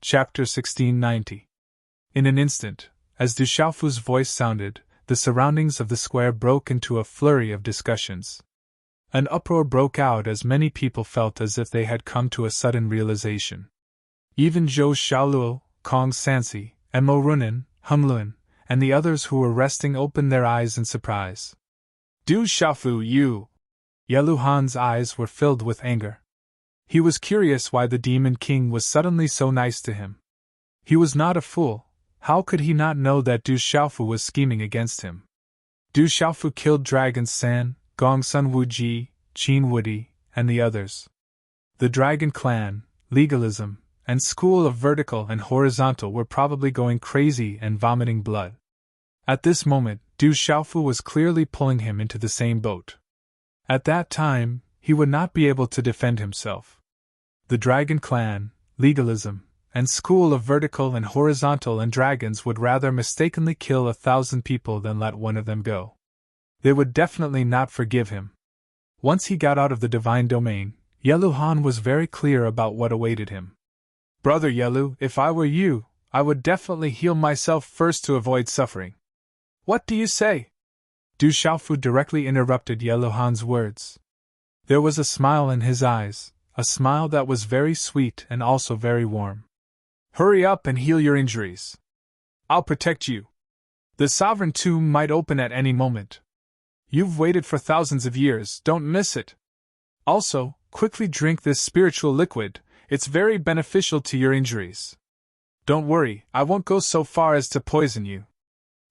Chapter 1690. In an instant, as Du Xiaofu's voice sounded, the surroundings of the square broke into a flurry of discussions. An uproar broke out as many people felt as if they had come to a sudden realization. Even Zhou Xiaoluo, Kong Sansi, and Mo Runan, Hung Luan, and the others who were resting opened their eyes in surprise. Du Xiaofu, you! Yelu Han's eyes were filled with anger. He was curious why the Demon King was suddenly so nice to him. He was not a fool. How could he not know that Du Xiaofu was scheming against him? Du Xiaofu killed Dragon San, Gong Sun Wuji, Qin Wudi, and the others. The Dragon Clan, Legalism, and School of Vertical and Horizontal were probably going crazy and vomiting blood. At this moment, Du Xiaofu was clearly pulling him into the same boat. At that time, he would not be able to defend himself. The Dragon Clan, Legalism, and School of Vertical and Horizontal and Dragons would rather mistakenly kill 1,000 people than let one of them go. They would definitely not forgive him. Once he got out of the divine domain, Yelu Han was very clear about what awaited him. Brother Yelu, if I were you, I would definitely heal myself first to avoid suffering. What do you say? Du Xiaofu directly interrupted Yelu Han's words. There was a smile in his eyes, a smile that was very sweet and also very warm. Hurry up and heal your injuries. I'll protect you. The sovereign tomb might open at any moment. You've waited for thousands of years, don't miss it. Also, quickly drink this spiritual liquid, it's very beneficial to your injuries. Don't worry, I won't go so far as to poison you.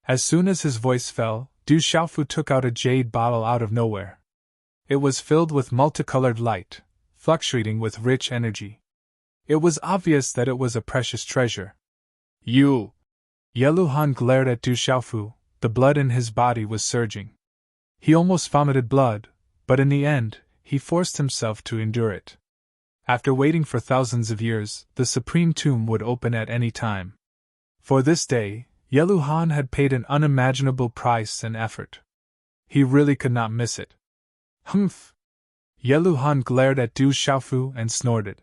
As soon as his voice fell, Du Xiaofu took out a jade bottle out of nowhere. It was filled with multicolored light, fluctuating with rich energy. It was obvious that it was a precious treasure. You! Yelu Han glared at Du Xiaofu, the blood in his body was surging. He almost vomited blood, but in the end, he forced himself to endure it. After waiting for thousands of years, the Supreme Tomb would open at any time. For this day, Yelu Han had paid an unimaginable price and effort. He really could not miss it. Humph! Yelu Han glared at Du Xiaofu and snorted.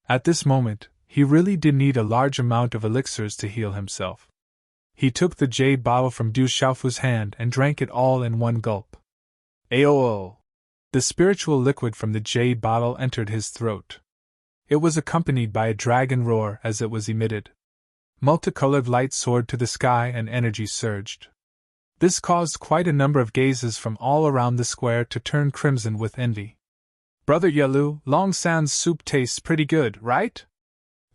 At this moment, he really did need a large amount of elixirs to heal himself. He took the jade bottle from Du Xiaofu's hand and drank it all in one gulp. Aoo! The spiritual liquid from the jade bottle entered his throat. It was accompanied by a dragon roar as it was emitted. Multicolored light soared to the sky and energy surged. This caused quite a number of gazes from all around the square to turn crimson with envy. Brother Yelu, Long San's soup tastes pretty good, right?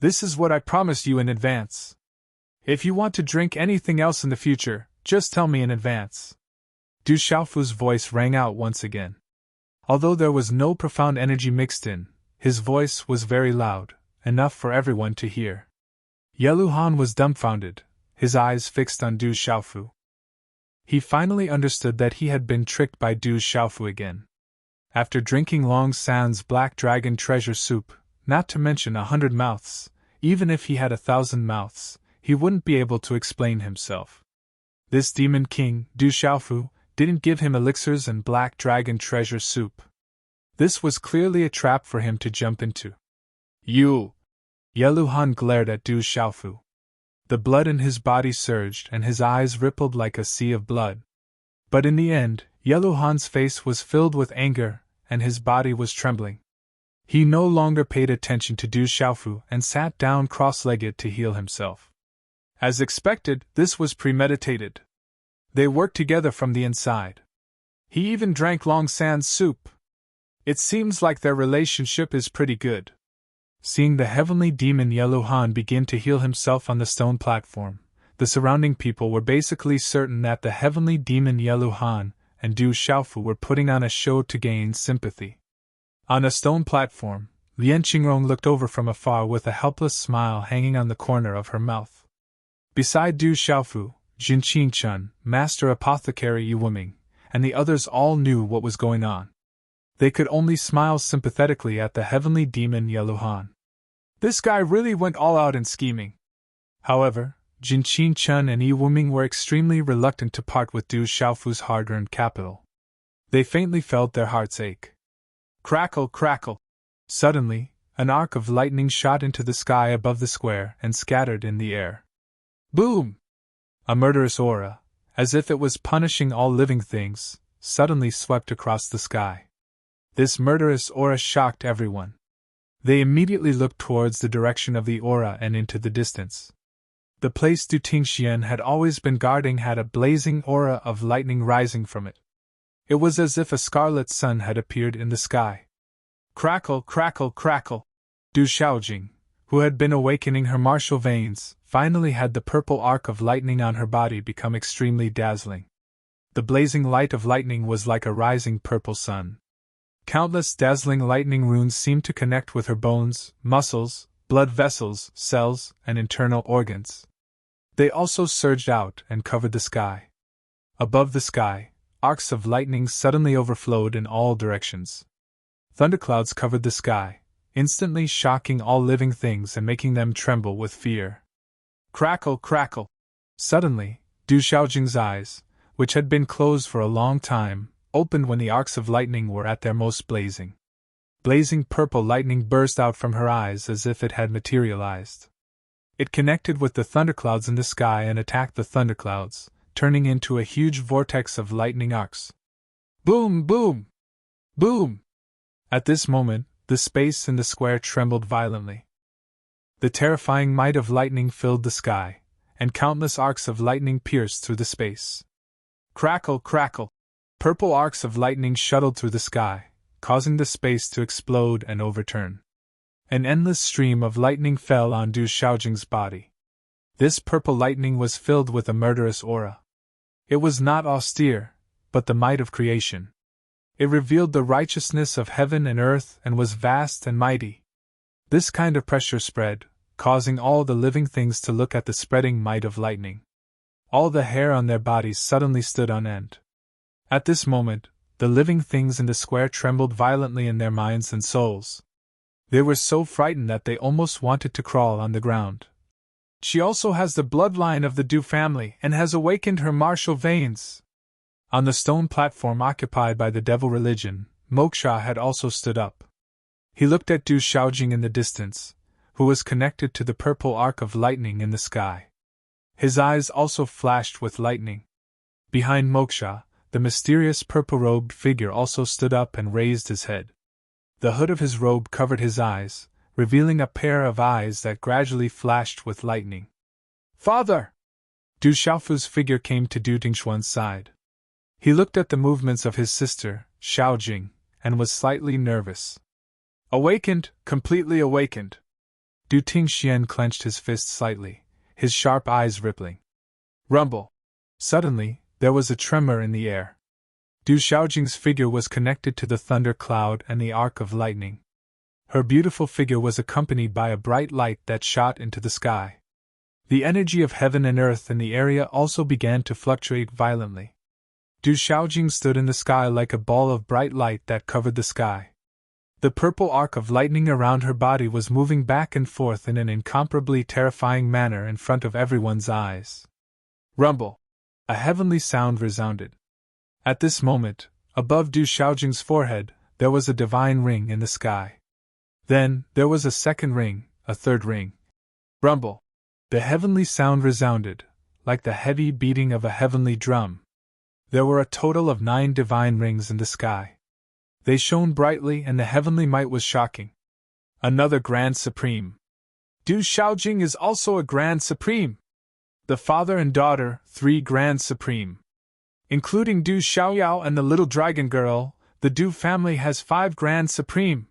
This is what I promised you in advance. If you want to drink anything else in the future, just tell me in advance. Du Xiaofu's voice rang out once again. Although there was no profound energy mixed in, his voice was very loud, enough for everyone to hear. Yelu Han was dumbfounded, his eyes fixed on Du Xiaofu. He finally understood that he had been tricked by Du Xiaofu again. After drinking Long San's black dragon treasure soup, not to mention 100 mouths, even if he had 1,000 mouths, he wouldn't be able to explain himself. This Demon King, Du Xiaofu, didn't give him elixirs and black dragon treasure soup. This was clearly a trap for him to jump into. You! Yelu Han glared at Du Xiaofu. The blood in his body surged and his eyes rippled like a sea of blood. But in the end, Yelu Han's face was filled with anger, and his body was trembling. He no longer paid attention to Du Xiaofu and sat down cross-legged to heal himself. As expected, this was premeditated. They worked together from the inside. He even drank Long San's soup. It seems like their relationship is pretty good. Seeing the heavenly demon Yelu Han begin to heal himself on the stone platform, the surrounding people were basically certain that the heavenly demon Yelu Han and Du Xiaofu were putting on a show to gain sympathy. On a stone platform, Lian Qingrong looked over from afar with a helpless smile hanging on the corner of her mouth. Beside Du Xiaofu, Jin Qingchun, Master Apothecary Yu Wuming, and the others all knew what was going on. They could only smile sympathetically at the heavenly demon Yelu Han. This guy really went all out in scheming. However, Jin Qingchun and Yu Wuming were extremely reluctant to part with Du Xiaofu's hard-earned capital. They faintly felt their hearts ache. Crackle, crackle! Suddenly, An arc of lightning shot into the sky above the square and scattered in the air. Boom! A murderous aura, as if it was punishing all living things, suddenly swept across the sky. This murderous aura shocked everyone. They immediately looked towards the direction of the aura and into the distance. The place Du Tingxian had always been guarding had a blazing aura of lightning rising from it. It was as if a scarlet sun had appeared in the sky. Crackle, crackle, crackle! Du Xiaojing, who had been awakening her martial veins, finally had the purple arc of lightning on her body become extremely dazzling. The blazing light of lightning was like a rising purple sun. Countless dazzling lightning runes seemed to connect with her bones, muscles, blood vessels, cells, and internal organs. They also surged out and covered the sky. Above the sky, arcs of lightning suddenly overflowed in all directions. Thunderclouds covered the sky, instantly shocking all living things and making them tremble with fear. Crackle, crackle! Suddenly, Du Xiaojing's eyes, which had been closed for a long time, opened when the arcs of lightning were at their most blazing. Blazing purple lightning burst out from her eyes as if it had materialized. It connected with the thunderclouds in the sky and attacked the thunderclouds, turning into a huge vortex of lightning arcs. Boom, boom! Boom! At this moment, the space in the square trembled violently. The terrifying might of lightning filled the sky, and countless arcs of lightning pierced through the space. Crackle, crackle! Purple arcs of lightning shuttled through the sky, causing the space to explode and overturn. An endless stream of lightning fell on Du Xiaojing's body. This purple lightning was filled with a murderous aura. It was not austere, but the might of creation. It revealed the righteousness of heaven and earth and was vast and mighty. This kind of pressure spread, causing all the living things to look at the spreading might of lightning. All the hair on their bodies suddenly stood on end. At this moment, the living things in the square trembled violently in their minds and souls. They were so frightened that they almost wanted to crawl on the ground. She also has the bloodline of the Du family and has awakened her martial veins. On the stone platform occupied by the devil religion, Moksha had also stood up. He looked at Du Xiaojing in the distance, who was connected to the purple arc of lightning in the sky. His eyes also flashed with lightning. Behind Moksha, the mysterious purple-robed figure also stood up and raised his head. The hood of his robe covered his eyes, revealing a pair of eyes that gradually flashed with lightning. Father! Du Xiaofu's figure came to Du Tingshuan's side. He looked at the movements of his sister, Xiaojing, and was slightly nervous. Awakened, completely awakened. Du Tingxian clenched his fist slightly, his sharp eyes rippling. Rumble! Suddenly, there was a tremor in the air. Du Xiaojing's figure was connected to the thunder cloud and the arc of lightning. Her beautiful figure was accompanied by a bright light that shot into the sky. The energy of heaven and earth in the area also began to fluctuate violently. Du Xiaojing stood in the sky like a ball of bright light that covered the sky. The purple arc of lightning around her body was moving back and forth in an incomparably terrifying manner in front of everyone's eyes. Rumble! A heavenly sound resounded. At this moment, above Du Xiaojing's forehead, there was a divine ring in the sky. Then, there was a second ring, a third ring. Rumble! The heavenly sound resounded, like the heavy beating of a heavenly drum. There were a total of 9 divine rings in the sky. They shone brightly and the heavenly might was shocking. Another Grand Supreme. Du Xiaojing is also a Grand Supreme. The father and daughter, 3 Grand Supreme. Including Du Xiaoyao and the little dragon girl, the Du family has 5 Grand Supreme.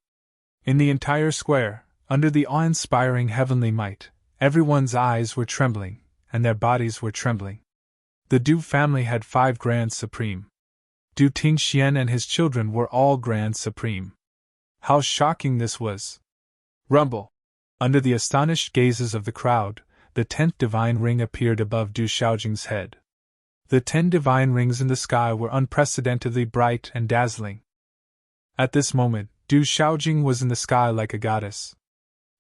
In the entire square, under the awe-inspiring heavenly might, everyone's eyes were trembling, and their bodies were trembling. The Du family had 5 Grand Supreme. Du Tingxian and his children were all Grand Supreme. How shocking this was! Rumble! Under the astonished gazes of the crowd, the 10th divine ring appeared above Du Xiaojing's head. The 10 divine rings in the sky were unprecedentedly bright and dazzling. At this moment, Du Xiaojing was in the sky like a goddess.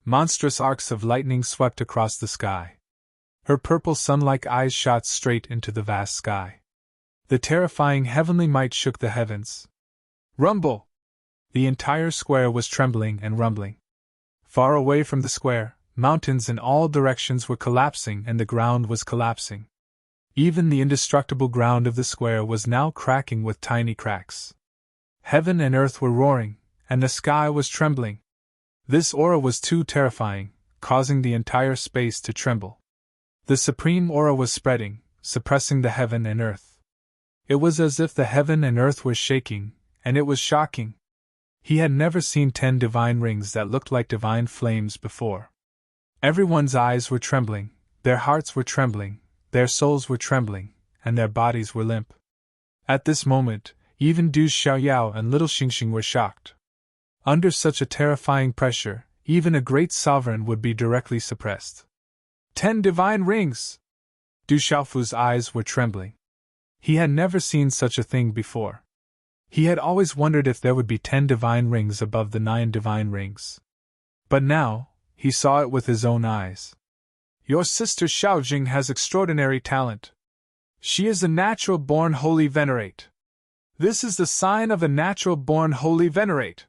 Monstrous arcs of lightning swept across the sky. Her purple sun-like eyes shot straight into the vast sky. The terrifying heavenly might shook the heavens. Rumble! The entire square was trembling and rumbling. Far away from the square, mountains in all directions were collapsing and the ground was collapsing. Even the indestructible ground of the square was now cracking with tiny cracks. Heaven and earth were roaring, and the sky was trembling. This aura was too terrifying, causing the entire space to tremble. The supreme aura was spreading, suppressing the heaven and earth. It was as if the heaven and earth were shaking, and it was shocking. He had never seen 10 divine rings that looked like divine flames before. Everyone's eyes were trembling, their hearts were trembling, their souls were trembling, and their bodies were limp. At this moment, even Du Xiaoyao and little Xingxing were shocked. Under such a terrifying pressure, even a great sovereign would be directly suppressed. 10 divine rings! Du Xiaofu's eyes were trembling. He had never seen such a thing before. He had always wondered if there would be 10 divine rings above the 9 divine rings. But now, he saw it with his own eyes. Your sister Xiaojing has extraordinary talent. She is a natural-born holy venerate. This is the sign of a natural-born holy venerate,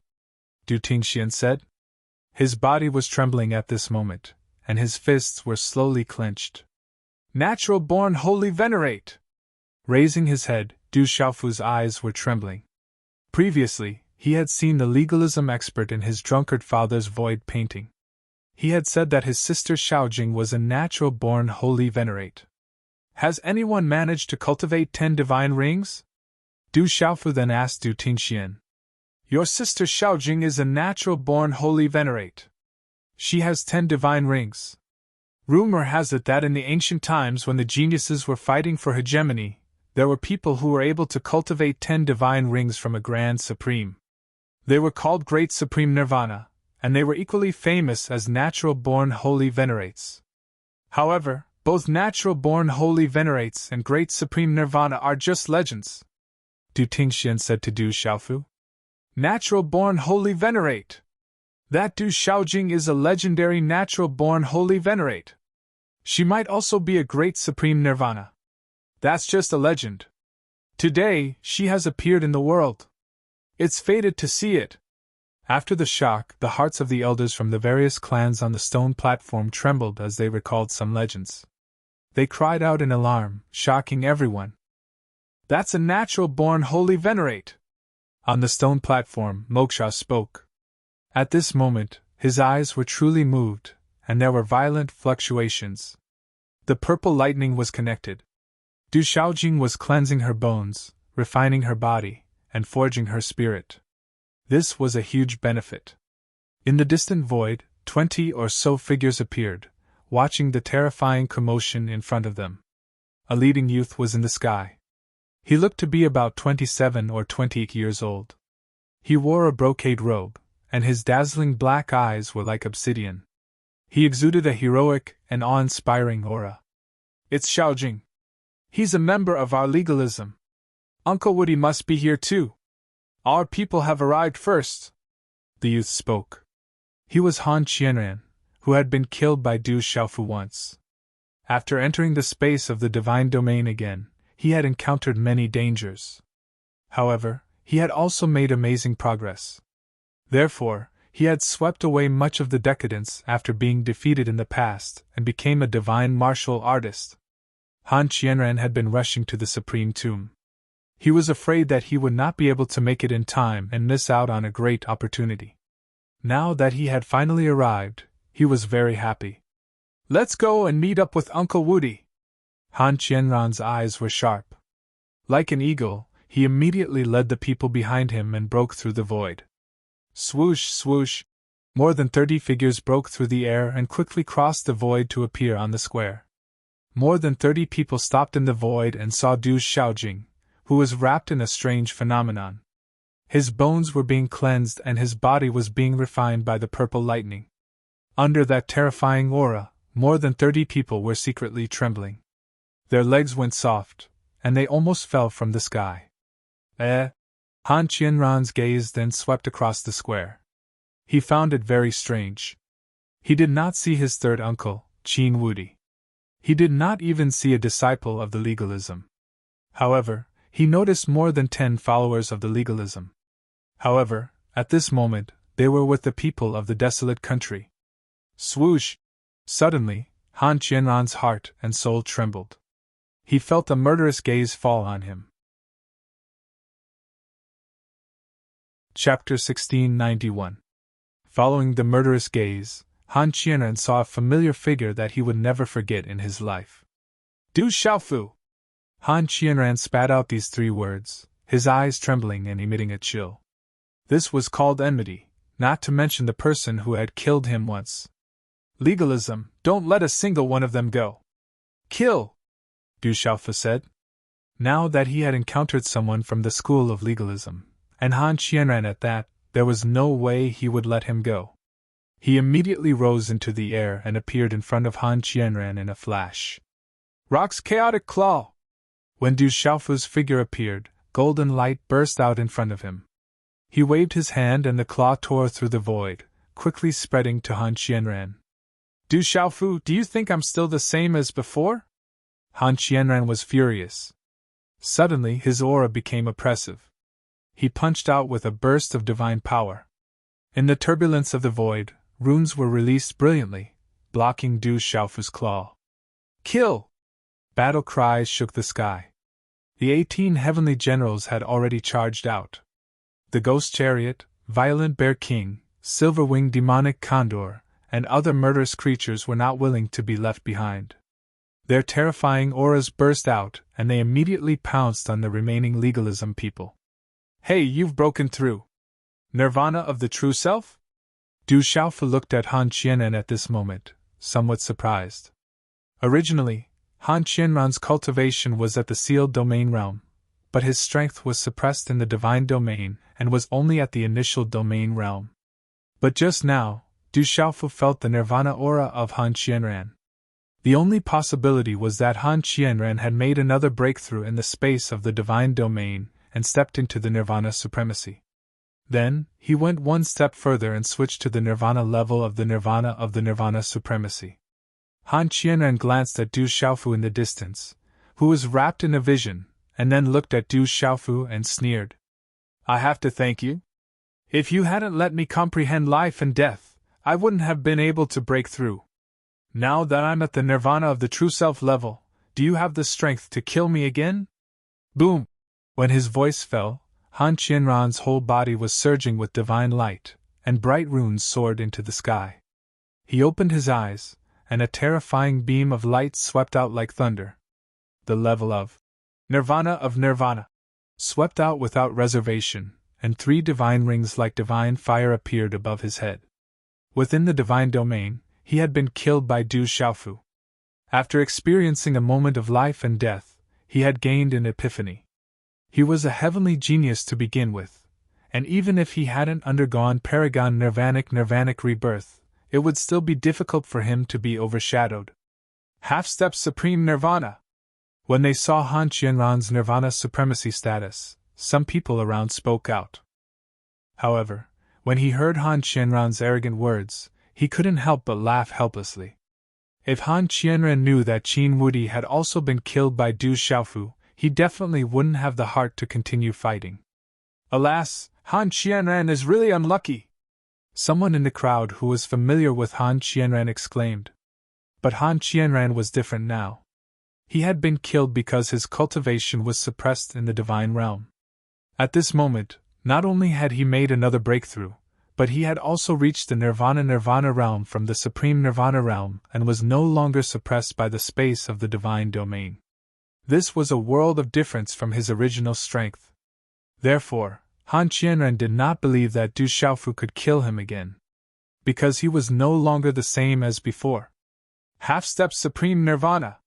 Du Tingxian said. His body was trembling at this moment, and his fists were slowly clenched. Natural-born holy venerate! Raising his head, Du Xiaofu's eyes were trembling. Previously, he had seen the legalism expert in his drunkard father's void painting. He had said that his sister Xiaojing was a natural-born holy venerate. Has anyone managed to cultivate 10 divine rings? Du Xiaofu then asked Du Tingxian. Your sister Xiaojing is a natural-born holy venerate. She has 10 divine rings. Rumor has it that in the ancient times when the geniuses were fighting for hegemony, there were people who were able to cultivate 10 divine rings from a Grand Supreme. They were called Great Supreme Nirvana, and they were equally famous as natural-born holy venerates. However, both natural-born holy venerates and Great Supreme Nirvana are just legends, Du Tingxian said to Du Xiaofu. Natural-born holy venerate! That Du Xiaojing is a legendary natural-born holy venerate. She might also be a Great Supreme Nirvana. That's just a legend. Today, she has appeared in the world. It's fated to see it. After the shock, the hearts of the elders from the various clans on the stone platform trembled as they recalled some legends. They cried out in alarm, shocking everyone. That's a natural-born holy venerate! On the stone platform, Moksha spoke. At this moment, his eyes were truly moved, and there were violent fluctuations. The purple lightning was connected. Du Xiaojing was cleansing her bones, refining her body, and forging her spirit. This was a huge benefit. In the distant void, 20 or so figures appeared, watching the terrifying commotion in front of them. A leading youth was in the sky. He looked to be about 27 or 28 years old. He wore a brocade robe, and his dazzling black eyes were like obsidian. He exuded a heroic and awe-inspiring aura. It's Xiaojing. He's a member of our legalism. Uncle Woody must be here too. Our people have arrived first. The youth spoke. He was Han Qianran, who had been killed by Du Xiaofu once. After entering the space of the divine domain again, he had encountered many dangers. However, he had also made amazing progress. Therefore, he had swept away much of the decadence after being defeated in the past and became a divine martial artist. Han Qianran had been rushing to the Supreme Tomb. He was afraid that he would not be able to make it in time and miss out on a great opportunity. Now that he had finally arrived, he was very happy. Let's go and meet up with Uncle Woody. Han Qianran's eyes were sharp. Like an eagle, he immediately led the people behind him and broke through the void. Swoosh, swoosh! More than 30 figures broke through the air and quickly crossed the void to appear on the square. More than 30 people stopped in the void and saw Du Xiaojing, who was wrapped in a strange phenomenon. His bones were being cleansed and his body was being refined by the purple lightning. Under that terrifying aura, more than 30 people were secretly trembling. Their legs went soft, and they almost fell from the sky. Han Qianran's gaze then swept across the square. He found it very strange. He did not see his third uncle, Qin Wudi. He did not even see a disciple of the legalism. However, he noticed more than 10 followers of the legalism. However, at this moment, they were with the people of the desolate country. Swoosh! Suddenly, Han Qianran's heart and soul trembled. He felt a murderous gaze fall on him. Chapter 1691. Following the murderous gaze, Han Qianran saw a familiar figure that he would never forget in his life. Du Xiaofu! Han Qianran spat out these 3 words, his eyes trembling and emitting a chill. This was called enmity, not to mention the person who had killed him once. Legalism, don't let a single one of them go. Kill! Du Xiaofu said. Now that he had encountered someone from the school of legalism, and Han Qianran at that, there was no way he would let him go. He immediately rose into the air and appeared in front of Han Qianran in a flash. Rock's chaotic claw! When Du Xiaofu's figure appeared, golden light burst out in front of him. He waved his hand and the claw tore through the void, quickly spreading to Han Qianran. Du Xiaofu, do you think I'm still the same as before? Han Qianran was furious. Suddenly his aura became oppressive. He punched out with a burst of divine power. In the turbulence of the void, runes were released brilliantly, blocking Du Xiaofu's claw. Kill! Battle cries shook the sky. The 18 heavenly generals had already charged out. The ghost chariot, violent bear king, silver-winged demonic condor, and other murderous creatures were not willing to be left behind. Their terrifying auras burst out, and they immediately pounced on the remaining legalism people. Hey, you've broken through! Nirvana of the true self? Du Xiaofu looked at Han Qianran at this moment, somewhat surprised. Originally, Han Qianran's cultivation was at the sealed domain realm, but his strength was suppressed in the divine domain and was only at the initial domain realm. But just now, Du Xiaofu felt the nirvana aura of Han Qianran. The only possibility was that Han Qianran had made another breakthrough in the space of the divine domain and stepped into the nirvana supremacy. Then, he went one step further and switched to the nirvana level of the nirvana supremacy. Han Qianran glanced at Du Xiaofu in the distance, who was wrapped in a vision, and then looked at Du Xiaofu and sneered. I have to thank you? If you hadn't let me comprehend life and death, I wouldn't have been able to break through. Now that I'm at the nirvana of the true self level, do you have the strength to kill me again? Boom! When his voice fell, Han Qianran's whole body was surging with divine light, and bright runes soared into the sky. He opened his eyes, and a terrifying beam of light swept out like thunder. The level of Nirvana swept out without reservation, and 3 divine rings like divine fire appeared above his head. Within the divine domain, he had been killed by Du Xiaofu. After experiencing a moment of life and death, he had gained an epiphany. He was a heavenly genius to begin with, and even if he hadn't undergone Paragon Nirvanic rebirth, it would still be difficult for him to be overshadowed. Half-step Supreme Nirvana! When they saw Han Qianran's Nirvana supremacy status, some people around spoke out. However, when he heard Han Qianran's arrogant words, he couldn't help but laugh helplessly. If Han Qianran knew that Qin Wudi had also been killed by Du Xiaofu, he definitely wouldn't have the heart to continue fighting. Alas, Han Qianran is really unlucky! Someone in the crowd who was familiar with Han Qianran exclaimed. But Han Qianran was different now. He had been killed because his cultivation was suppressed in the divine realm. At this moment, not only had he made another breakthrough, but he had also reached the Nirvana realm from the Supreme Nirvana realm and was no longer suppressed by the space of the divine domain. This was a world of difference from his original strength. Therefore, Han Qianran did not believe that Du Xiaofu could kill him again. Because he was no longer the same as before. Half-step Supreme Nirvana!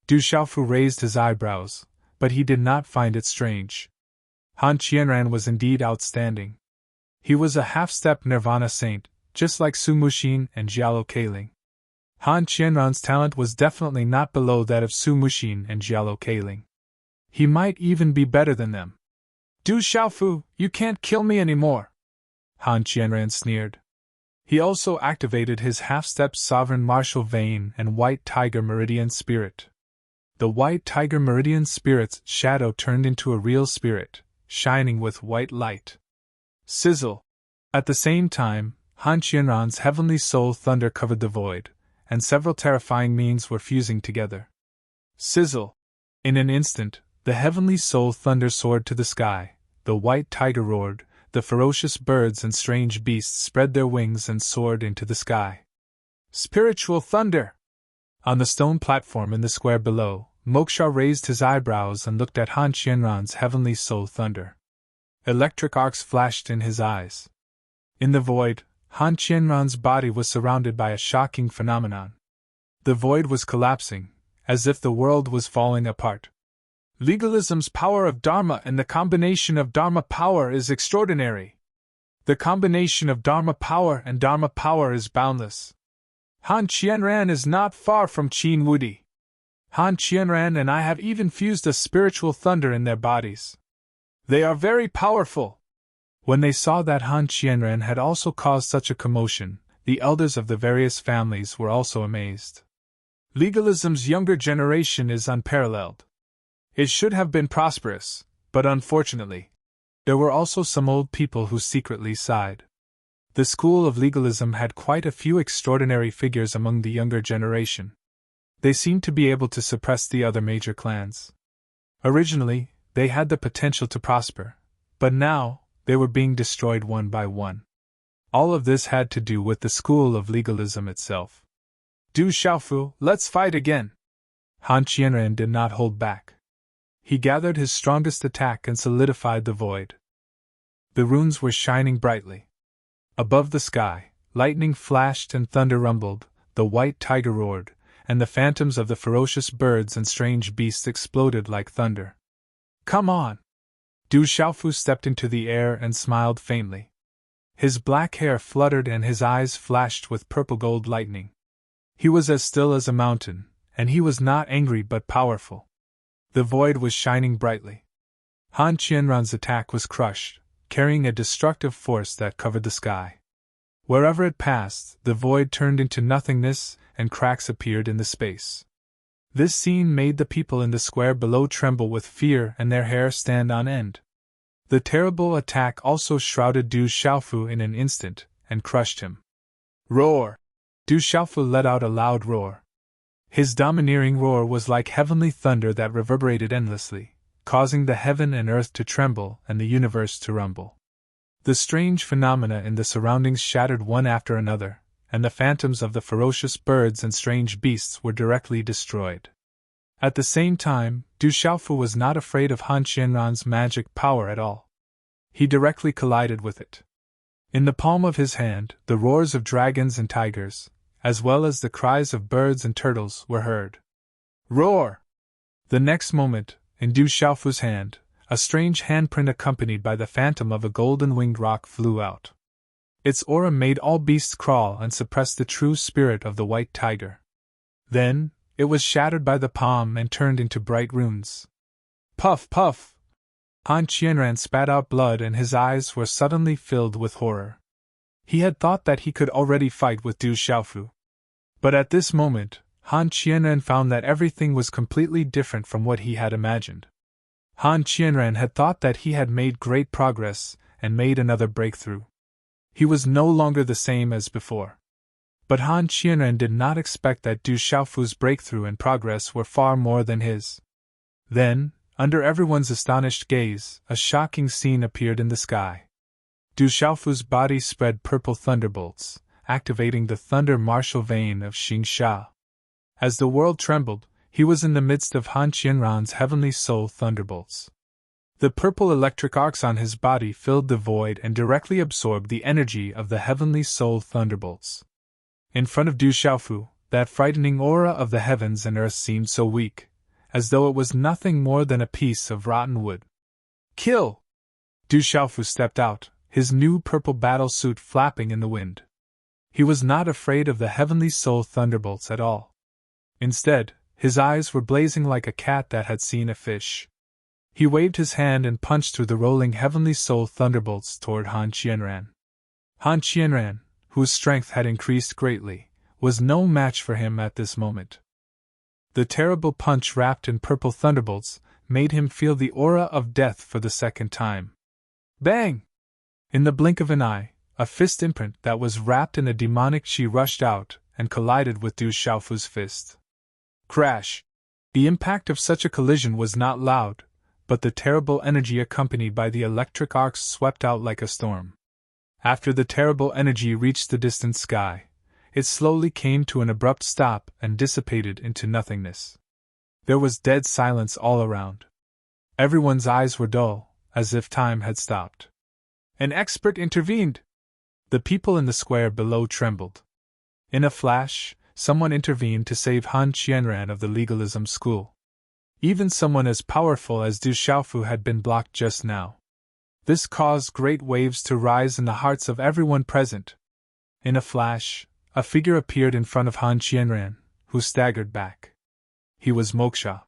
Du Xiaofu raised his eyebrows, but he did not find it strange. Han Qianran was indeed outstanding. He was a half-step Nirvana saint, just like Su Muxin and Jialo Keiling. Han Qianran's talent was definitely not below that of Su Muxin and Jialo Keiling. He might even be better than them. Du Xiaofu, you can't kill me anymore! Han Qianran sneered. He also activated his half-step Sovereign Martial Vein and White Tiger Meridian Spirit. The White Tiger Meridian Spirit's shadow turned into a real spirit, shining with white light. Sizzle! At the same time, Han Qianran's heavenly soul thunder covered the void, and several terrifying means were fusing together. Sizzle! In an instant, the heavenly soul thunder soared to the sky, the white tiger roared, the ferocious birds and strange beasts spread their wings and soared into the sky. Spiritual thunder! On the stone platform in the square below, Moksha raised his eyebrows and looked at Han Qianran's heavenly soul thunder. Electric arcs flashed in his eyes. In the void, Han Qianran's body was surrounded by a shocking phenomenon. The void was collapsing, as if the world was falling apart. Legalism's power of Dharma and the combination of Dharma power is extraordinary. The combination of Dharma power and Dharma power is boundless. Han Qianran is not far from Qin Wudi. Han Qianran and I have even fused a spiritual thunder in their bodies. They are very powerful. When they saw that Han Qianran had also caused such a commotion, the elders of the various families were also amazed. Legalism's younger generation is unparalleled. It should have been prosperous, but unfortunately, there were also some old people who secretly sighed. The school of legalism had quite a few extraordinary figures among the younger generation. They seemed to be able to suppress the other major clans. Originally, they had the potential to prosper, but now, they were being destroyed one by one. All of this had to do with the school of legalism itself. Du Xiaofu, let's fight again! Han Qianran did not hold back. He gathered his strongest attack and solidified the void. The runes were shining brightly. Above the sky, lightning flashed and thunder rumbled, the white tiger roared, and the phantoms of the ferocious birds and strange beasts exploded like thunder. Come on! Du Xiaofu stepped into the air and smiled faintly. His black hair fluttered and his eyes flashed with purple-gold lightning. He was as still as a mountain, and he was not angry but powerful. The void was shining brightly. Han Qianran's attack was crushed, carrying a destructive force that covered the sky. Wherever it passed, the void turned into nothingness, and cracks appeared in the space. This scene made the people in the square below tremble with fear and their hair stand on end. The terrible attack also shrouded Du Xiaofu in an instant, and crushed him. Roar! Du Xiaofu let out a loud roar. His domineering roar was like heavenly thunder that reverberated endlessly, causing the heaven and earth to tremble and the universe to rumble. The strange phenomena in the surroundings shattered one after another, and the phantoms of the ferocious birds and strange beasts were directly destroyed. At the same time, Du Xiaofu was not afraid of Han Qianran's magic power at all. He directly collided with it. In the palm of his hand, the roars of dragons and tigers, as well as the cries of birds and turtles, were heard. Roar! The next moment, in Du Xiaofu's hand, a strange handprint accompanied by the phantom of a golden-winged rock flew out. Its aura made all beasts crawl and suppressed the true spirit of the white tiger. Then, it was shattered by the palm and turned into bright runes. Puff, puff! Han Qianran spat out blood and his eyes were suddenly filled with horror. He had thought that he could already fight with Du Xiaofu. But at this moment, Han Qianran found that everything was completely different from what he had imagined. Han Qianran had thought that he had made great progress and made another breakthrough. He was no longer the same as before. But Han Qianran did not expect that Du Xiaofu's breakthrough and progress were far more than his. Then, under everyone's astonished gaze, a shocking scene appeared in the sky. Du Xiaofu's body spread purple thunderbolts, activating the thunder martial vein of Xingsha. As the world trembled, he was in the midst of Han Qianran's heavenly soul thunderbolts. The purple electric arcs on his body filled the void and directly absorbed the energy of the heavenly soul thunderbolts. In front of Du Xiaofu, that frightening aura of the heavens and earth seemed so weak, as though it was nothing more than a piece of rotten wood. Kill! Du Xiaofu stepped out, his new purple battle suit flapping in the wind. He was not afraid of the heavenly soul thunderbolts at all. Instead, his eyes were blazing like a cat that had seen a fish. He waved his hand and punched through the rolling heavenly soul thunderbolts toward Han Qianran. Han Qianran, whose strength had increased greatly, was no match for him at this moment. The terrible punch wrapped in purple thunderbolts made him feel the aura of death for the second time. Bang! In the blink of an eye, a fist imprint that was wrapped in a demonic chi rushed out and collided with Du Xiaofu's fist. Crash! The impact of such a collision was not loud, but the terrible energy accompanied by the electric arcs swept out like a storm. After the terrible energy reached the distant sky, it slowly came to an abrupt stop and dissipated into nothingness. There was dead silence all around. Everyone's eyes were dull, as if time had stopped. An expert intervened! The people in the square below trembled. In a flash, someone intervened to save Han Qianran of the legalism school. Even someone as powerful as Du Xiaofu had been blocked just now. This caused great waves to rise in the hearts of everyone present. In a flash, a figure appeared in front of Han Qianran, who staggered back. He was Moksha.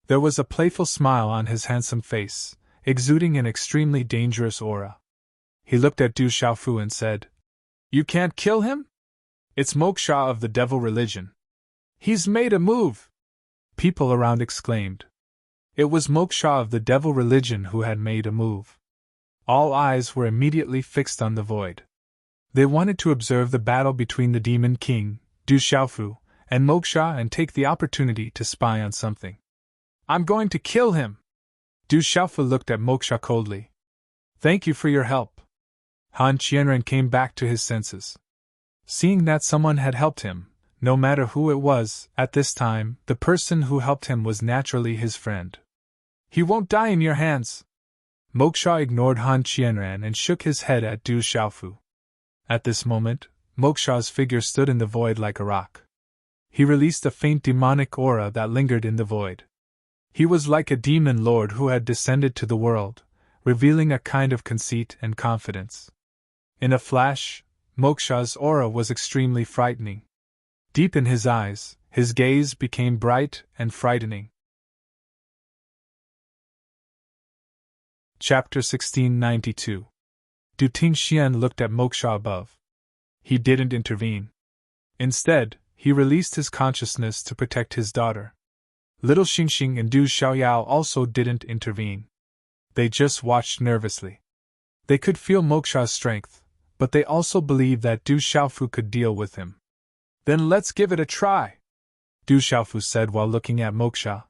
There was a playful smile on his handsome face, exuding an extremely dangerous aura. He looked at Du Xiaofu and said, "You can't kill him? It's Moksha of the devil religion. He's made a move!" People around exclaimed. It was Moksha of the devil religion who had made a move. All eyes were immediately fixed on the void. They wanted to observe the battle between the Demon King, Du Xiaofu, and Moksha and take the opportunity to spy on something. "I'm going to kill him!" Du Xiaofu looked at Moksha coldly. "Thank you for your help." Han Qianran came back to his senses. Seeing that someone had helped him, no matter who it was, at this time, the person who helped him was naturally his friend. "He won't die in your hands!" Moksha ignored Han Qianran and shook his head at Du Xiaofu. At this moment, Moksha's figure stood in the void like a rock. He released a faint demonic aura that lingered in the void. He was like a demon lord who had descended to the world, revealing a kind of conceit and confidence. In a flash, Moksha's aura was extremely frightening. Deep in his eyes, his gaze became bright and frightening. Chapter 1692. Du Tingxian looked at Moksha above. He didn't intervene. Instead, he released his consciousness to protect his daughter. Little Xingxing and Du Xiaoyao also didn't intervene. They just watched nervously. They could feel Moksha's strength, but they also believed that Du Xiaofu could deal with him. "Then let's give it a try," Du Xiaofu said while looking at Moksha.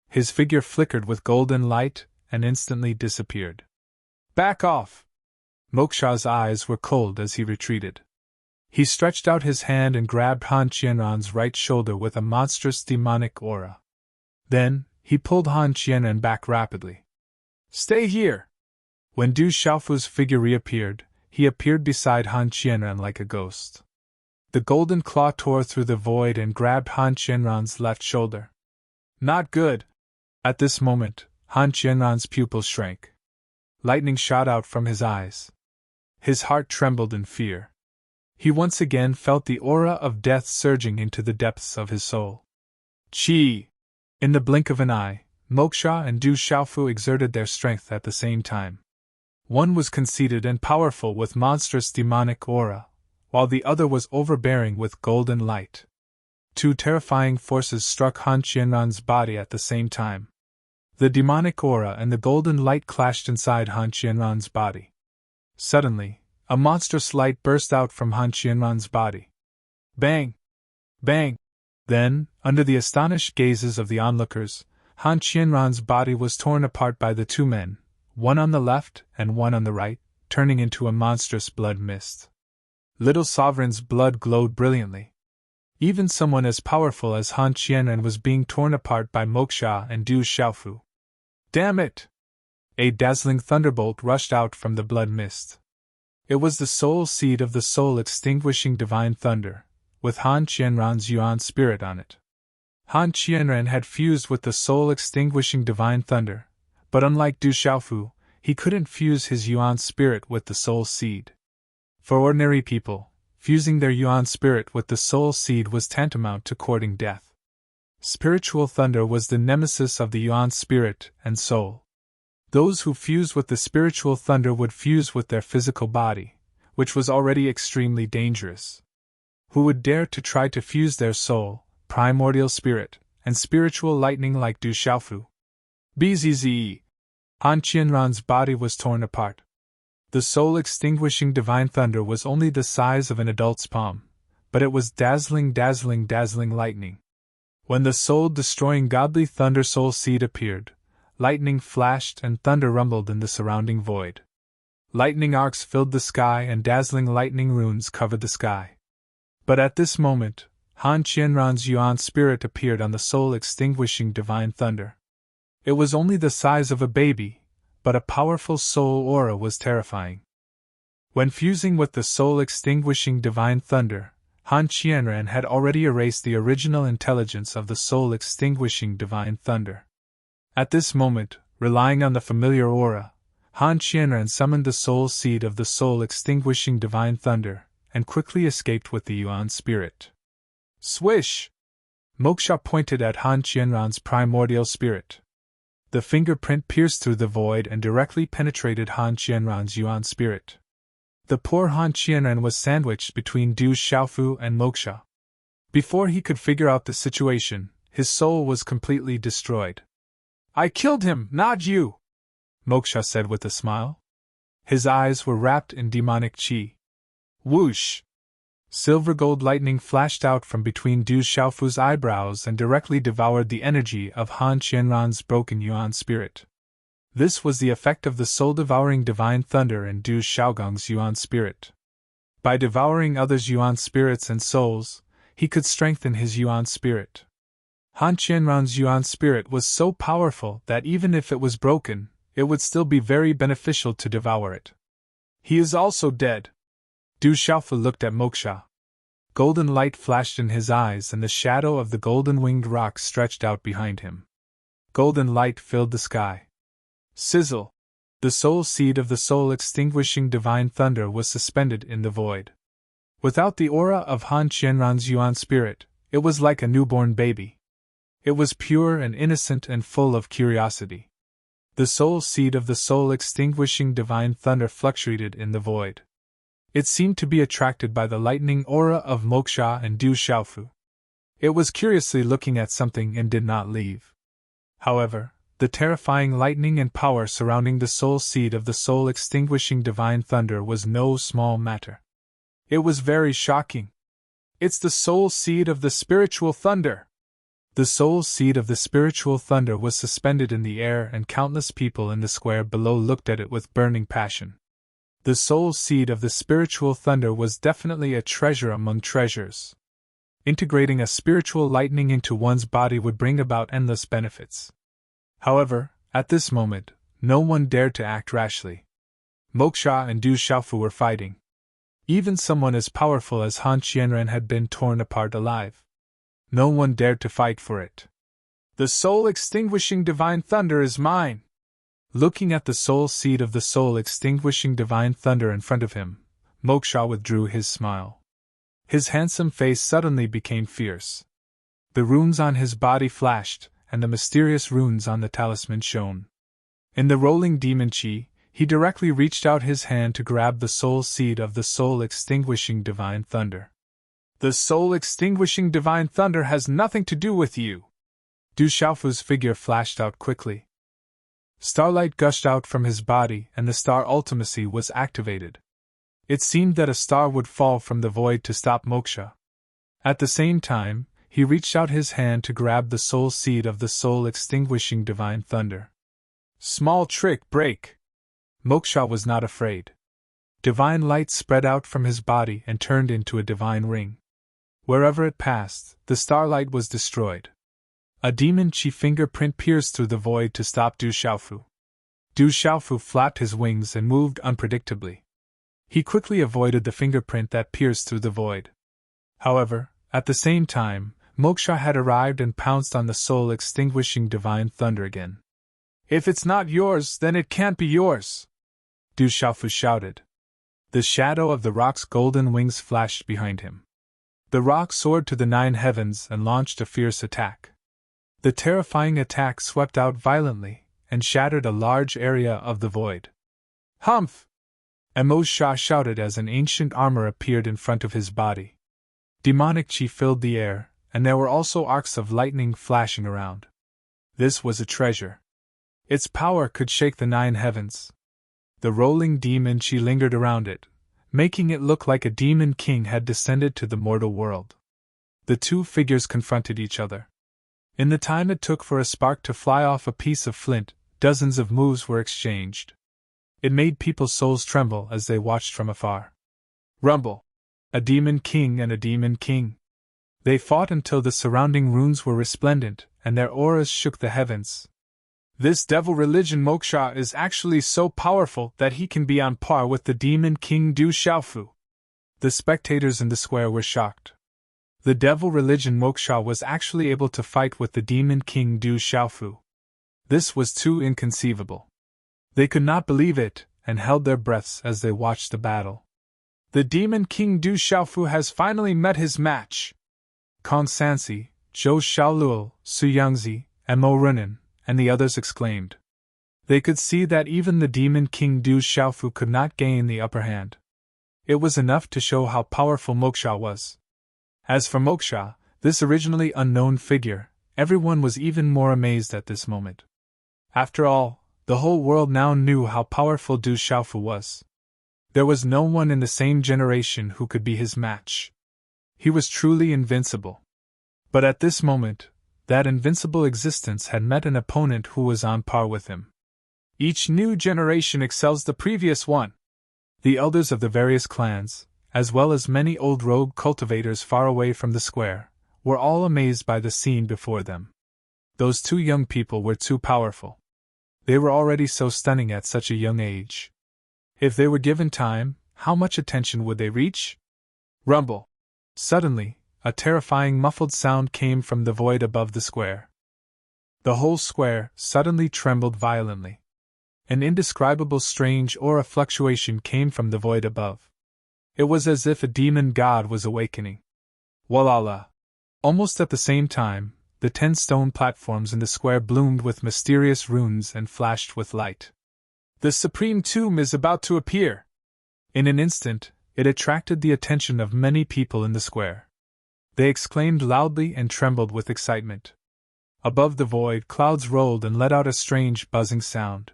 His figure flickered with golden light and instantly disappeared. "Back off!" Moksha's eyes were cold as he retreated. He stretched out his hand and grabbed Han Qianran's right shoulder with a monstrous demonic aura. Then, he pulled Han Qianran back rapidly. "Stay here!" When Du Xiaofu's figure reappeared, he appeared beside Han Qianran like a ghost. The golden claw tore through the void and grabbed Han Qianran's left shoulder. "Not good!" At this moment, Han Qianran's pupils shrank. Lightning shot out from his eyes. His heart trembled in fear. He once again felt the aura of death surging into the depths of his soul. Chi! In the blink of an eye, Moksha and Du Xiaofu exerted their strength at the same time. One was conceited and powerful with monstrous demonic aura, while the other was overbearing with golden light. Two terrifying forces struck Han Qianran's body at the same time. The demonic aura and the golden light clashed inside Han Qianran's body. Suddenly, a monstrous light burst out from Han Qianran's body. Bang! Bang! Then, under the astonished gazes of the onlookers, Han Qianran's body was torn apart by the two men, one on the left and one on the right, turning into a monstrous blood mist. Little Sovereign's blood glowed brilliantly. Even someone as powerful as Han Qianran was being torn apart by Moksha and Du Xiaofu. Damn it! A dazzling thunderbolt rushed out from the blood mist. It was the soul seed of the soul-extinguishing divine thunder, with Han Qianran's yuan spirit on it. Han Qianran had fused with the soul-extinguishing divine thunder, but unlike Du Xiaofu, he couldn't fuse his yuan spirit with the soul seed. For ordinary people, fusing their yuan spirit with the soul seed was tantamount to courting death. Spiritual thunder was the nemesis of the yuan spirit and soul. Those who fused with the spiritual thunder would fuse with their physical body, which was already extremely dangerous. Who would dare to try to fuse their soul, primordial spirit, and spiritual lightning like Du Xiaofu? Bzz! Han Qianran's body was torn apart. The soul-extinguishing divine thunder was only the size of an adult's palm, but it was dazzling lightning. When the soul-destroying godly thunder soul seed appeared, lightning flashed and thunder rumbled in the surrounding void. Lightning arcs filled the sky and dazzling lightning runes covered the sky. But at this moment, Han Qianran's yuan spirit appeared on the soul-extinguishing divine thunder. It was only the size of a baby, but a powerful soul aura was terrifying. When fusing with the soul-extinguishing divine thunder, Han Qianran had already erased the original intelligence of the soul-extinguishing divine thunder. At this moment, relying on the familiar aura, Han Qianran summoned the soul seed of the soul-extinguishing divine thunder, and quickly escaped with the yuan spirit. Swish! Moksha pointed at Han Qianran's primordial spirit. The fingerprint pierced through the void and directly penetrated Han Qianran's yuan spirit. The poor Han Qianran was sandwiched between Du Xiaofu and Moksha. Before he could figure out the situation, his soul was completely destroyed. "I killed him, not you," Moksha said with a smile. His eyes were wrapped in demonic qi. Whoosh! Silver gold lightning flashed out from between Du Xiaofu's eyebrows and directly devoured the energy of Han Qianran's broken yuan spirit. This was the effect of the soul-devouring divine thunder in Du Xiaogong's yuan spirit. By devouring others' yuan spirits and souls, he could strengthen his yuan spirit. Han Qianran's yuan spirit was so powerful that even if it was broken, it would still be very beneficial to devour it. "He is also dead." Du Xiaofu looked at Moksha. Golden light flashed in his eyes and the shadow of the golden-winged rock stretched out behind him. Golden light filled the sky. Sizzle! The soul seed of the soul-extinguishing divine thunder was suspended in the void. Without the aura of Han Qianran's yuan spirit, it was like a newborn baby. It was pure and innocent and full of curiosity. The soul seed of the soul-extinguishing divine thunder fluctuated in the void. It seemed to be attracted by the lightning aura of Moksha and Du Xiaofu. It was curiously looking at something and did not leave. However, the terrifying lightning and power surrounding the soul seed of the soul-extinguishing divine thunder was no small matter. It was very shocking. "It's the soul seed of the spiritual thunder!" The soul seed of the spiritual thunder was suspended in the air and countless people in the square below looked at it with burning passion. The soul seed of the spiritual thunder was definitely a treasure among treasures. Integrating a spiritual lightning into one's body would bring about endless benefits. However, at this moment, no one dared to act rashly. Moksha and Du Xiaofu were fighting. Even someone as powerful as Han Qianran had been torn apart alive. No one dared to fight for it. "The soul-extinguishing divine thunder is mine!" Looking at the soul seed of the soul-extinguishing divine thunder in front of him, Moksha withdrew his smile. His handsome face suddenly became fierce. The runes on his body flashed, and the mysterious runes on the talisman shone. In the rolling demon chi, he directly reached out his hand to grab the soul seed of the soul-extinguishing divine thunder. "The soul-extinguishing divine thunder has nothing to do with you!" Du Xiaofu's figure flashed out quickly. Starlight gushed out from his body and the star ultimacy was activated. It seemed that a star would fall from the void to stop Moksha. At the same time, he reached out his hand to grab the soul seed of the soul-extinguishing divine thunder. "Small trick break!" Moksha was not afraid. Divine light spread out from his body and turned into a divine ring. Wherever it passed, the starlight was destroyed. A demon chi fingerprint pierced through the void to stop Du Xiaofu. Du Xiaofu flapped his wings and moved unpredictably. He quickly avoided the fingerprint that pierced through the void. However, at the same time, Moksha had arrived and pounced on the soul-extinguishing divine thunder again. "If it's not yours, then it can't be yours!" Du Xiaofu shouted. The shadow of the rock's golden wings flashed behind him. The rock soared to the 9 heavens and launched a fierce attack. The terrifying attack swept out violently and shattered a large area of the void. "Humph!" Moksha shouted as an ancient armor appeared in front of his body. Demonic chi filled the air, and there were also arcs of lightning flashing around. This was a treasure. Its power could shake the 9 heavens. The rolling demon chi lingered around it, making it look like a demon king had descended to the mortal world. The two figures confronted each other. In the time it took for a spark to fly off a piece of flint, dozens of moves were exchanged. It made people's souls tremble as they watched from afar. Rumble! A demon king and a demon king. They fought until the surrounding runes were resplendent, and their auras shook the heavens. This devil religion Moksha is actually so powerful that he can be on par with the demon king Du Xiaofu. The spectators in the square were shocked. The devil religion Moksha was actually able to fight with the demon king Du Xiaofu. This was too inconceivable. They could not believe it, and held their breaths as they watched the battle. The demon king Du Xiaofu has finally met his match! Kong Sansi, Zhou Xiaoluo, Su Yangzi, and Mo Runan, and the others exclaimed. They could see that even the demon king Du Xiaofu could not gain the upper hand. It was enough to show how powerful Moksha was. As for Moksha, this originally unknown figure, everyone was even more amazed at this moment. After all, the whole world now knew how powerful Du Xiaofu was. There was no one in the same generation who could be his match. He was truly invincible. But at this moment, that invincible existence had met an opponent who was on par with him. Each new generation excels the previous one. The elders of the various clans, as well as many old rogue cultivators far away from the square, were all amazed by the scene before them. Those two young people were too powerful. They were already so stunning at such a young age. If they were given time, how much attention would they reach? Rumble! Suddenly, a terrifying muffled sound came from the void above the square. The whole square suddenly trembled violently. An indescribable strange aura fluctuation came from the void above. It was as if a demon god was awakening. Walala! Almost at the same time, the 10 stone platforms in the square bloomed with mysterious runes and flashed with light. The supreme tomb is about to appear! In an instant, it attracted the attention of many people in the square. They exclaimed loudly and trembled with excitement. Above the void, clouds rolled and let out a strange buzzing sound.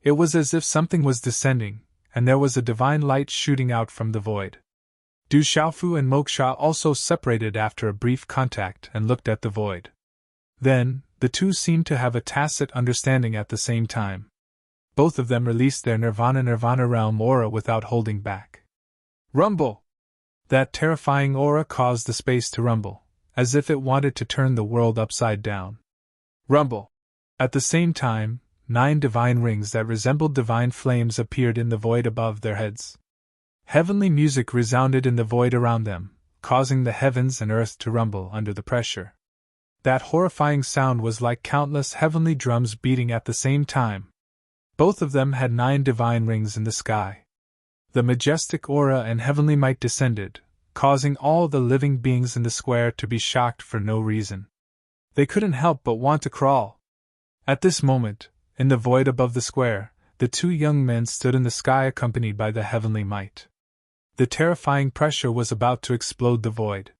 It was as if something was descending, and there was a divine light shooting out from the void. Du Xiaofu and Moksha also separated after a brief contact and looked at the void. Then, the two seemed to have a tacit understanding at the same time. Both of them released their Nirvana realm aura without holding back. Rumble! That terrifying aura caused the space to rumble, as if it wanted to turn the world upside down. Rumble! At the same time, 9 divine rings that resembled divine flames appeared in the void above their heads. Heavenly music resounded in the void around them, causing the heavens and earth to rumble under the pressure. That horrifying sound was like countless heavenly drums beating at the same time. Both of them had 9 divine rings in the sky. The majestic aura and heavenly might descended, causing all the living beings in the square to be shocked for no reason. They couldn't help but want to crawl. At this moment, in the void above the square, the 2 young men stood in the sky accompanied by the heavenly might. The terrifying pressure was about to explode the void.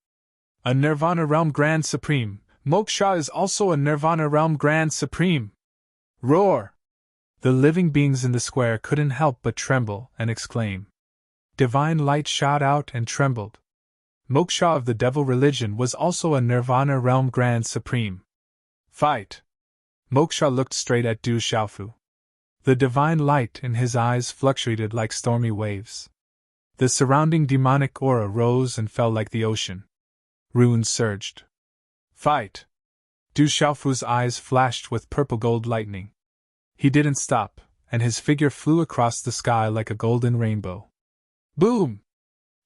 A Nirvana Realm Grand Supreme! Moksha is also a Nirvana Realm Grand Supreme! Roar! The living beings in the square couldn't help but tremble and exclaim. Divine light shot out and trembled. Moksha of the devil religion was also a Nirvana Realm Grand Supreme. Fight! Moksha looked straight at Du Xiaofu. The divine light in his eyes fluctuated like stormy waves. The surrounding demonic aura rose and fell like the ocean. Runes surged. Fight! Du Xiaofu's eyes flashed with purple-gold lightning. He didn't stop, and his figure flew across the sky like a golden rainbow. Boom!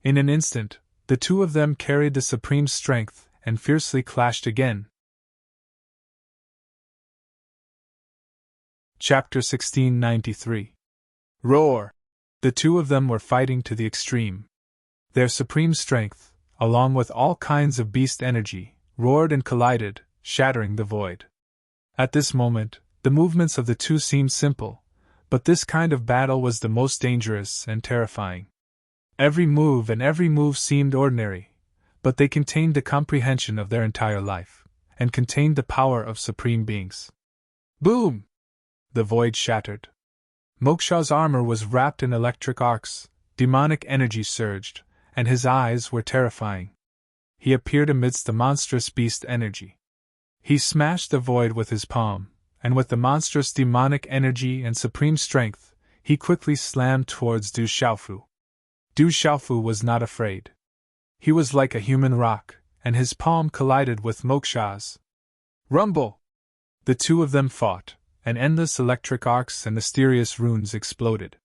In an instant, the two of them carried the supreme strength and fiercely clashed again. Chapter 1693. Roar! The two of them were fighting to the extreme. Their supreme strength, along with all kinds of beast energy, roared and collided, shattering the void. At this moment, the movements of the two seemed simple, but this kind of battle was the most dangerous and terrifying. Every move seemed ordinary, but they contained the comprehension of their entire life, and contained the power of supreme beings. Boom! The void shattered. Moksha's armor was wrapped in electric arcs, demonic energy surged, and his eyes were terrifying. He appeared amidst the monstrous beast energy. He smashed the void with his palm, and with the monstrous demonic energy and supreme strength, he quickly slammed towards Du Xiaofu. Du Xiaofu was not afraid. He was like a human rock, and his palm collided with Moksha's. Rumble! The two of them fought, and endless electric arcs and mysterious runes exploded.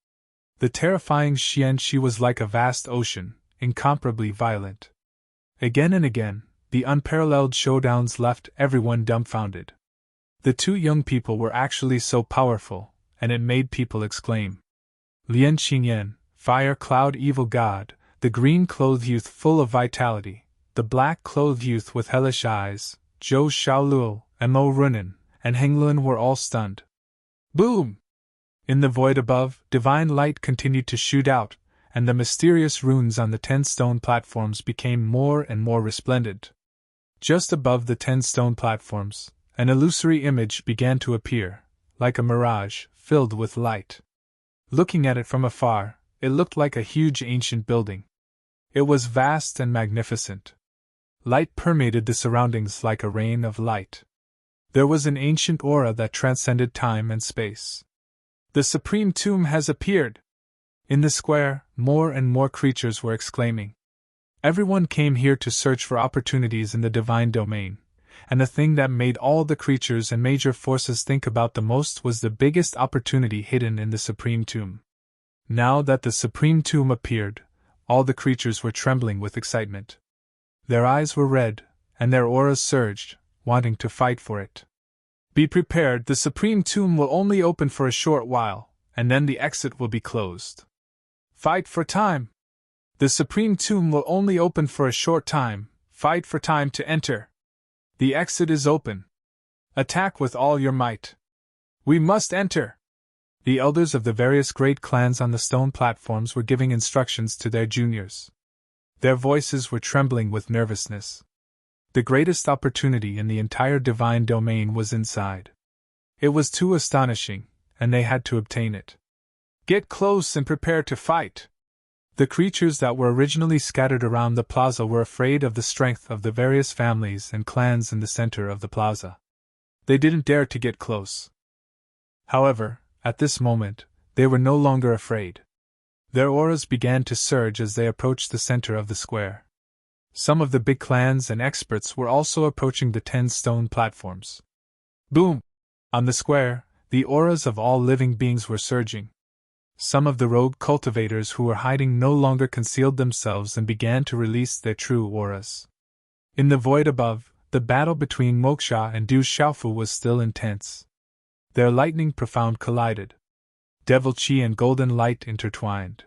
The terrifying Xianxi was like a vast ocean, incomparably violent. Again and again, the unparalleled showdowns left everyone dumbfounded. The two young people were actually so powerful, and it made people exclaim. Lian Qingyan, fire cloud evil god, the green-clothed youth full of vitality, the black-clothed youth with hellish eyes, Zhou Xiaoluo, and Mo Runan, and Henglun were all stunned. Boom! In the void above, divine light continued to shoot out, and the mysterious runes on the 10 stone platforms became more and more resplendent. Just above the 10 stone platforms, an illusory image began to appear, like a mirage, filled with light. Looking at it from afar, it looked like a huge ancient building. It was vast and magnificent. Light permeated the surroundings like a rain of light. There was an ancient aura that transcended time and space. The Supreme Tomb has appeared! In the square, more and more creatures were exclaiming. Everyone came here to search for opportunities in the divine domain, and the thing that made all the creatures and major forces think about the most was the biggest opportunity hidden in the Supreme Tomb. Now that the Supreme Tomb appeared, all the creatures were trembling with excitement. Their eyes were red, and their auras surged, wanting to fight for it. Be prepared, the Supreme Tomb will only open for a short while, and then the exit will be closed. Fight for time! The Supreme Tomb will only open for a short time, fight for time to enter. The exit is open. Attack with all your might. We must enter! The elders of the various great clans on the stone platforms were giving instructions to their juniors. Their voices were trembling with nervousness. The greatest opportunity in the entire divine domain was inside. It was too astonishing, and they had to obtain it. Get close and prepare to fight! The creatures that were originally scattered around the plaza were afraid of the strength of the various families and clans in the center of the plaza. They didn't dare to get close. However, at this moment, they were no longer afraid. Their auras began to surge as they approached the center of the square. Some of the big clans and experts were also approaching the 10 stone platforms. Boom! On the square, the auras of all living beings were surging. Some of the rogue cultivators who were hiding no longer concealed themselves and began to release their true auras. In the void above, the battle between Moksha and Du Xiaofu was still intense. Their lightning profound collided. Devil Chi and golden light intertwined.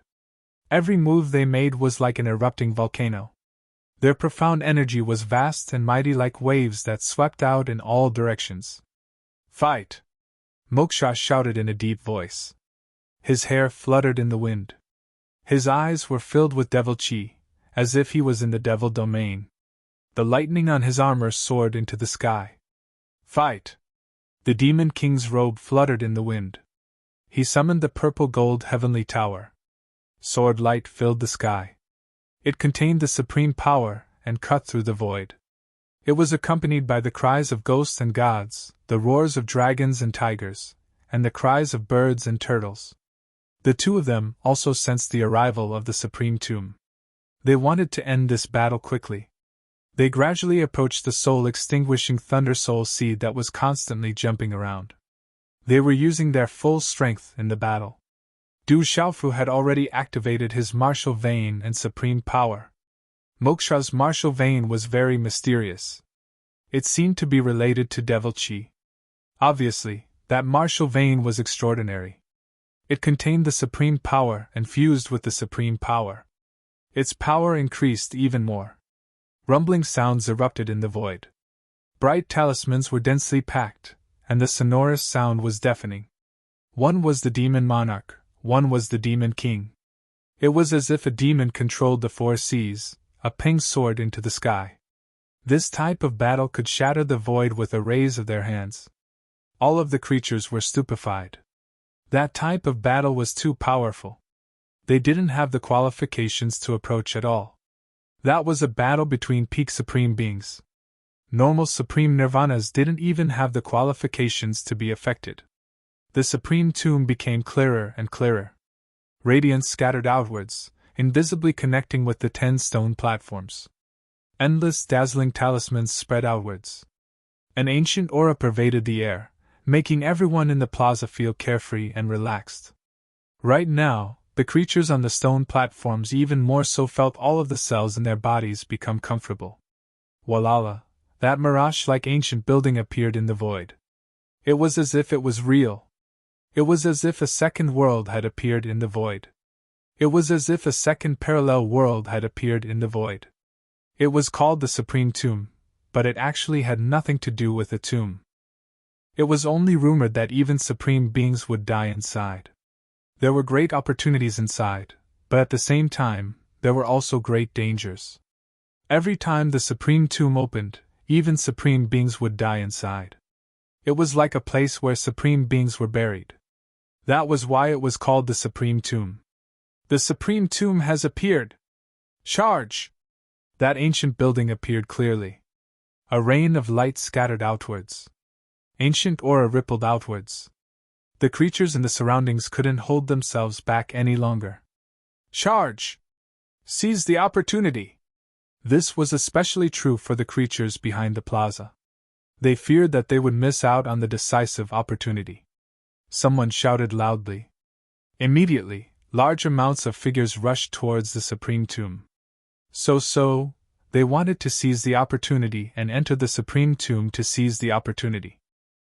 Every move they made was like an erupting volcano. Their profound energy was vast and mighty like waves that swept out in all directions. Fight! Moksha shouted in a deep voice. His hair fluttered in the wind. His eyes were filled with devil chi, as if he was in the devil domain. The lightning on his armor soared into the sky. Fight! The Demon King's robe fluttered in the wind. He summoned the purple-gold heavenly tower. Sword light filled the sky. It contained the supreme power and cut through the void. It was accompanied by the cries of ghosts and gods, the roars of dragons and tigers, and the cries of birds and turtles. The two of them also sensed the arrival of the Supreme Tomb. They wanted to end this battle quickly. They gradually approached the soul-extinguishing Thunder Soul Seed that was constantly jumping around. They were using their full strength in the battle. Du Xiaofu had already activated his martial vein and supreme power. Moksha's martial vein was very mysterious. It seemed to be related to Devil Chi. Obviously, that martial vein was extraordinary. It contained the supreme power and fused with the supreme power. Its power increased even more. Rumbling sounds erupted in the void. Bright talismans were densely packed, and the sonorous sound was deafening. One was the Demon Monarch, one was the Demon King. It was as if a demon controlled the four seas, a ping soared into the sky. This type of battle could shatter the void with a raise of their hands. All of the creatures were stupefied. That type of battle was too powerful. They didn't have the qualifications to approach at all. That was a battle between peak supreme beings. Normal supreme nirvanas didn't even have the qualifications to be affected. The supreme tomb became clearer and clearer. Radiance scattered outwards, invisibly connecting with the 10 stone platforms. Endless dazzling talismans spread outwards. An ancient aura pervaded the air, making everyone in the plaza feel carefree and relaxed. Right now, the creatures on the stone platforms even more so felt all of the cells in their bodies become comfortable. Walala, that mirage-like ancient building appeared in the void. It was as if it was real. It was as if a second world had appeared in the void. It was as if a second parallel world had appeared in the void. It was called the Supreme Tomb, but it actually had nothing to do with a tomb. It was only rumored that even supreme beings would die inside. There were great opportunities inside, but at the same time, there were also great dangers. Every time the Supreme Tomb opened, even supreme beings would die inside. It was like a place where supreme beings were buried. That was why it was called the Supreme Tomb. The Supreme Tomb has appeared! Charge! That ancient building appeared clearly. A rain of light scattered outwards. Ancient aura rippled outwards. The creatures in the surroundings couldn't hold themselves back any longer. Charge! Seize the opportunity! This was especially true for the creatures behind the plaza. They feared that they would miss out on the decisive opportunity. Someone shouted loudly. Immediately, large amounts of figures rushed towards the Supreme Tomb. So, they wanted to seize the opportunity and enter the Supreme Tomb to seize the opportunity.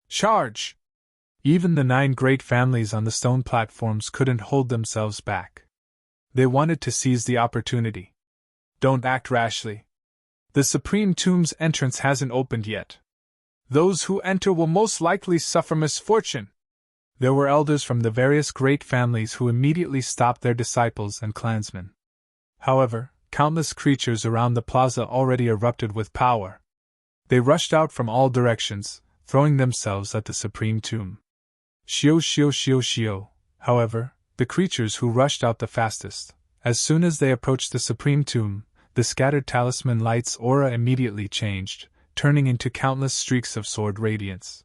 Charge! Even the 9 great families on the stone platforms couldn't hold themselves back. They wanted to seize the opportunity. Don't act rashly. The Supreme Tomb's entrance hasn't opened yet. Those who enter will most likely suffer misfortune. There were elders from the various great families who immediately stopped their disciples and clansmen. However, countless creatures around the plaza already erupted with power. They rushed out from all directions, throwing themselves at the Supreme Tomb. Shio. However, the creatures who rushed out the fastest, as soon as they approached the Supreme Tomb, the scattered talisman light's aura immediately changed, turning into countless streaks of sword radiance.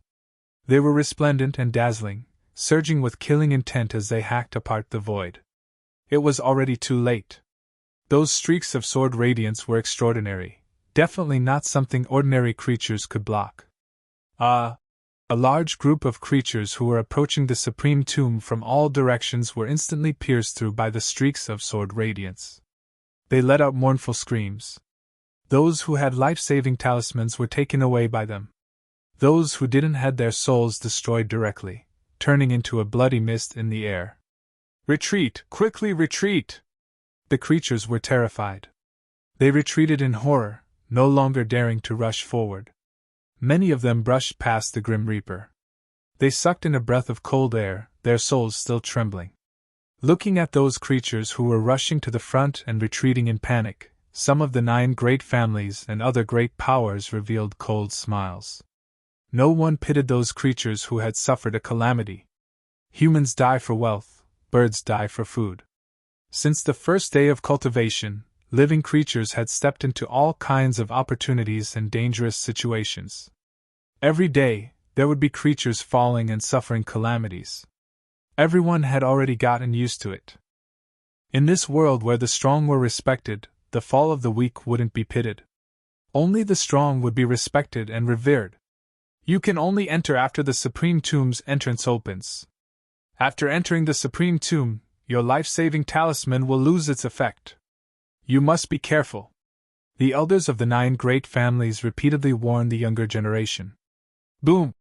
They were resplendent and dazzling, surging with killing intent as they hacked apart the void. It was already too late. Those streaks of sword radiance were extraordinary, definitely not something ordinary creatures could block. A large group of creatures who were approaching the Supreme Tomb from all directions were instantly pierced through by the streaks of sword radiance. They let out mournful screams. Those who had life-saving talismans were taken away by them. Those who didn't had their souls destroyed directly, turning into a bloody mist in the air. Retreat! Quickly retreat! The creatures were terrified. They retreated in horror, no longer daring to rush forward. Many of them brushed past the Grim Reaper. They sucked in a breath of cold air, their souls still trembling. Looking at those creatures who were rushing to the front and retreating in panic, some of the 9 great families and other great powers revealed cold smiles. No one pitied those creatures who had suffered a calamity. Humans die for wealth, birds die for food. Since the first day of cultivation, living creatures had stepped into all kinds of opportunities and dangerous situations. Every day, there would be creatures falling and suffering calamities. Everyone had already gotten used to it. In this world where the strong were respected, the fall of the weak wouldn't be pitied. Only the strong would be respected and revered. You can only enter after the Supreme Tomb's entrance opens. After entering the Supreme Tomb, your life-saving talisman will lose its effect. You must be careful. The elders of the 9 great families repeatedly warned the younger generation. Boom!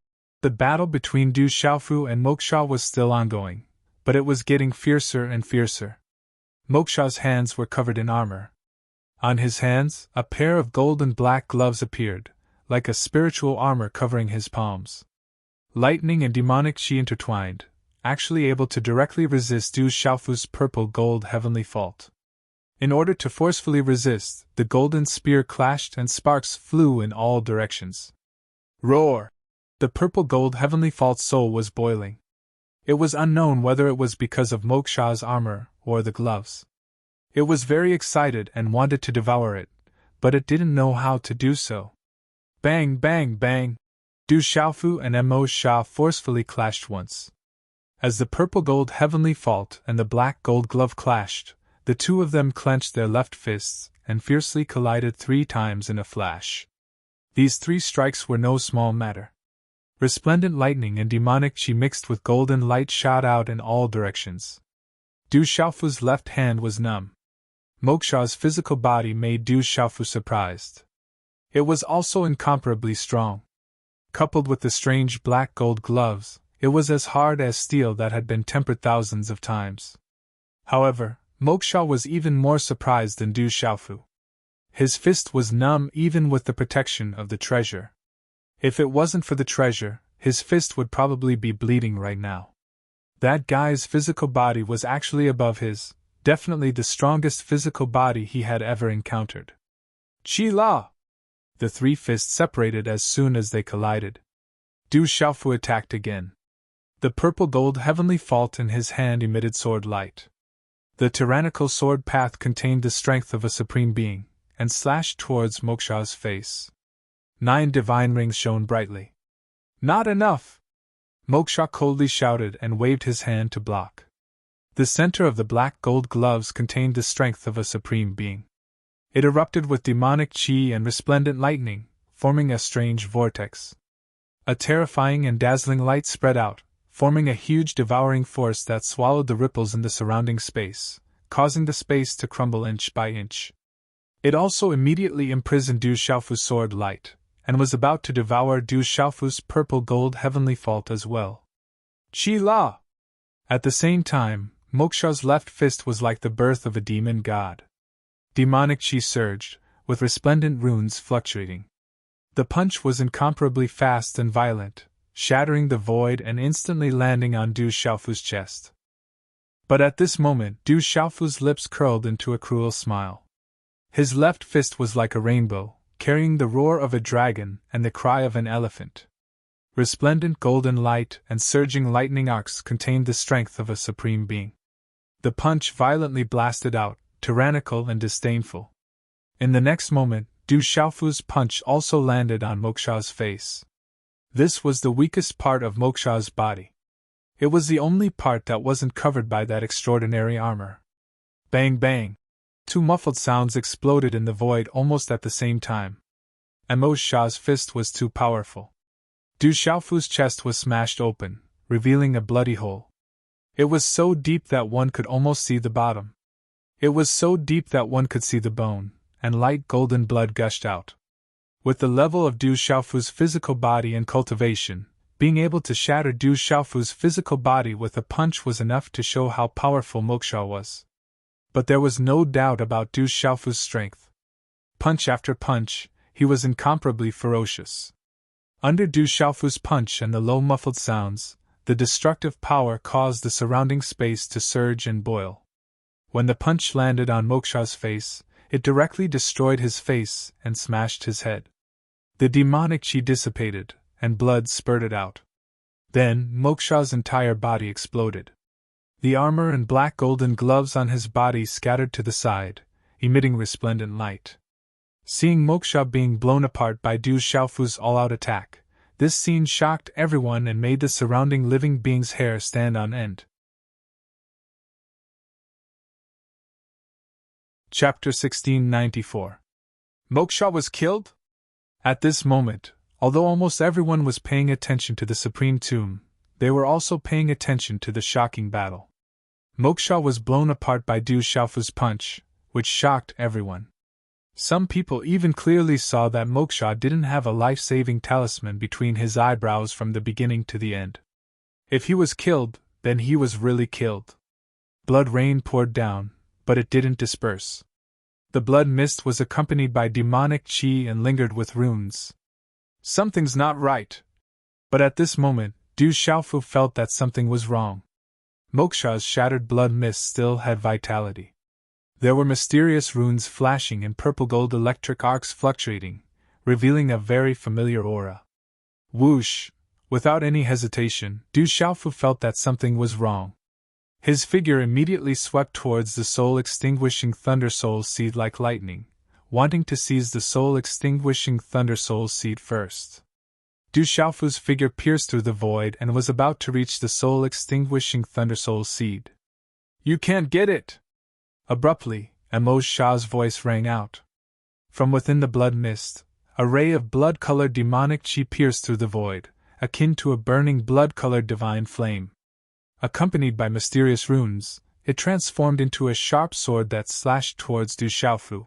The battle between Du Xiaofu and Moksha was still ongoing, but it was getting fiercer and fiercer. Moksha's hands were covered in armor. On his hands, a pair of gold and black gloves appeared, like a spiritual armor covering his palms. Lightning and demonic chi intertwined, actually able to directly resist Du Xiaofu's purple gold heavenly fault. In order to forcefully resist, the golden spear clashed and sparks flew in all directions. Roar! The purple gold heavenly fault soul was boiling. It was unknown whether it was because of Moksha's armor or the gloves. It was very excited and wanted to devour it, but it didn't know how to do so. Bang, bang, bang! Du Xiaofu and Mo Sha forcefully clashed once. As the purple gold heavenly fault and the black gold glove clashed, the two of them clenched their left fists and fiercely collided 3 times in a flash. These 3 strikes were no small matter. Resplendent lightning and demonic chi mixed with golden light shot out in all directions. Du Xiaofu's left hand was numb. Moksha's physical body made Du Xiaofu surprised. It was also incomparably strong. Coupled with the strange black gold gloves, it was as hard as steel that had been tempered thousands of times. However, Moksha was even more surprised than Du Xiaofu. His fist was numb even with the protection of the treasure. If it wasn't for the treasure, his fist would probably be bleeding right now. That guy's physical body was actually above his, definitely the strongest physical body he had ever encountered. Chi La! The 3 fists separated as soon as they collided. Du Xiaofu attacked again. The purple gold heavenly fault in his hand emitted sword light. The tyrannical sword path contained the strength of a supreme being, and slashed towards Moksha's face. 9 divine rings shone brightly. Not enough! Moksha coldly shouted and waved his hand to block. The center of the black gold gloves contained the strength of a supreme being. It erupted with demonic chi and resplendent lightning, forming a strange vortex. A terrifying and dazzling light spread out, forming a huge devouring force that swallowed the ripples in the surrounding space, causing the space to crumble inch by inch. It also immediately imprisoned Du Xiaofu's sword light, and was about to devour Du Xiaofu's purple gold heavenly fault as well. Chi La! At the same time, Moksha's left fist was like the birth of a demon god. Demonic chi surged, with resplendent runes fluctuating. The punch was incomparably fast and violent, shattering the void and instantly landing on Du Xiaofu's chest. But at this moment, Du Xiaofu's lips curled into a cruel smile. His left fist was like a rainbow, carrying the roar of a dragon and the cry of an elephant. Resplendent golden light and surging lightning arcs contained the strength of a supreme being. The punch violently blasted out, tyrannical and disdainful. In the next moment, Du Xiaofu's punch also landed on Moksha's face. This was the weakest part of Moksha's body. It was the only part that wasn't covered by that extraordinary armor. Bang bang! 2 muffled sounds exploded in the void almost at the same time. Moksha's fist was too powerful. Du Xiaofu's chest was smashed open, revealing a bloody hole. It was so deep that one could almost see the bottom. It was so deep that one could see the bone, and light golden blood gushed out. With the level of Du Xiaofu's physical body and cultivation, being able to shatter Du Xiaofu's physical body with a punch was enough to show how powerful Moksha was. But there was no doubt about Du Xiaofu's strength. Punch after punch, he was incomparably ferocious. Under Du Xiaofu's punch and the low muffled sounds, the destructive power caused the surrounding space to surge and boil. When the punch landed on Moksha's face, it directly destroyed his face and smashed his head. The demonic chi dissipated, and blood spurted out. Then, Moksha's entire body exploded. The armor and black golden gloves on his body scattered to the side, emitting resplendent light. Seeing Moksha being blown apart by Du Xiaofu's all-out attack, this scene shocked everyone and made the surrounding living beings' hair stand on end. Chapter 1694. Moksha was killed? At this moment, although almost everyone was paying attention to the Supreme Tomb, they were also paying attention to the shocking battle. Moksha was blown apart by Du Xiaofu's punch, which shocked everyone. Some people even clearly saw that Moksha didn't have a life-saving talisman between his eyebrows from the beginning to the end. If he was killed, then he was really killed. Blood rain poured down, but it didn't disperse. The blood mist was accompanied by demonic chi and lingered with runes. Something's not right. But at this moment, Du Xiaofu felt that something was wrong. Moksha's shattered blood mist still had vitality. There were mysterious runes flashing and purple-gold electric arcs fluctuating, revealing a very familiar aura. Whoosh! Without any hesitation, Du Xiaofu felt that something was wrong. His figure immediately swept towards the soul-extinguishing Thunder Soul Seed like lightning, wanting to seize the soul-extinguishing Thunder Soul Seed first. Du Xiaofu's figure pierced through the void and was about to reach the soul-extinguishing Thunder Soul Seed. "You can't get it!" Abruptly, Emo Sha's voice rang out. From within the blood mist, a ray of blood-colored demonic chi pierced through the void, akin to a burning blood-colored divine flame. Accompanied by mysterious runes, it transformed into a sharp sword that slashed towards Du Xiaofu.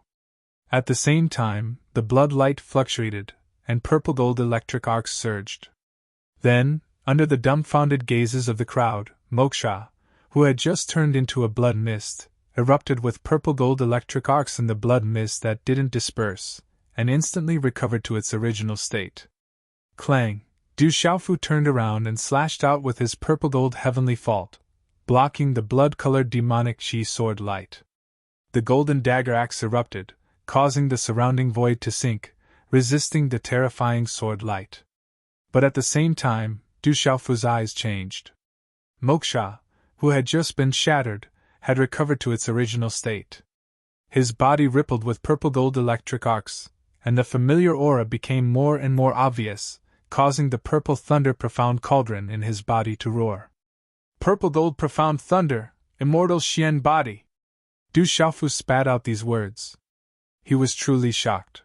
At the same time, the blood light fluctuated, and purple-gold electric arcs surged. Then, under the dumbfounded gazes of the crowd, Moksha, who had just turned into a blood mist, erupted with purple-gold electric arcs in the blood mist that didn't disperse, and instantly recovered to its original state. Clang! Du Xiaofu turned around and slashed out with his purple-gold heavenly fault, blocking the blood-colored demonic chi sword light. The golden dagger axe erupted, causing the surrounding void to sink, resisting the terrifying sword light. But at the same time, Du Xiaofu's eyes changed. Moksha, who had just been shattered, had recovered to its original state. His body rippled with purple-gold electric arcs, and the familiar aura became more and more obvious, causing the purple thunder profound cauldron in his body to roar. "Purple gold profound thunder, immortal Xian body!" Du Xiaofu spat out these words. He was truly shocked.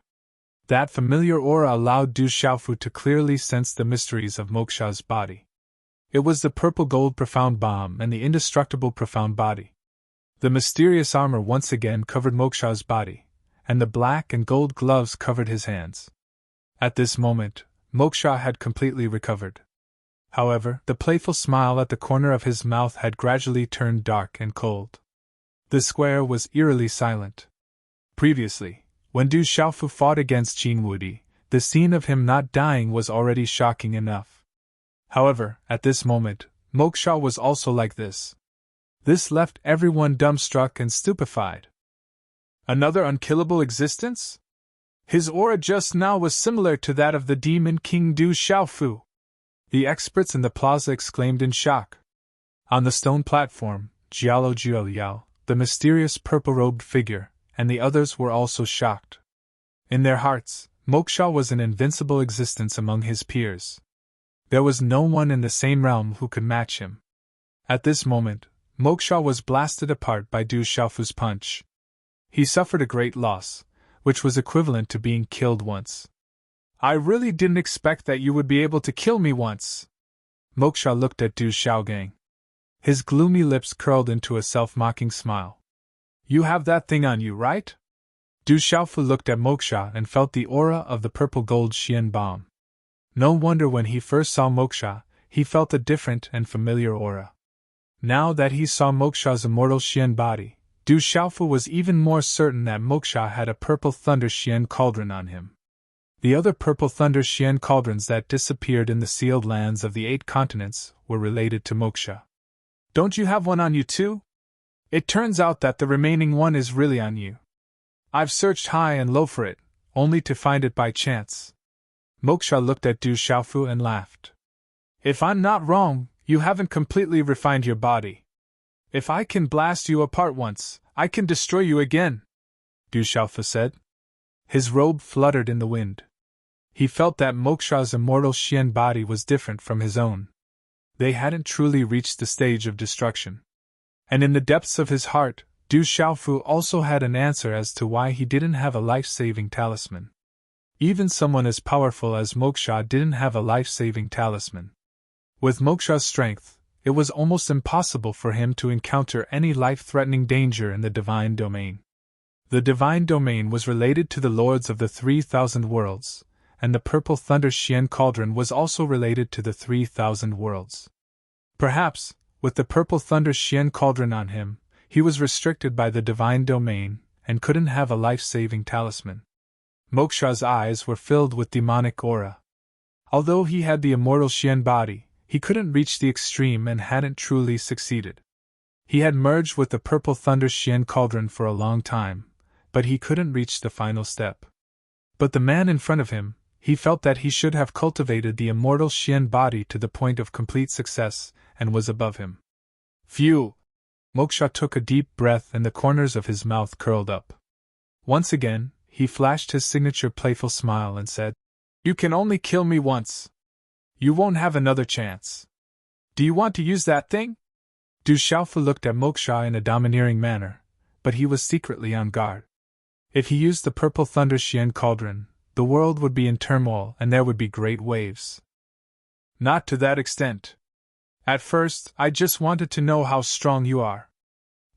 That familiar aura allowed Du Xiaofu to clearly sense the mysteries of Moksha's body. It was the purple gold profound bomb and the indestructible profound body. The mysterious armor once again covered Moksha's body, and the black and gold gloves covered his hands. At this moment, Moksha had completely recovered. However, the playful smile at the corner of his mouth had gradually turned dark and cold. The square was eerily silent. Previously, when Du Xiaofu fought against Qin Wudi, the scene of him not dying was already shocking enough. However, at this moment, Moksha was also like this. This left everyone dumbstruck and stupefied. Another unkillable existence? His aura just now was similar to that of the demon king Du Xiaofu. The experts in the plaza exclaimed in shock. On the stone platform, Jialo Jiao, the mysterious purple-robed figure, and the others were also shocked. In their hearts, Moksha was an invincible existence among his peers. There was no one in the same realm who could match him. At this moment, Moksha was blasted apart by Du Xiaofu's punch. He suffered a great loss, which was equivalent to being killed once. "I really didn't expect that you would be able to kill me once." Moksha looked at Du Xiaogang. His gloomy lips curled into a self-mocking smile. "You have that thing on you, right?" Du Xiaofu looked at Moksha and felt the aura of the purple gold Xian bomb. No wonder when he first saw Moksha, he felt a different and familiar aura. Now that he saw Moksha's immortal Xian body, Du Xiaofu was even more certain that Moksha had a purple thunder Xian cauldron on him. The other purple thunder Xian cauldrons that disappeared in the sealed lands of the 8 continents were related to Moksha. "Don't you have one on you too? It turns out that the remaining one is really on you. I've searched high and low for it, only to find it by chance." Moksha looked at Du Xiaofu and laughed. "If I'm not wrong, you haven't completely refined your body. If I can blast you apart once, I can destroy you again," Du Xiaofu said. His robe fluttered in the wind. He felt that Moksha's immortal Xian body was different from his own. They hadn't truly reached the stage of destruction. And in the depths of his heart, Du Xiaofu also had an answer as to why he didn't have a life-saving talisman. Even someone as powerful as Moksha didn't have a life-saving talisman. With Moksha's strength, it was almost impossible for him to encounter any life-threatening danger in the divine domain. The divine domain was related to the lords of the 3,000 worlds, and the purple thunder Xian cauldron was also related to the 3,000 worlds. Perhaps, with the purple thunder Xian cauldron on him, he was restricted by the divine domain and couldn't have a life-saving talisman. Moksha's eyes were filled with demonic aura. Although he had the immortal Xian body, he couldn't reach the extreme and hadn't truly succeeded. He had merged with the purple thunder Xian cauldron for a long time, but he couldn't reach the final step. But the man in front of him, he felt that he should have cultivated the immortal Xian body to the point of complete success, and was above him. Phew! Moksha took a deep breath and the corners of his mouth curled up. Once again, he flashed his signature playful smile and said, "You can only kill me once. You won't have another chance. Do you want to use that thing?" Du Xiaofu looked at Moksha in a domineering manner, but he was secretly on guard. If he used the purple thunder Xian cauldron, the world would be in turmoil and there would be great waves. Not to that extent. At first, I just wanted to know how strong you are.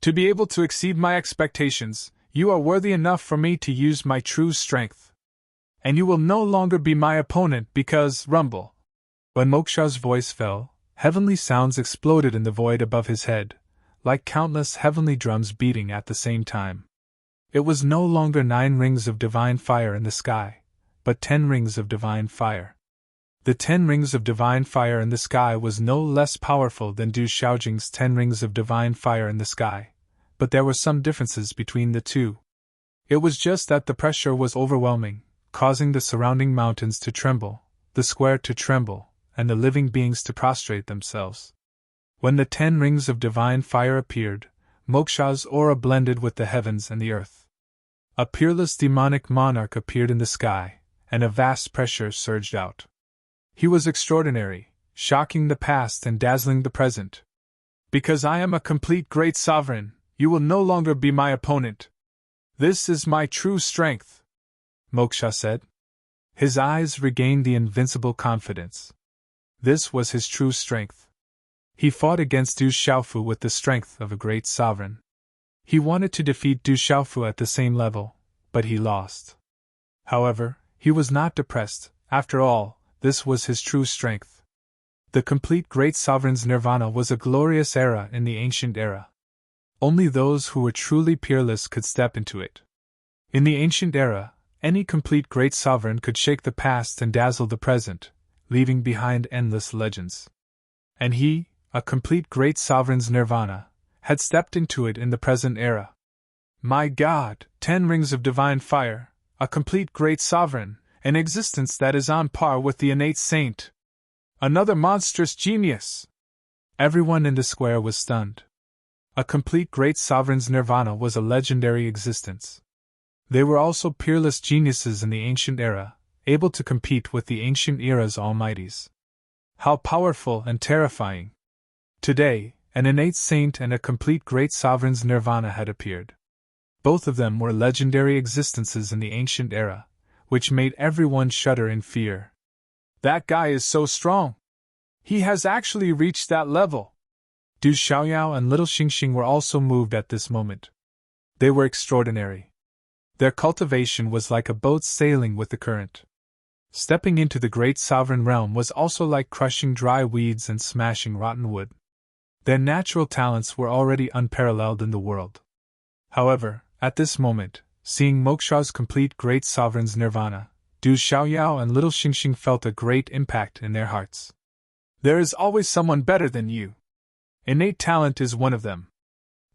To be able to exceed my expectations, you are worthy enough for me to use my true strength. And you will no longer be my opponent because, rumble. When Moksha's voice fell, heavenly sounds exploded in the void above his head, like countless heavenly drums beating at the same time. It was no longer 9 rings of divine fire in the sky, but 10 rings of divine fire. The 10 rings of divine fire in the sky was no less powerful than Du Xiaojing's 10 rings of divine fire in the sky, but there were some differences between the two. It was just that the pressure was overwhelming, causing the surrounding mountains to tremble, the square to tremble, and the living beings to prostrate themselves. When the 10 rings of divine fire appeared, Moksha's aura blended with the heavens and the earth. A peerless demonic monarch appeared in the sky, and a vast pressure surged out. He was extraordinary, shocking the past and dazzling the present. Because I am a complete great sovereign, you will no longer be my opponent. This is my true strength, Moksha said. His eyes regained the invincible confidence. This was his true strength. He fought against Du Xiaofu with the strength of a great sovereign. He wanted to defeat Du Xiaofu at the same level, but he lost. However, he was not depressed. After all, this was his true strength. The complete great sovereign's nirvana was a glorious era in the ancient era. Only those who were truly peerless could step into it. In the ancient era, any complete great sovereign could shake the past and dazzle the present, leaving behind endless legends. And he, a complete great sovereign's nirvana, had stepped into it in the present era. My God, 10 rings of divine fire, a complete great sovereign, an existence that is on par with the innate saint. Another monstrous genius! Everyone in the square was stunned. A complete great sovereign's nirvana was a legendary existence. They were also peerless geniuses in the ancient era, able to compete with the ancient era's almighties. How powerful and terrifying! Today, an innate saint and a complete great sovereign's nirvana had appeared. Both of them were legendary existences in the ancient era, which made everyone shudder in fear. That guy is so strong! He has actually reached that level! Du Xiaoyao and little Xingxing were also moved at this moment. They were extraordinary. Their cultivation was like a boat sailing with the current. Stepping into the great sovereign realm was also like crushing dry weeds and smashing rotten wood. Their natural talents were already unparalleled in the world. However, at this moment, seeing Moksha's complete great sovereign's nirvana, Du Xiaoyao and little Xingxing felt a great impact in their hearts. There is always someone better than you. Innate talent is one of them.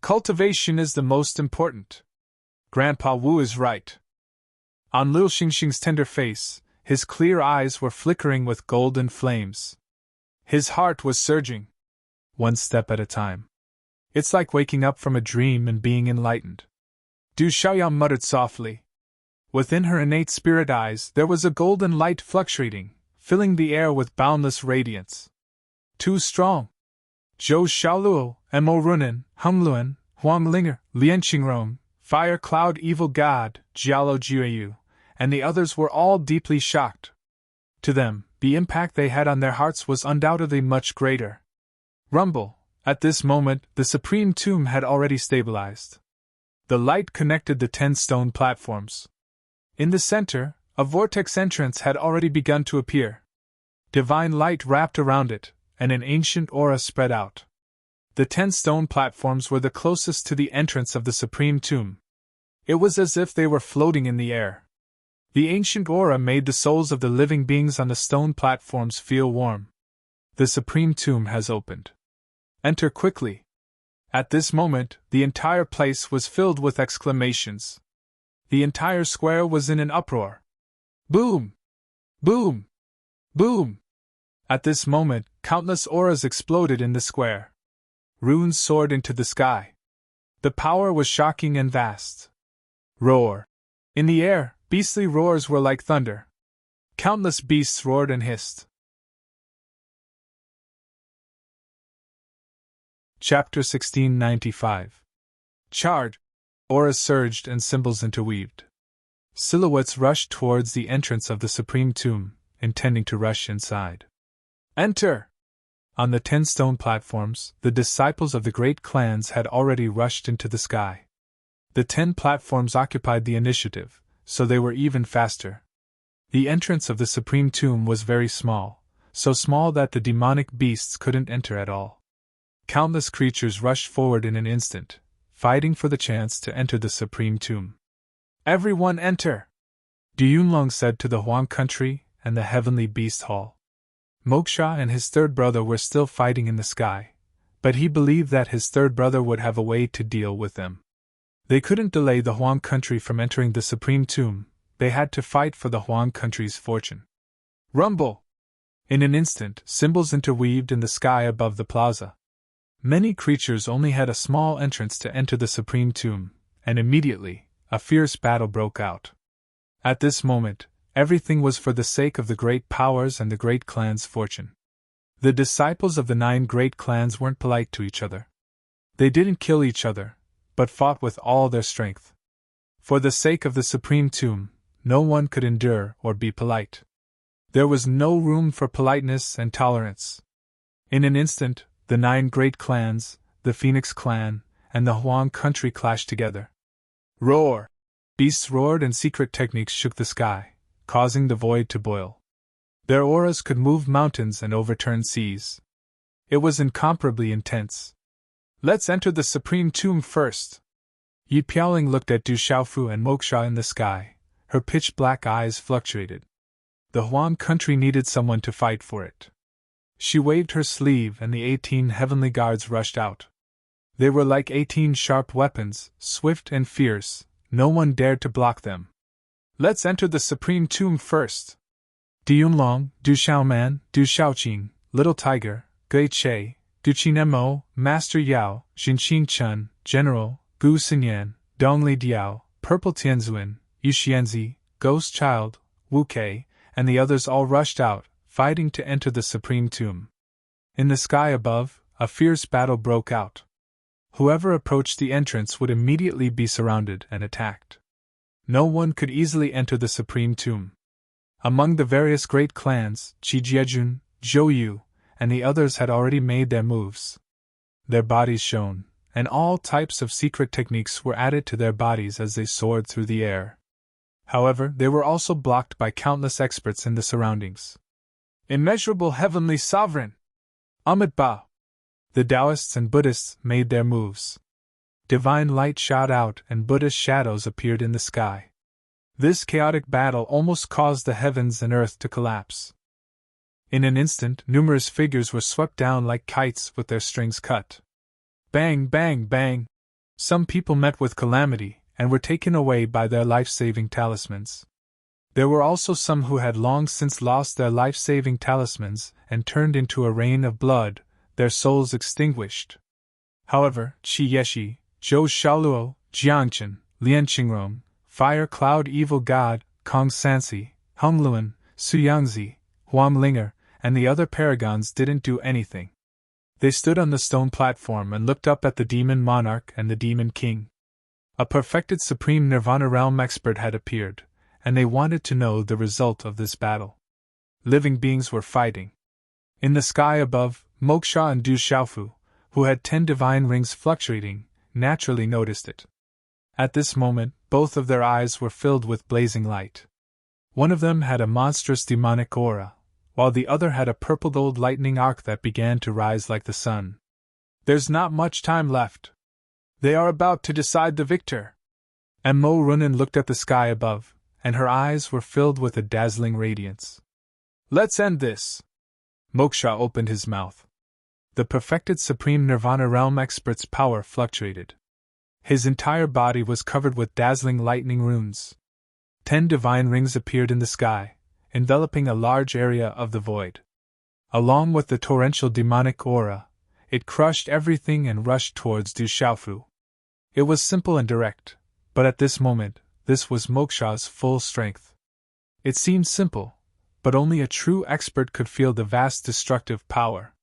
Cultivation is the most important. Grandpa Wu is right. On little Xingxing's tender face, his clear eyes were flickering with golden flames. His heart was surging. One step at a time. It's like waking up from a dream and being enlightened. Du Xiaoyao muttered softly. Within her innate spirit eyes there was a golden light fluctuating, filling the air with boundless radiance. Too strong. Zhou Xiaoluo, Mo Runan, Hung Luan, Huang Linger, Lian Qingrong, Fire Cloud Evil God, Jialo Jueyu, and the others were all deeply shocked. To them, the impact they had on their hearts was undoubtedly much greater. Rumble, at this moment, the Supreme Tomb had already stabilized. The light connected the 10 stone platforms. In the center, a vortex entrance had already begun to appear. Divine light wrapped around it, and an ancient aura spread out. The 10 stone platforms were the closest to the entrance of the Supreme Tomb. It was as if they were floating in the air. The ancient aura made the souls of the living beings on the stone platforms feel warm. The Supreme Tomb has opened. Enter quickly. At this moment, the entire place was filled with exclamations. The entire square was in an uproar. Boom! Boom! Boom! At this moment, countless auras exploded in the square. Runes soared into the sky. The power was shocking and vast. Roar! In the air, beastly roars were like thunder. Countless beasts roared and hissed. Chapter 1695. Charge! Auras surged and symbols interweaved. Silhouettes rushed towards the entrance of the Supreme Tomb, intending to rush inside. Enter! On the 10 stone platforms, the disciples of the great clans had already rushed into the sky. The 10 platforms occupied the initiative, so they were even faster. The entrance of the Supreme Tomb was very small, so small that the demonic beasts couldn't enter at all. Countless creatures rushed forward in an instant, fighting for the chance to enter the Supreme Tomb. Everyone enter! Du Yunlong said to the Huang country and the Heavenly Beast Hall. Moksha and his third brother were still fighting in the sky, but he believed that his third brother would have a way to deal with them. They couldn't delay the Huang country from entering the Supreme Tomb, they had to fight for the Huang country's fortune. Rumble! In an instant, symbols interweaved in the sky above the plaza. Many creatures only had a small entrance to enter the Supreme Tomb, and immediately, a fierce battle broke out. At this moment, everything was for the sake of the great powers and the great clan's fortune. The disciples of the 9 great clans weren't polite to each other. They didn't kill each other, but fought with all their strength. For the sake of the Supreme Tomb, no one could endure or be polite. There was no room for politeness and tolerance. In an instant, the 9 great clans, the Phoenix clan, and the Huang country clashed together. Roar! Beasts roared and secret techniques shook the sky, causing the void to boil. Their auras could move mountains and overturn seas. It was incomparably intense. Let's enter the Supreme Tomb first. Yi Piaoling looked at Du Xiaofu and Moksha in the sky. Her pitch-black eyes fluctuated. The Huang country needed someone to fight for it. She waved her sleeve and the 18 heavenly guards rushed out. They were like 18 sharp weapons, swift and fierce, no one dared to block them. Let's enter the Supreme Tomb first. Du Yunlong, Du Xiaoman, Du Xiaoqing, Little Tiger, Gui Che, Du Qinemo, Master Yao, Xinqing Chen, General, Gu Xinyan, Dongli Diao, Purple Tianzuan, Yu Xianzi, Ghost Child, Wu Kei, and the others all rushed out, fighting to enter the Supreme Tomb. In the sky above, a fierce battle broke out. Whoever approached the entrance would immediately be surrounded and attacked. No one could easily enter the Supreme Tomb. Among the various great clans, Qi Jiejun, Zhou Yu, and the others had already made their moves. Their bodies shone, and all types of secret techniques were added to their bodies as they soared through the air. However, they were also blocked by countless experts in the surroundings. Immeasurable Heavenly Sovereign! Amitabha! The Taoists and Buddhists made their moves. Divine light shot out and Buddhist shadows appeared in the sky. This chaotic battle almost caused the heavens and earth to collapse. In an instant, numerous figures were swept down like kites with their strings cut. Bang, bang, bang! Some people met with calamity and were taken away by their life-saving talismans. There were also some who had long since lost their life-saving talismans and turned into a rain of blood, their souls extinguished. However, Qi Yeshi, Zhou Shaoluo, Jiangchen, Lian Qingrong, Fire Cloud Evil God, Kong Sansi, Hung Luan, Su Yangzi, Huam Linger, and the other paragons didn't do anything. They stood on the stone platform and looked up at the demon monarch and the demon king. A perfected supreme Nirvana realm expert had appeared, and they wanted to know the result of this battle. Living beings were fighting. In the sky above, Moksha and Du Xiaofu, who had 10 divine rings fluctuating, naturally noticed it. At this moment, both of their eyes were filled with blazing light. One of them had a monstrous demonic aura, while the other had a purple gold lightning arc that began to rise like the sun. There's not much time left. They are about to decide the victor. And Mo Runan looked at the sky above, and her eyes were filled with a dazzling radiance. Let's end this. Moksha opened his mouth. The perfected supreme Nirvana realm expert's power fluctuated. His entire body was covered with dazzling lightning runes. 10 divine rings appeared in the sky, enveloping a large area of the void. Along with the torrential demonic aura, it crushed everything and rushed towards Du Xiaofu. It was simple and direct, but at this moment, this was Moksha's full strength. It seemed simple, but only a true expert could feel the vast destructive power.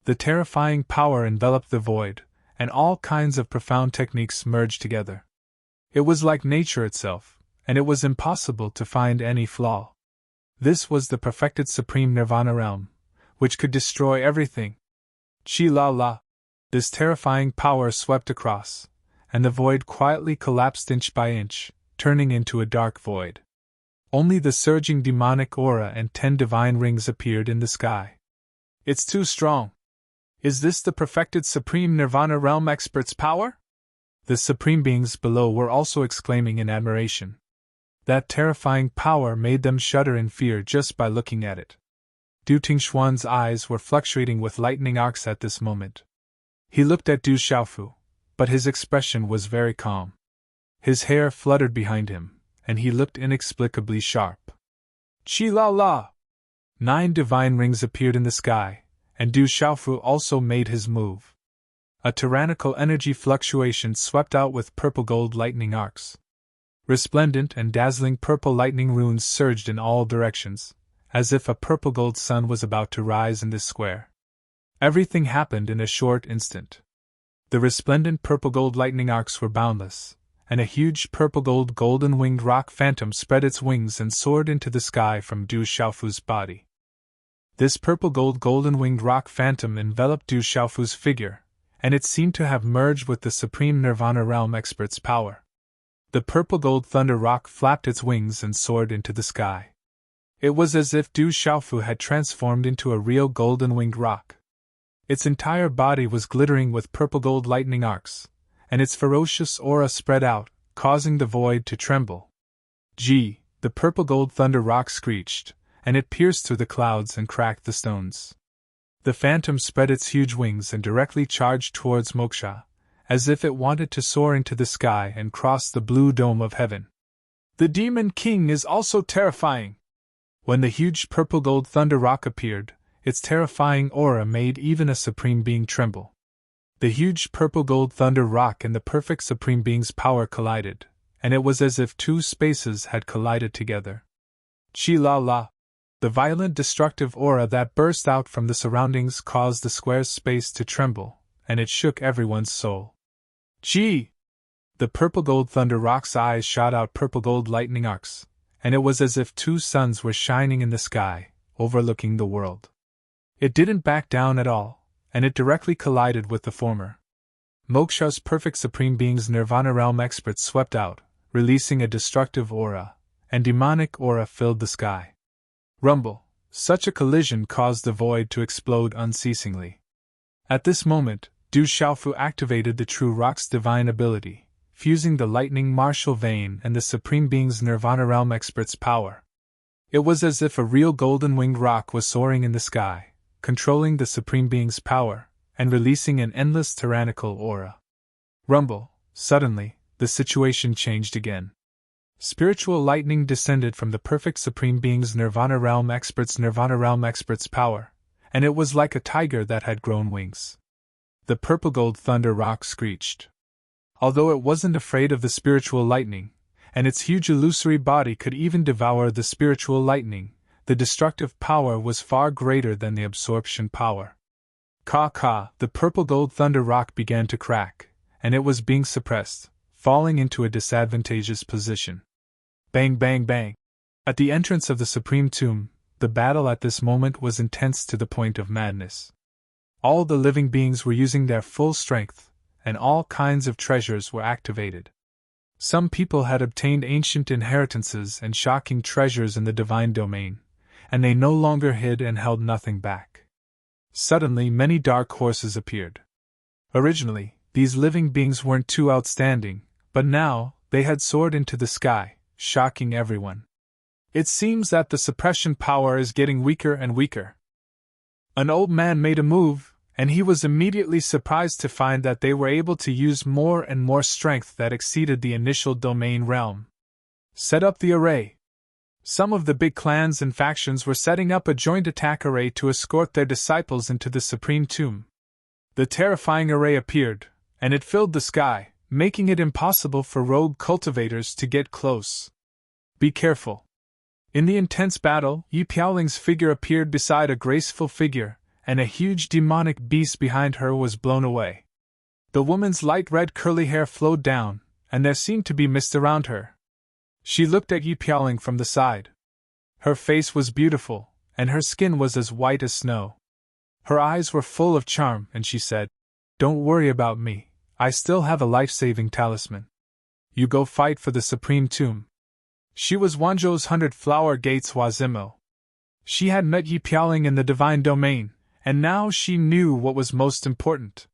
The terrifying power enveloped the void, and all kinds of profound techniques merged together. It was like nature itself, and it was impossible to find any flaw. This was the perfected supreme nirvana realm, which could destroy everything. Chi-la-la! This terrifying power swept across, and the void quietly collapsed inch by inch, turning into a dark void. Only the surging demonic aura and 10 divine rings appeared in the sky. It's too strong. Is this the perfected supreme nirvana realm expert's power? The supreme beings below were also exclaiming in admiration. That terrifying power made them shudder in fear just by looking at it. Du Tingshuan's eyes were fluctuating with lightning arcs at this moment. He looked at Du Xiaofu, but his expression was very calm. His hair fluttered behind him, and he looked inexplicably sharp. Chi-la-la! 9 divine rings appeared in the sky, and Du Xiaofu also made his move. A tyrannical energy fluctuation swept out with purple-gold lightning arcs. Resplendent and dazzling purple lightning runes surged in all directions, as if a purple-gold sun was about to rise in this square. Everything happened in a short instant. The resplendent purple-gold lightning arcs were boundless, and a huge purple-gold golden-winged rock phantom spread its wings and soared into the sky from Du Xiaofu's body. This purple-gold golden-winged rock phantom enveloped Du Xiaofu's figure, and it seemed to have merged with the supreme nirvana realm expert's power. The purple-gold thunder rock flapped its wings and soared into the sky. It was as if Du Xiaofu had transformed into a real golden-winged rock. Its entire body was glittering with purple-gold lightning arcs, and its ferocious aura spread out, causing the void to tremble. Gee! The purple-gold thunder rock screeched, and it pierced through the clouds and cracked the stones. The phantom spread its huge wings and directly charged towards Moksha, as if it wanted to soar into the sky and cross the blue dome of heaven. The Demon King is also terrifying! When the huge purple-gold thunder rock appeared, its terrifying aura made even a supreme being tremble. The huge purple-gold thunder rock and the perfect supreme being's power collided, and it was as if 2 spaces had collided together. Chi-la-la! The violent destructive aura that burst out from the surroundings caused the square's space to tremble, and it shook everyone's soul. Gee! The purple-gold thunder rock's eyes shot out purple-gold lightning arcs, and it was as if 2 suns were shining in the sky, overlooking the world. It didn't back down at all, and it directly collided with the former. Moksha's perfect supreme being's nirvana realm experts swept out, releasing a destructive aura, and demonic aura filled the sky. Rumble! Such a collision caused the void to explode unceasingly. At this moment, Du Xiaofu activated the true rock's divine ability, fusing the lightning martial vein and the supreme being's nirvana realm expert's power. It was as if a real golden-winged rock was soaring in the sky, controlling the supreme being's power, and releasing an endless tyrannical aura. Rumble! Suddenly, the situation changed again. Spiritual lightning descended from the perfect supreme being's nirvana realm expert's power, and it was like a tiger that had grown wings. The purple-gold thunder rock screeched. Although it wasn't afraid of the spiritual lightning, and its huge illusory body could even devour the spiritual lightning, the destructive power was far greater than the absorption power. Ka! The purple-gold thunder rock began to crack, and it was being suppressed, falling into a disadvantageous position. Bang, bang, bang! At the entrance of the Supreme Tomb, the battle at this moment was intense to the point of madness. All the living beings were using their full strength, and all kinds of treasures were activated. Some people had obtained ancient inheritances and shocking treasures in the divine domain, and they no longer hid and held nothing back. Suddenly, many dark horses appeared. Originally, these living beings weren't too outstanding, but now, they had soared into the sky, shocking everyone. It seems that the suppression power is getting weaker and weaker. An old man made a move, and he was immediately surprised to find that they were able to use more and more strength that exceeded the initial domain realm. Set up the array. Some of the big clans and factions were setting up a joint attack array to escort their disciples into the supreme tomb. The terrifying array appeared, and it filled the sky, making it impossible for rogue cultivators to get close. Be careful. In the intense battle, Yi Piaoling's figure appeared beside a graceful figure, and a huge demonic beast behind her was blown away. The woman's light red curly hair flowed down, and there seemed to be mist around her. She looked at Yi Piaoling from the side. Her face was beautiful, and her skin was as white as snow. Her eyes were full of charm, and she said, "Don't worry about me, I still have a life-saving talisman. You go fight for the supreme tomb." She was Wanzhou's 100-flower gates Wazimo. She had met Yi Piaoling in the divine domain, and now she knew what was most important.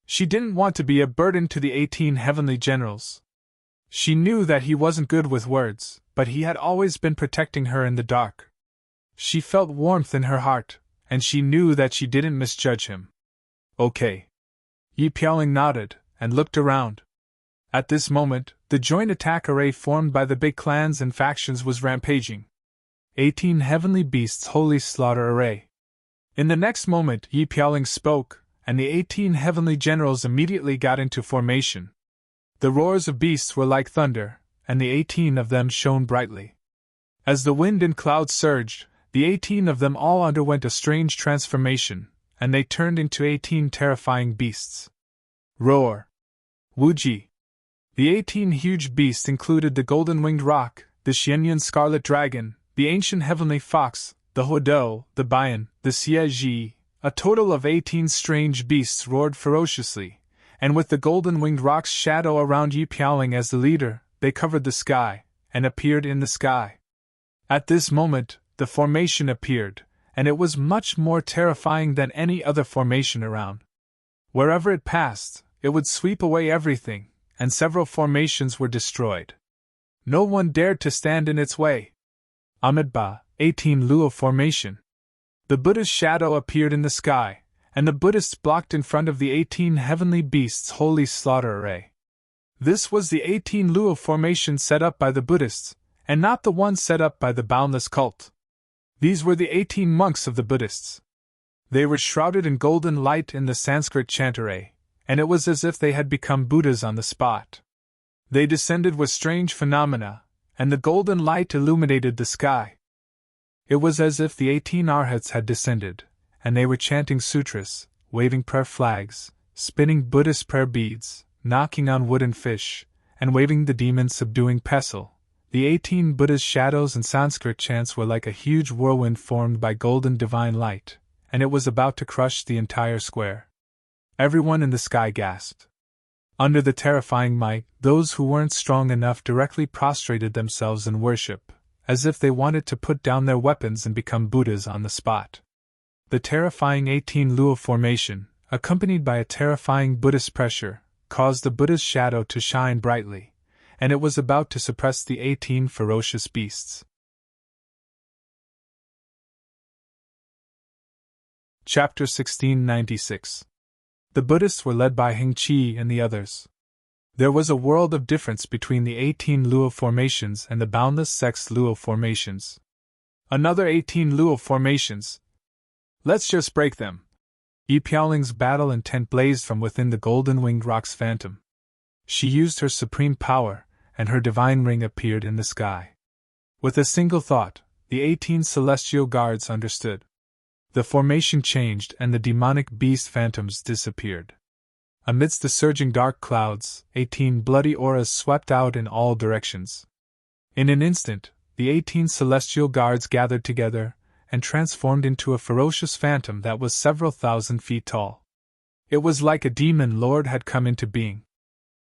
She didn't want to be a burden to the 18 heavenly generals. She knew that he wasn't good with words, but he had always been protecting her in the dark. She felt warmth in her heart, and she knew that she didn't misjudge him. "Okay." Yi Piaoling nodded, and looked around. At this moment, the joint attack array formed by the big clans and factions was rampaging. 18 heavenly beasts holy slaughter array. In the next moment Yi Piaoling spoke, and the 18 heavenly generals immediately got into formation. The roars of beasts were like thunder, and the 18 of them shone brightly. As the wind and clouds surged, the 18 of them all underwent a strange transformation, and they turned into 18 terrifying beasts. Roar! Wuji! The 18 huge beasts included the golden-winged roc, the Xianyun scarlet dragon, the ancient heavenly fox, the Huodou, the Bian, the Xie. A total of 18 strange beasts roared ferociously, and with the golden-winged roc's shadow around Yi Piaoling as the leader, they covered the sky, and appeared in the sky. At this moment, the formation appeared, and it was much more terrifying than any other formation around. Wherever it passed, it would sweep away everything, and several formations were destroyed. No one dared to stand in its way. Amidba, 18 Luo formation. The Buddha's shadow appeared in the sky, and the Buddhists blocked in front of the 18 heavenly beasts' holy slaughter array. This was the 18 Luo formation set up by the Buddhists, and not the one set up by the boundless cult. These were the 18 monks of the Buddhists. They were shrouded in golden light in the Sanskrit chant array, and it was as if they had become Buddhas on the spot. They descended with strange phenomena, and the golden light illuminated the sky. It was as if the 18 arhats had descended, and they were chanting sutras, waving prayer flags, spinning Buddhist prayer beads, knocking on wooden fish, and waving the demon-subduing pestle. The 18 Buddha's shadows and Sanskrit chants were like a huge whirlwind formed by golden divine light, and it was about to crush the entire square. Everyone in the sky gasped. Under the terrifying might, those who weren't strong enough directly prostrated themselves in worship, as if they wanted to put down their weapons and become Buddhas on the spot. The terrifying 18 Luo formation, accompanied by a terrifying Buddhist pressure, caused the Buddha's shadow to shine brightly, and it was about to suppress the 18 ferocious beasts. Chapter 1696. The Buddhists were led by Heng Qi and the others. There was a world of difference between the 18 Luo formations and the boundless sex Luo formations. Another 18 Luo formations. Let's just break them. Yi Piaoling's battle intent blazed from within the golden-winged roc's phantom. She used her supreme power, and her divine ring appeared in the sky. With a single thought, the 18 celestial guards understood. The formation changed and the demonic beast phantoms disappeared. Amidst the surging dark clouds, 18 bloody auras swept out in all directions. In an instant, the 18 celestial guards gathered together, and transformed into a ferocious phantom that was several thousand feet tall. It was like a demon lord had come into being.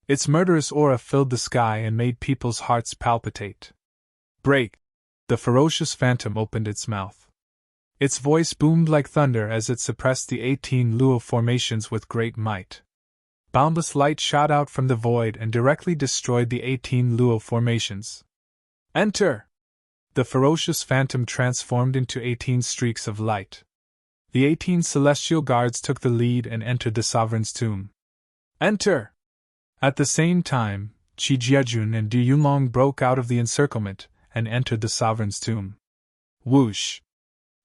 Its murderous aura filled the sky and made people's hearts palpitate. Break! The ferocious phantom opened its mouth. Its voice boomed like thunder as it suppressed the 18 Luo formations with great might. Boundless light shot out from the void and directly destroyed the 18 Luo formations. Enter! The ferocious phantom transformed into 18 streaks of light. The 18 celestial guards took the lead and entered the sovereign's tomb. Enter! At the same time, Qi Jiajun and Du Yunlong broke out of the encirclement, and entered the sovereign's tomb. Whoosh!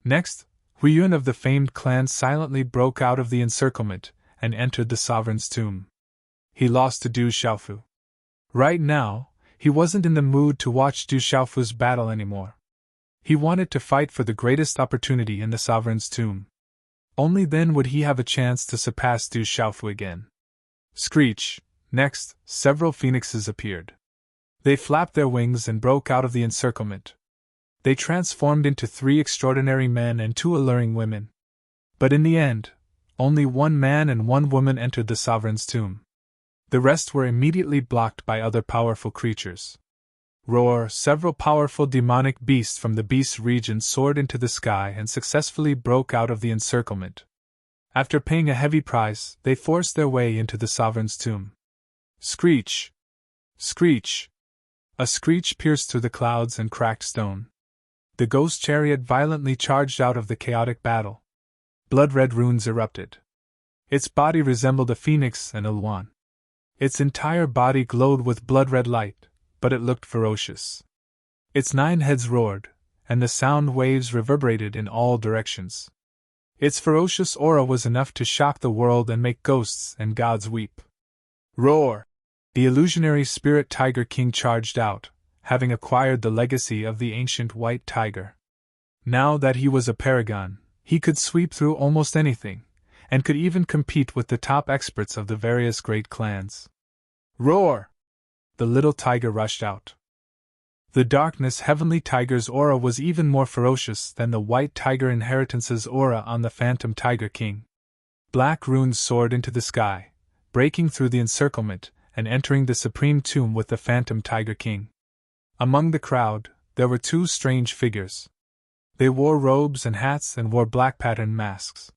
Next, Huiyun of the famed clan silently broke out of the encirclement and entered the sovereign's tomb. He lost to Du Xiaofu. Right now, he wasn't in the mood to watch Du Xiaofu's battle anymore. He wanted to fight for the greatest opportunity in the sovereign's tomb. Only then would he have a chance to surpass Du Xiaofu again. Screech! Next, several phoenixes appeared. They flapped their wings and broke out of the encirclement. They transformed into 3 extraordinary men and 2 alluring women. But in the end, only 1 man and 1 woman entered the sovereign's tomb. The rest were immediately blocked by other powerful creatures. Roar! Several powerful demonic beasts from the beast region soared into the sky and successfully broke out of the encirclement. After paying a heavy price, they forced their way into the sovereign's tomb. Screech! Screech! A screech pierced through the clouds and cracked stone. The ghost chariot violently charged out of the chaotic battle. Blood-red runes erupted. Its body resembled a phoenix and a luan. Its entire body glowed with blood-red light, but it looked ferocious. Its 9 heads roared, and the sound waves reverberated in all directions. Its ferocious aura was enough to shock the world and make ghosts and gods weep. Roar! The illusionary spirit Tiger King charged out, having acquired the legacy of the ancient white tiger. Now that he was a paragon, he could sweep through almost anything, and could even compete with the top experts of the various great clans. Roar! The little tiger rushed out. The darkness heavenly tiger's aura was even more ferocious than the white tiger inheritance's aura on the phantom Tiger King. Black runes soared into the sky, breaking through the encirclement and entering the supreme tomb with the phantom Tiger King. Among the crowd, there were 2 strange figures. They wore robes and hats and wore black patterned masks.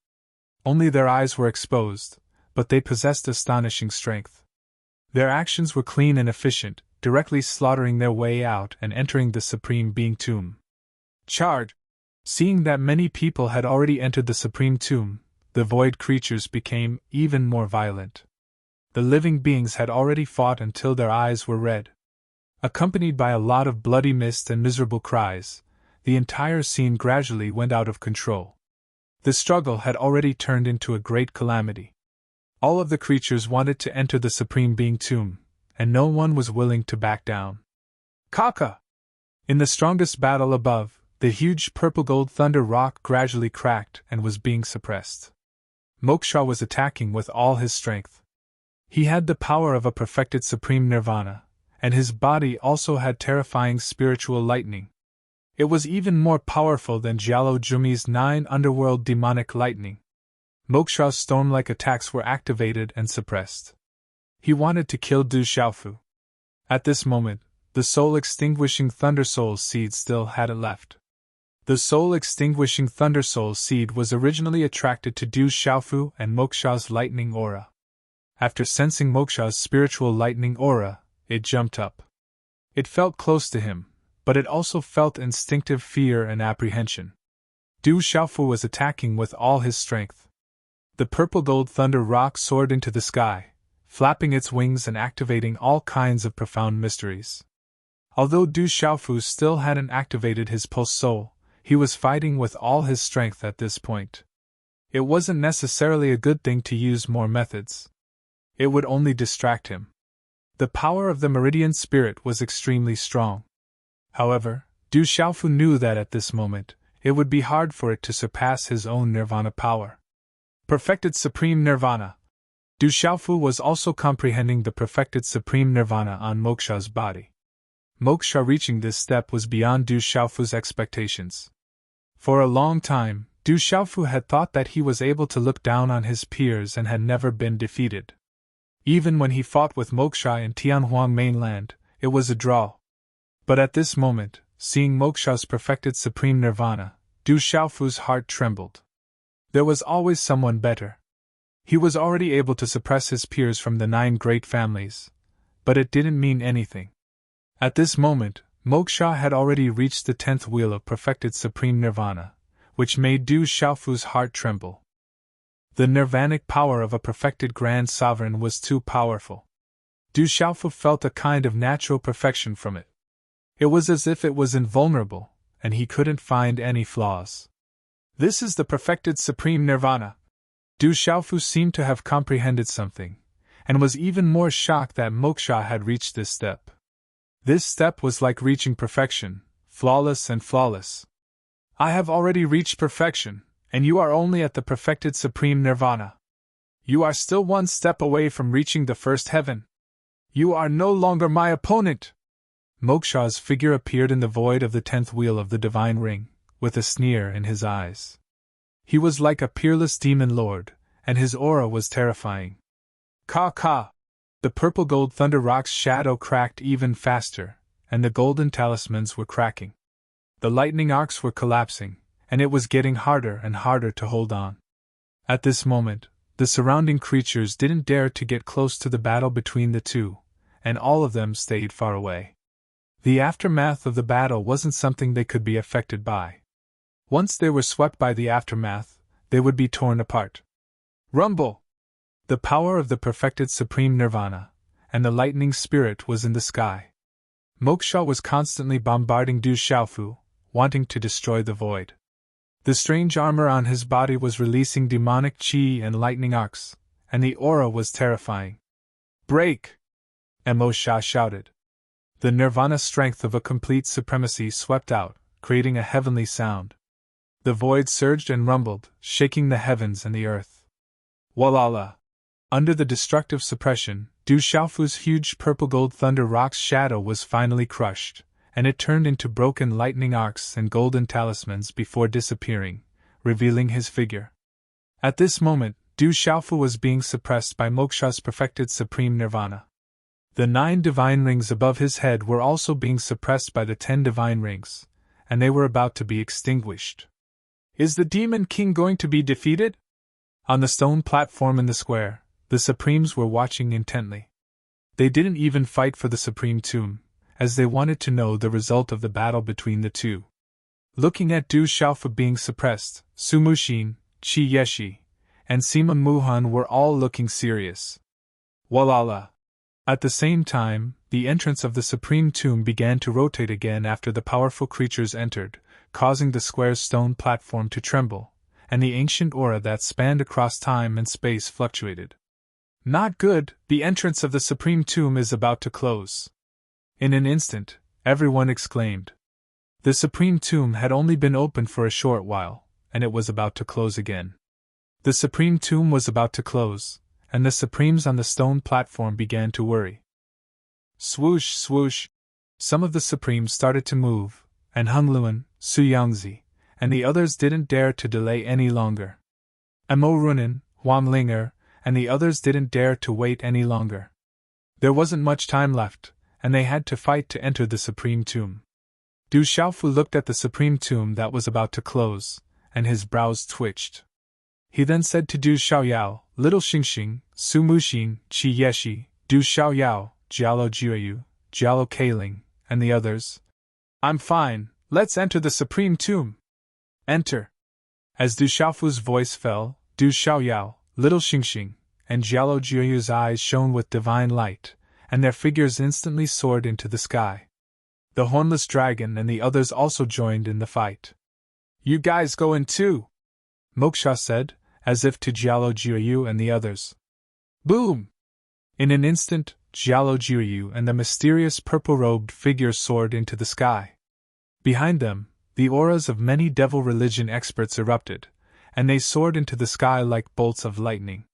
Only their eyes were exposed, but they possessed astonishing strength. Their actions were clean and efficient, directly slaughtering their way out and entering the Supreme Being tomb. Charge! Seeing that many people had already entered the Supreme Tomb, the void creatures became even more violent. The living beings had already fought until their eyes were red. Accompanied by a lot of bloody mist and miserable cries, the entire scene gradually went out of control. The struggle had already turned into a great calamity. All of the creatures wanted to enter the Supreme Being tomb, and no one was willing to back down. Kaka! In the strongest battle above, the huge purple-gold thunder rock gradually cracked and was being suppressed. Moksha was attacking with all his strength. He had the power of a perfected supreme nirvana, and his body also had terrifying spiritual lightning. It was even more powerful than Jialo Jumi's 9 underworld demonic lightning. Moksha's storm-like attacks were activated and suppressed. He wanted to kill Du Xiaofu. At this moment, the soul-extinguishing Thunder Soul Seed still hadn't left. The soul-extinguishing Thunder Soul Seed was originally attracted to Du Xiaofu and Moksha's lightning aura. After sensing Moksha's spiritual lightning aura, it jumped up. It felt close to him, but it also felt instinctive fear and apprehension. Du Xiaofu was attacking with all his strength. The purple-gold thunder rock soared into the sky, flapping its wings and activating all kinds of profound mysteries. Although Du Xiaofu still hadn't activated his pulse soul, he was fighting with all his strength at this point. It wasn't necessarily a good thing to use more methods. It would only distract him. The power of the Meridian Spirit was extremely strong. However, Du Xiaofu knew that at this moment, it would be hard for it to surpass his own nirvana power. Perfected Supreme Nirvana. Du Xiaofu was also comprehending the perfected Supreme Nirvana on Moksha's body. Moksha reaching this step was beyond Du Xiaofu's expectations. For a long time, Du Xiaofu had thought that he was able to look down on his peers and had never been defeated. Even when he fought with Moksha in Tianhuang mainland, it was a draw. But at this moment, seeing Moksha's perfected Supreme Nirvana, Du Xiaofu's heart trembled. There was always someone better. He was already able to suppress his peers from the 9 great families, but it didn't mean anything. At this moment, Moksha had already reached the 10th wheel of perfected Supreme Nirvana, which made Du Xiaofu's heart tremble. The nirvanic power of a perfected Grand Sovereign was too powerful. Du Xiaofu felt a kind of natural perfection from it. It was as if it was invulnerable, and he couldn't find any flaws. This is the perfected supreme nirvana. Du Xiaofu seemed to have comprehended something, and was even more shocked that moksha had reached this step. This step was like reaching perfection, flawless and flawless. I have already reached perfection, and you are only at the perfected supreme nirvana. You are still one step away from reaching the first heaven. You are no longer my opponent. Moksha's figure appeared in the void of the 10th wheel of the divine ring, with a sneer in his eyes. He was like a peerless demon lord, and his aura was terrifying. Ka ka! The purple gold thunder rock's shadow cracked even faster, and the golden talismans were cracking. The lightning arcs were collapsing, and it was getting harder and harder to hold on. At this moment, the surrounding creatures didn't dare to get close to the battle between the two, and all of them stayed far away. The aftermath of the battle wasn't something they could be affected by. Once they were swept by the aftermath, they would be torn apart. Rumble! The power of the perfected supreme nirvana, and the lightning spirit was in the sky. Moksha was constantly bombarding Du Xiaofu, wanting to destroy the void. The strange armor on his body was releasing demonic chi and lightning arcs, and the aura was terrifying. Break! Moksha shouted. The nirvana strength of a complete supremacy swept out, creating a heavenly sound. The void surged and rumbled, shaking the heavens and the earth. Walala! Under the destructive suppression, Du Xiaofu's huge purple gold thunder rock's shadow was finally crushed, and it turned into broken lightning arcs and golden talismans before disappearing, revealing his figure. At this moment, Du Xiaofu was being suppressed by Moksha's perfected supreme nirvana. The 9 divine rings above his head were also being suppressed by the 10 divine rings, and they were about to be extinguished. Is the Demon King going to be defeated? On the stone platform in the square, the Supremes were watching intently. They didn't even fight for the Supreme Tomb, as they wanted to know the result of the battle between the two. Looking at Du Xiaofu being suppressed, Su Muxin, Qi Yeshi, and Sima Muhan were all looking serious. Walala! At the same time, the entrance of the Supreme Tomb began to rotate again after the powerful creatures entered, causing the square's stone platform to tremble, and the ancient aura that spanned across time and space fluctuated. Not good, the entrance of the Supreme Tomb is about to close. In an instant, everyone exclaimed. The Supreme Tomb had only been open for a short while, and it was about to close again. The Supreme Tomb was about to close, and the Supremes on the stone platform began to worry. Swoosh, swoosh! Some of the Supremes started to move, and Hungluan, Su Yangzi, and the others didn't dare to delay any longer. Mo Runin, Huang Linger, and the others didn't dare to wait any longer. There wasn't much time left, and they had to fight to enter the Supreme Tomb. Du Xiaofu looked at the Supreme Tomb that was about to close, and his brows twitched. He then said to Du Xiaoyao, Little Xingxing, Su Muxin, Qi Yeshi, Du Xiaoyao, Jialo Jueyu, Jialo Keiling, and the others, I'm fine, let's enter the Supreme Tomb. Enter. As Du Xiaofu's voice fell, Du Xiaoyao, Little Xingxing, and Jialo Jueyu's eyes shone with divine light, and their figures instantly soared into the sky. The hornless dragon and the others also joined in the fight. You guys go in too, Moksha said, as if to Jialo Jueyu and the others. Boom! In an instant, Jialo Jueyu and the mysterious purple-robed figures soared into the sky. Behind them, the auras of many devil religion experts erupted, and they soared into the sky like bolts of lightning.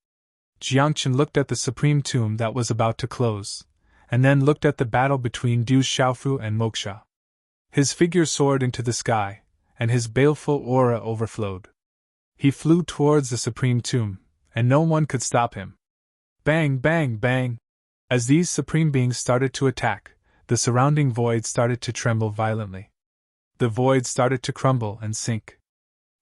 Jiangchen looked at the Supreme Tomb that was about to close, and then looked at the battle between Du Xiaofu and Moksha. His figure soared into the sky, and his baleful aura overflowed. He flew towards the Supreme Tomb, and no one could stop him. Bang, bang, bang! As these supreme beings started to attack, the surrounding void started to tremble violently. The void started to crumble and sink.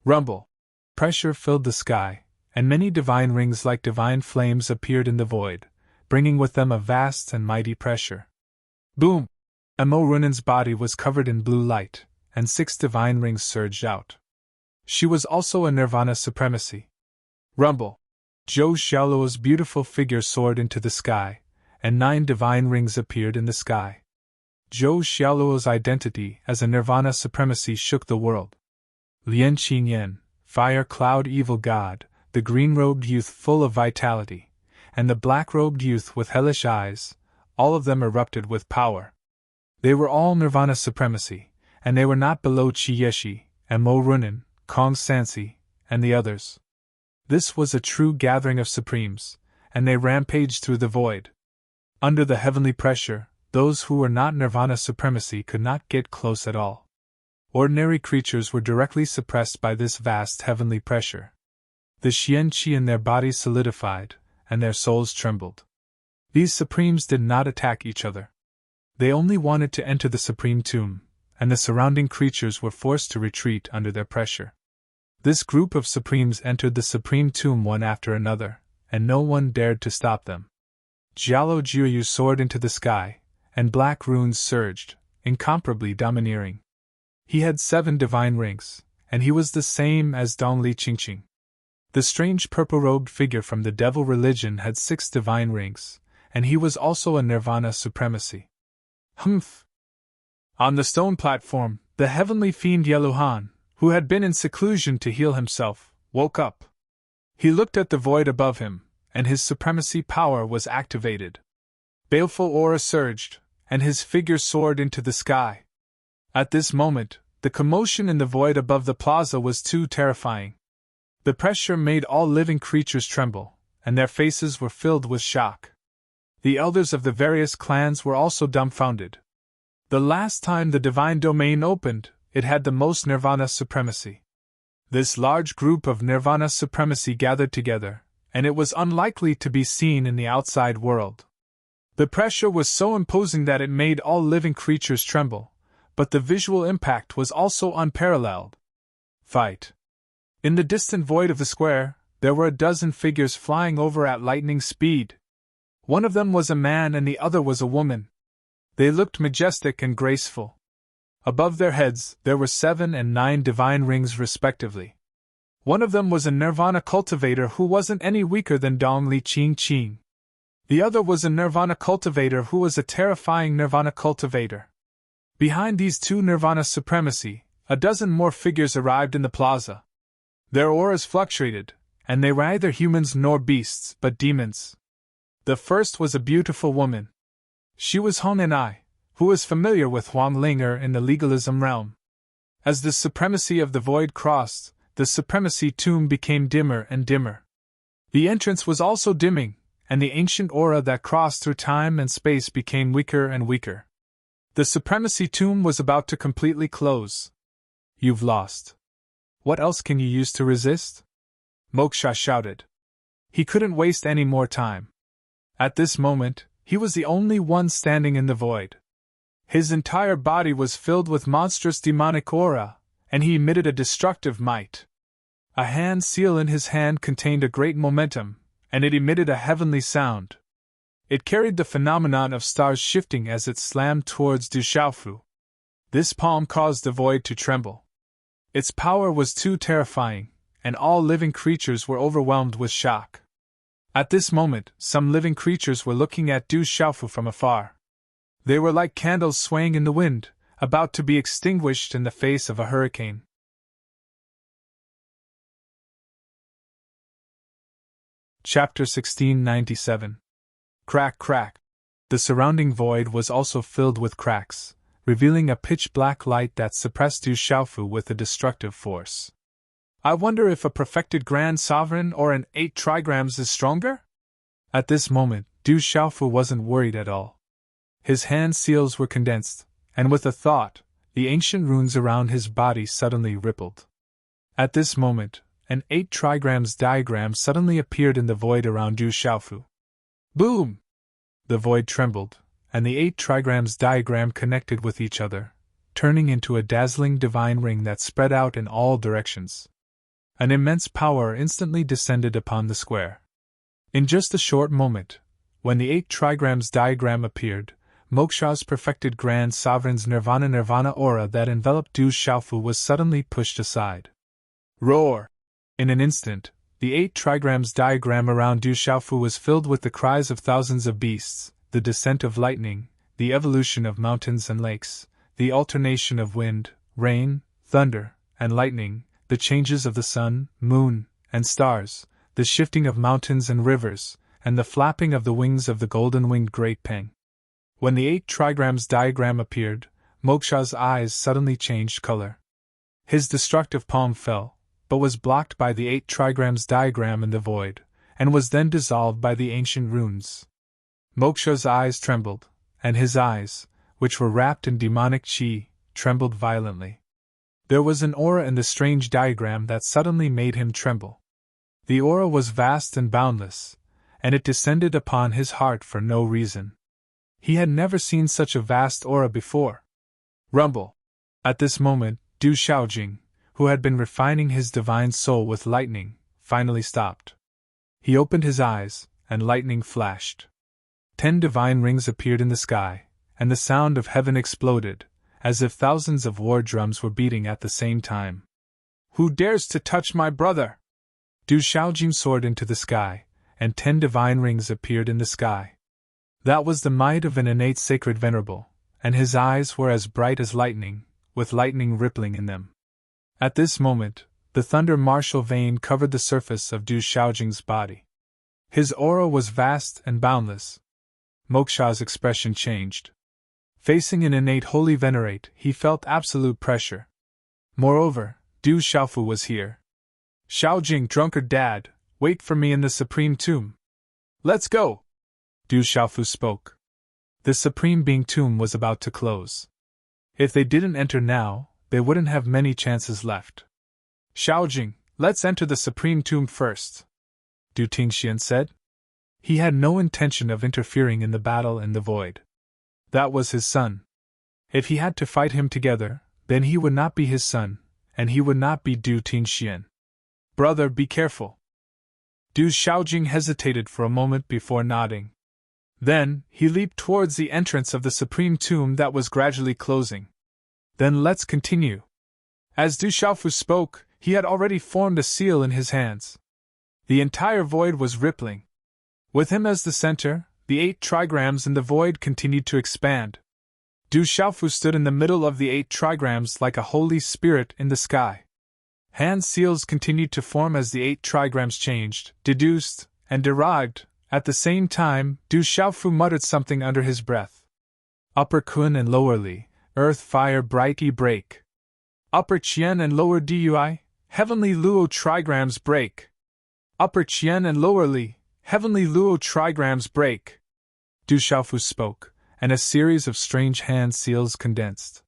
Rumble! Pressure filled the sky, and many divine rings like divine flames appeared in the void, bringing with them a vast and mighty pressure. Boom! Mo Runin's body was covered in blue light, and 6 divine rings surged out. She was also a nirvana supremacy. Rumble! Zhou Xiaoluo's beautiful figure soared into the sky, and 9 divine rings appeared in the sky. Zhou Xiaoluo's identity as a nirvana supremacy shook the world. Lian Qingyan, fire cloud evil god, the green-robed youth full of vitality, and the black-robed youth with hellish eyes, all of them erupted with power. They were all nirvana supremacy, and they were not below Qi Yeshi, and Mo Runan, Kong Sansi, and the others. This was a true gathering of supremes, and they rampaged through the void. Under the heavenly pressure, those who were not nirvana supremacy could not get close at all. Ordinary creatures were directly suppressed by this vast heavenly pressure. The Xian Qi in their bodies solidified, and their souls trembled. These supremes did not attack each other. They only wanted to enter the supreme tomb, and the surrounding creatures were forced to retreat under their pressure. This group of supremes entered the supreme tomb one after another, and no one dared to stop them. Jialo Jiuyu soared into the sky, and black runes surged, incomparably domineering. He had 7 divine rings, and he was the same as Dongli Qingqing. The strange purple-robed figure from the devil religion had 6 divine rings, and he was also a nirvana supremacy. Humph! On the stone platform, the heavenly fiend Yeluhan, who had been in seclusion to heal himself, woke up. He looked at the void above him, and his supremacy power was activated. Baleful aura surged, and his figure soared into the sky. At this moment, the commotion in the void above the plaza was too terrifying. The pressure made all living creatures tremble, and their faces were filled with shock. The elders of the various clans were also dumbfounded. The last time the divine domain opened, it had the most nirvana supremacy. This large group of nirvana supremacy gathered together, and it was unlikely to be seen in the outside world. The pressure was so imposing that it made all living creatures tremble, but the visual impact was also unparalleled. Fight. In the distant void of the square, there were a dozen figures flying over at lightning speed. One of them was a man and the other was a woman. They looked majestic and graceful. Above their heads, there were 7 and 9 divine rings respectively. One of them was a nirvana cultivator who wasn't any weaker than Dongli Qingqing. The other was a nirvana cultivator who was a terrifying nirvana cultivator. Behind these 2 nirvana supremacy, a dozen more figures arrived in the plaza. Their auras fluctuated, and they were neither humans nor beasts, but demons. The first was a beautiful woman. She was Hong An-I, who was familiar with Huang Linger in the legalism realm. As the supremacy of the void crossed, the supremacy tomb became dimmer and dimmer. The entrance was also dimming, and the ancient aura that crossed through time and space became weaker and weaker. The supremacy tomb was about to completely close. You've lost. What else can you use to resist? Moksha shouted. He couldn't waste any more time. At this moment, he was the only one standing in the void. His entire body was filled with monstrous demonic aura, and he emitted a destructive might. A hand seal in his hand contained a great momentum, and it emitted a heavenly sound. It carried the phenomenon of stars shifting as it slammed towards Du Xiaofu. This palm caused the void to tremble. Its power was too terrifying, and all living creatures were overwhelmed with shock. At this moment, some living creatures were looking at Du Xiaofu from afar. They were like candles swaying in the wind, about to be extinguished in the face of a hurricane. Chapter 1697. Crack, crack. The surrounding void was also filled with cracks, revealing a pitch-black light that suppressed Du Xiaofu with a destructive force. I wonder if a perfected Grand Sovereign or an 8 trigrams is stronger? At this moment, Du Xiaofu wasn't worried at all. His hand seals were condensed, and with a thought, the ancient runes around his body suddenly rippled. At this moment, an 8 trigrams diagram suddenly appeared in the void around Du Xiaofu. Boom! The void trembled, and the 8 trigrams diagram connected with each other, turning into a dazzling divine ring that spread out in all directions. An immense power instantly descended upon the square. In just a short moment, when the 8 trigrams diagram appeared, Moksha's perfected Grand Sovereign's Nirvana aura that enveloped Du Xiaofu was suddenly pushed aside. Roar! In an instant, the 8 trigrams diagram around Du Xiaofu was filled with the cries of thousands of beasts, the descent of lightning, the evolution of mountains and lakes, the alternation of wind, rain, thunder, and lightning, the changes of the sun, moon, and stars, the shifting of mountains and rivers, and the flapping of the wings of the golden-winged great peng. When the 8 trigrams diagram appeared, Moksha's eyes suddenly changed color. His destructive palm fell, but was blocked by the 8 trigrams diagram in the void, and was then dissolved by the ancient runes. Moksha's eyes trembled, and his eyes, which were wrapped in demonic chi, trembled violently. There was an aura in the strange diagram that suddenly made him tremble. The aura was vast and boundless, and it descended upon his heart for no reason. He had never seen such a vast aura before. Rumble! At this moment, Du Shaojing, who had been refining his divine soul with lightning, finally stopped. He opened his eyes, and lightning flashed. 10 divine rings appeared in the sky, and the sound of heaven exploded, as if thousands of war drums were beating at the same time. Who dares to touch my brother? Du Shaojing soared into the sky, and 10 divine rings appeared in the sky. That was the might of an innate sacred venerable, and his eyes were as bright as lightning, with lightning rippling in them. At this moment, the thunder martial vein covered the surface of Du Shaojing's body. His aura was vast and boundless. Moksha's expression changed. Facing an innate holy venerate, he felt absolute pressure. Moreover, Du Xiaofu was here. Shaojing, drunkard dad, wait for me in the Supreme Tomb. Let's go! Du Xiaofu spoke. The Supreme Being Tomb was about to close. If they didn't enter now, they wouldn't have many chances left. Shaojing, let's enter the Supreme Tomb first, Du Tingxian said. He had no intention of interfering in the battle in the void. That was his son. If he had to fight him together, then he would not be his son, and he would not be Du Tingxian. Brother, be careful. Du Shaojing hesitated for a moment before nodding. Then, he leaped towards the entrance of the Supreme Tomb that was gradually closing. Then let's continue. As Du Xiaofu spoke, he had already formed a seal in his hands. The entire void was rippling. With him as the center, the 8 trigrams in the void continued to expand. Du Xiaofu stood in the middle of the 8 trigrams like a holy spirit in the sky. Hand seals continued to form as the 8 trigrams changed, deduced, and derived. At the same time, Du Xiaofu muttered something under his breath. Upper Kun and Lower Li, Earth Fire Bright E break. Upper Qian and Lower Dui, Heavenly Luo trigrams break. Upper Qian and Lower Li, Heavenly Luo trigrams break. Du Xiaofu spoke, and a series of strange hand seals condensed.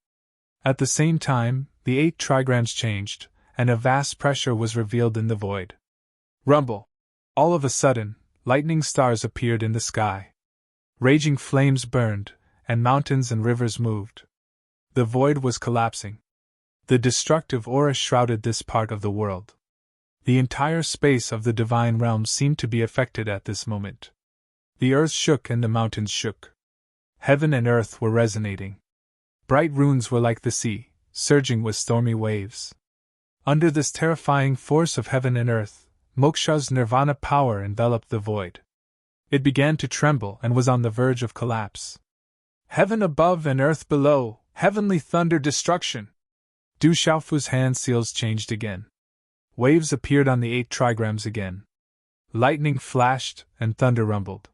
At the same time, the 8 trigrams changed, and a vast pressure was revealed in the void. Rumble! All of a sudden, lightning stars appeared in the sky. Raging flames burned, and mountains and rivers moved. The void was collapsing. The destructive aura shrouded this part of the world. The entire space of the divine realm seemed to be affected at this moment. The earth shook and the mountains shook. Heaven and earth were resonating. Bright runes were like the sea, surging with stormy waves. Under this terrifying force of heaven and earth, Moksha's nirvana power enveloped the void. It began to tremble and was on the verge of collapse. Heaven above and earth below, heavenly thunder destruction! Du Xiaofu's hand seals changed again. Waves appeared on the 8 trigrams again. Lightning flashed and thunder rumbled.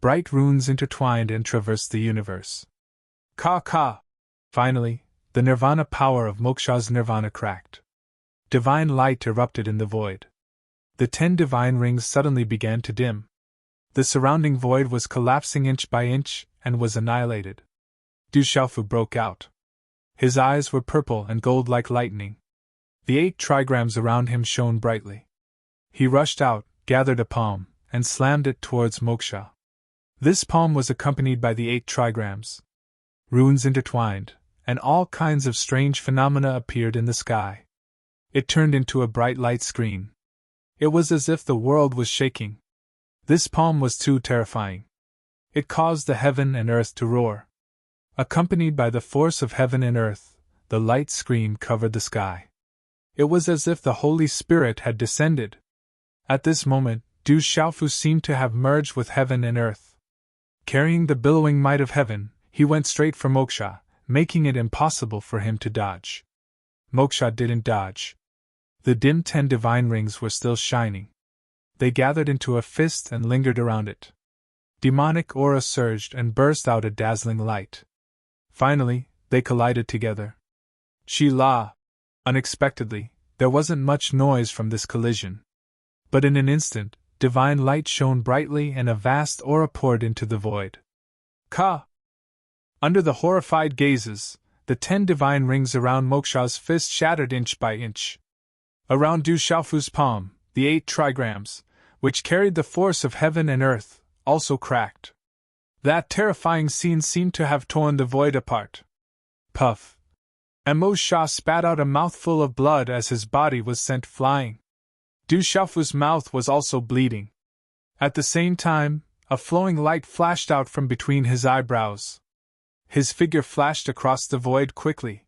Bright runes intertwined and traversed the universe. Ka! Finally, the nirvana power of Moksha's nirvana cracked. Divine light erupted in the void. The 10 divine rings suddenly began to dim. The surrounding void was collapsing inch by inch and was annihilated. Du Xiaofu broke out. His eyes were purple and gold like lightning. The 8 trigrams around him shone brightly. He rushed out, gathered a palm, and slammed it towards Moksha. This palm was accompanied by the 8 trigrams. Runes intertwined, and all kinds of strange phenomena appeared in the sky. It turned into a bright light screen. It was as if the world was shaking. This palm was too terrifying. It caused the heaven and earth to roar. Accompanied by the force of heaven and earth, the light screen covered the sky. It was as if the Holy Spirit had descended. At this moment, Du Xiaofu seemed to have merged with heaven and earth. Carrying the billowing might of heaven, he went straight for Moksha, making it impossible for him to dodge. Moksha didn't dodge. The dim 10 divine rings were still shining. They gathered into a fist and lingered around it. Demonic aura surged and burst out a dazzling light. Finally, they collided together. She-la! Unexpectedly, there wasn't much noise from this collision. But in an instant, divine light shone brightly and a vast aura poured into the void. Ka! Under the horrified gazes, the 10 divine rings around Moksha's fist shattered inch by inch. Around Du Xiaofu's palm, the 8 trigrams, which carried the force of heaven and earth, also cracked. That terrifying scene seemed to have torn the void apart. Puff! And Mo Sha spat out a mouthful of blood as his body was sent flying. Du Xiaofu's mouth was also bleeding. At the same time, a flowing light flashed out from between his eyebrows. His figure flashed across the void quickly.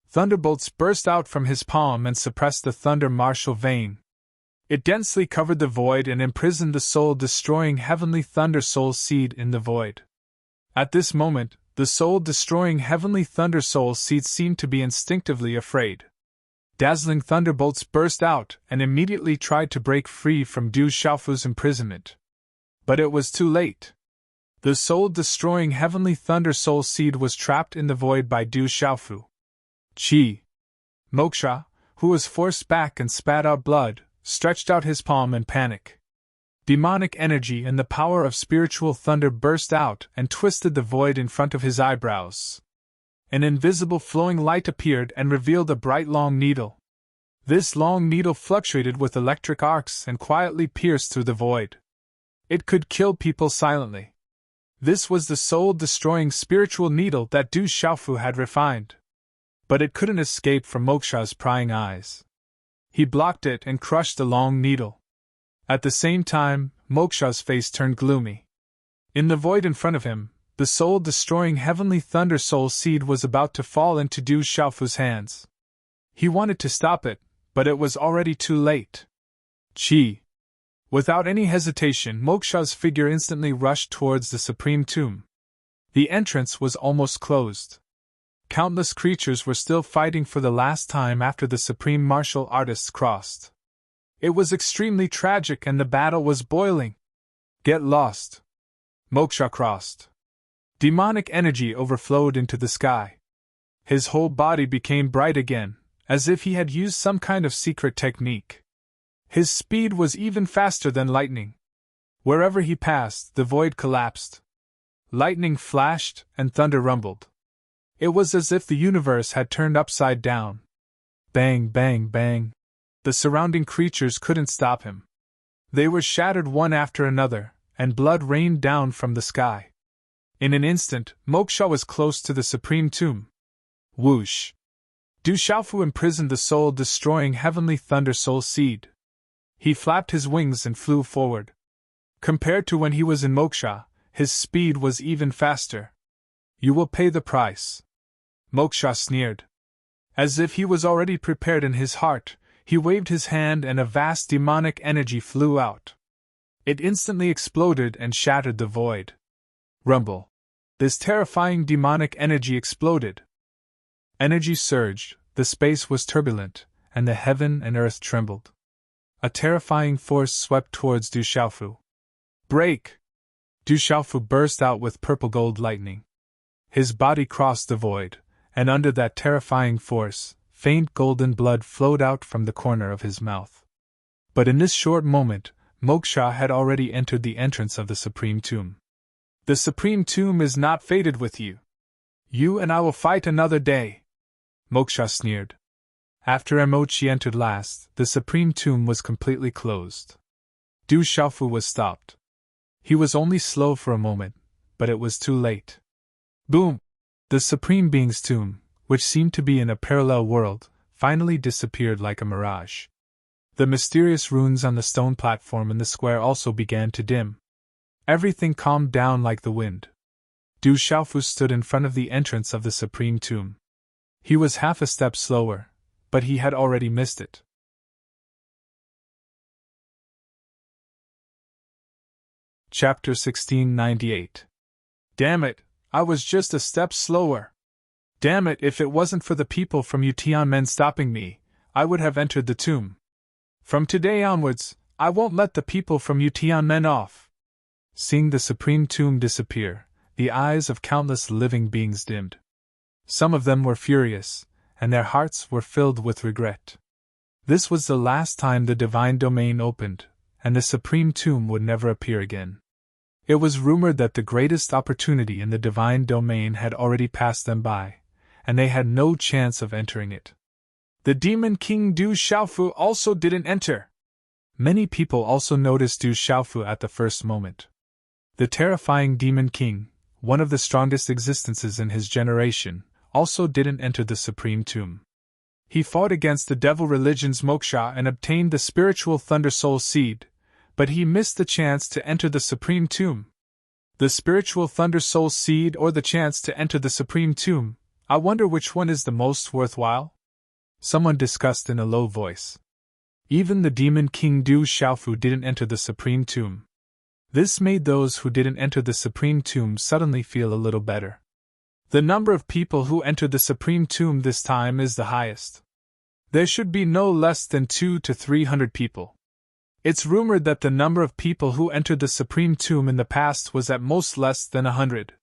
Thunderbolts burst out from his palm and suppressed the thunder martial vein. It densely covered the void and imprisoned the soul-destroying heavenly thunder soul seed in the void. At this moment, the soul-destroying heavenly thunder soul seed seemed to be instinctively afraid. Dazzling thunderbolts burst out and immediately tried to break free from Du Xiaofu's imprisonment. But it was too late. The soul-destroying heavenly thunder soul seed was trapped in the void by Du Xiaofu. Chi! Moksha, who was forced back and spat out blood, stretched out his palm in panic. Demonic energy and the power of spiritual thunder burst out and twisted the void in front of his eyebrows. An invisible flowing light appeared and revealed a bright long needle. This long needle fluctuated with electric arcs and quietly pierced through the void. It could kill people silently. This was the soul-destroying spiritual needle that Du Xiaofu had refined. But it couldn't escape from Moksha's prying eyes. He blocked it and crushed the long needle. At the same time, Moksha's face turned gloomy. In the void in front of him, the soul-destroying heavenly thunder soul seed was about to fall into Du Xiaofu's hands. He wanted to stop it, but it was already too late. Chi! Without any hesitation, Moksha's figure instantly rushed towards the supreme tomb. The entrance was almost closed. Countless creatures were still fighting for the last time after the supreme martial artists crossed. It was extremely tragic and the battle was boiling. Get lost! Moksha crossed. Demonic energy overflowed into the sky. His whole body became bright again, as if he had used some kind of secret technique. His speed was even faster than lightning. Wherever he passed, the void collapsed. Lightning flashed and thunder rumbled. It was as if the universe had turned upside down. Bang, bang, bang. The surrounding creatures couldn't stop him. They were shattered one after another, and blood rained down from the sky. In an instant, Moksha was close to the supreme tomb. Whoosh! Du Xiaofu imprisoned the soul-destroying heavenly thunder soul seed. He flapped his wings and flew forward. Compared to when he was in Moksha, his speed was even faster. You will pay the price. Moksha sneered. As if he was already prepared in his heart, he waved his hand and a vast demonic energy flew out. It instantly exploded and shattered the void. Rumble. This terrifying demonic energy exploded. Energy surged, the space was turbulent, and the heaven and earth trembled. A terrifying force swept towards Du Xiaofu. Break! Du Xiaofu burst out with purple-gold lightning. His body crossed the void, and under that terrifying force, faint golden blood flowed out from the corner of his mouth. But in this short moment, Moksha had already entered the entrance of the Supreme Tomb. The Supreme Tomb is not fated with you. You and I will fight another day. Moksha sneered. After Emochi entered last, the Supreme Tomb was completely closed. Du Xiaofu was stopped. He was only slow for a moment, but it was too late. Boom! The Supreme Being's tomb, which seemed to be in a parallel world, finally disappeared like a mirage. The mysterious runes on the stone platform in the square also began to dim. Everything calmed down like the wind. Du Xiaofu stood in front of the entrance of the Supreme Tomb. He was half a step slower, but he had already missed it. Chapter 1698. Damn it, I was just a step slower. Damn it, if it wasn't for the people from Utianmen stopping me, I would have entered the tomb. From today onwards, I won't let the people from Utianmen off. Seeing the supreme tomb disappear, the eyes of countless living beings dimmed. Some of them were furious, and their hearts were filled with regret. This was the last time the divine domain opened, and the supreme tomb would never appear again. It was rumored that the greatest opportunity in the divine domain had already passed them by, and they had no chance of entering it. The demon king Du Xiaofu also didn't enter. Many people also noticed Du Xiaofu at the first moment. The terrifying demon king, one of the strongest existences in his generation, also didn't enter the supreme tomb. He fought against the devil religion's moksha and obtained the spiritual Thunder Soul seed, but he missed the chance to enter the supreme tomb. The spiritual Thunder Soul seed or the chance to enter the supreme tomb, I wonder which one is the most worthwhile? Someone discussed in a low voice. Even the demon king Du Xiaofu didn't enter the supreme tomb. This made those who didn't enter the supreme tomb suddenly feel a little better. The number of people who entered the supreme tomb this time is the highest. There should be no less than 200 to 300 people. It's rumored that the number of people who entered the supreme tomb in the past was at most less than 100.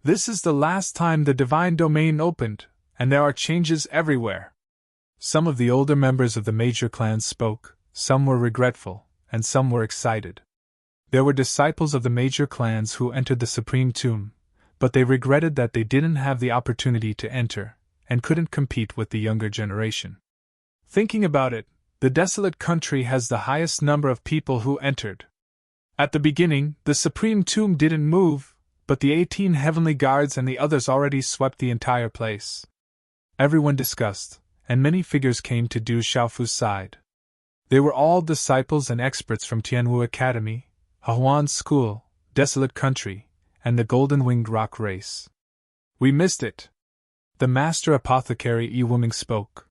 This is the last time the divine domain opened, and there are changes everywhere. Some of the older members of the major clans spoke, some were regretful, and some were excited. There were disciples of the major clans who entered the supreme tomb, but they regretted that they didn't have the opportunity to enter, and couldn't compete with the younger generation. Thinking about it, the desolate country has the highest number of people who entered. At the beginning, the supreme tomb didn't move, but the 18 heavenly guards and the others already swept the entire place. Everyone discussed, and many figures came to Du Xiaofu's side. They were all disciples and experts from Tianwu Academy, Hahuan's school, Desolate Country, and the Golden-Winged Rock race. We missed it. The master apothecary Yi Wuming spoke.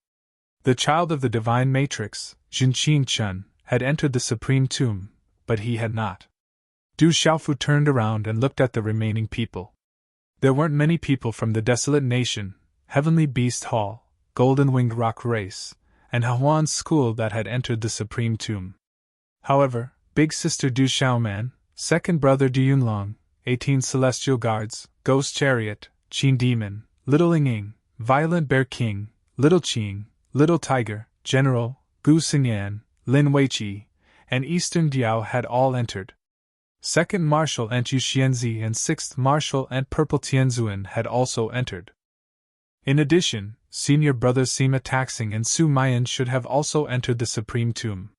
The child of the divine matrix, Jin Qingchun, had entered the supreme tomb, but he had not. Du Xiaofu turned around and looked at the remaining people. There weren't many people from the Desolate Nation, Heavenly Beast Hall, Golden-Winged Rock race, and Hahuan's school that had entered the supreme tomb. However, Big Sister Du Xiaoman, Second Brother Du Yunlong, 18 Celestial Guards, Ghost Chariot, Qin Demon, Little Ying, Violent Bear King, Little Qing, Little Tiger, General, Gu Xinyan, Lin Weiqi, and Eastern Diao had all entered. Second Marshal Ant Yu Xianzi and Sixth Marshal Ant Purple Tianzuan had also entered. In addition, Senior Brothers Sima Taxing and Su Mayan should have also entered the Supreme Tomb.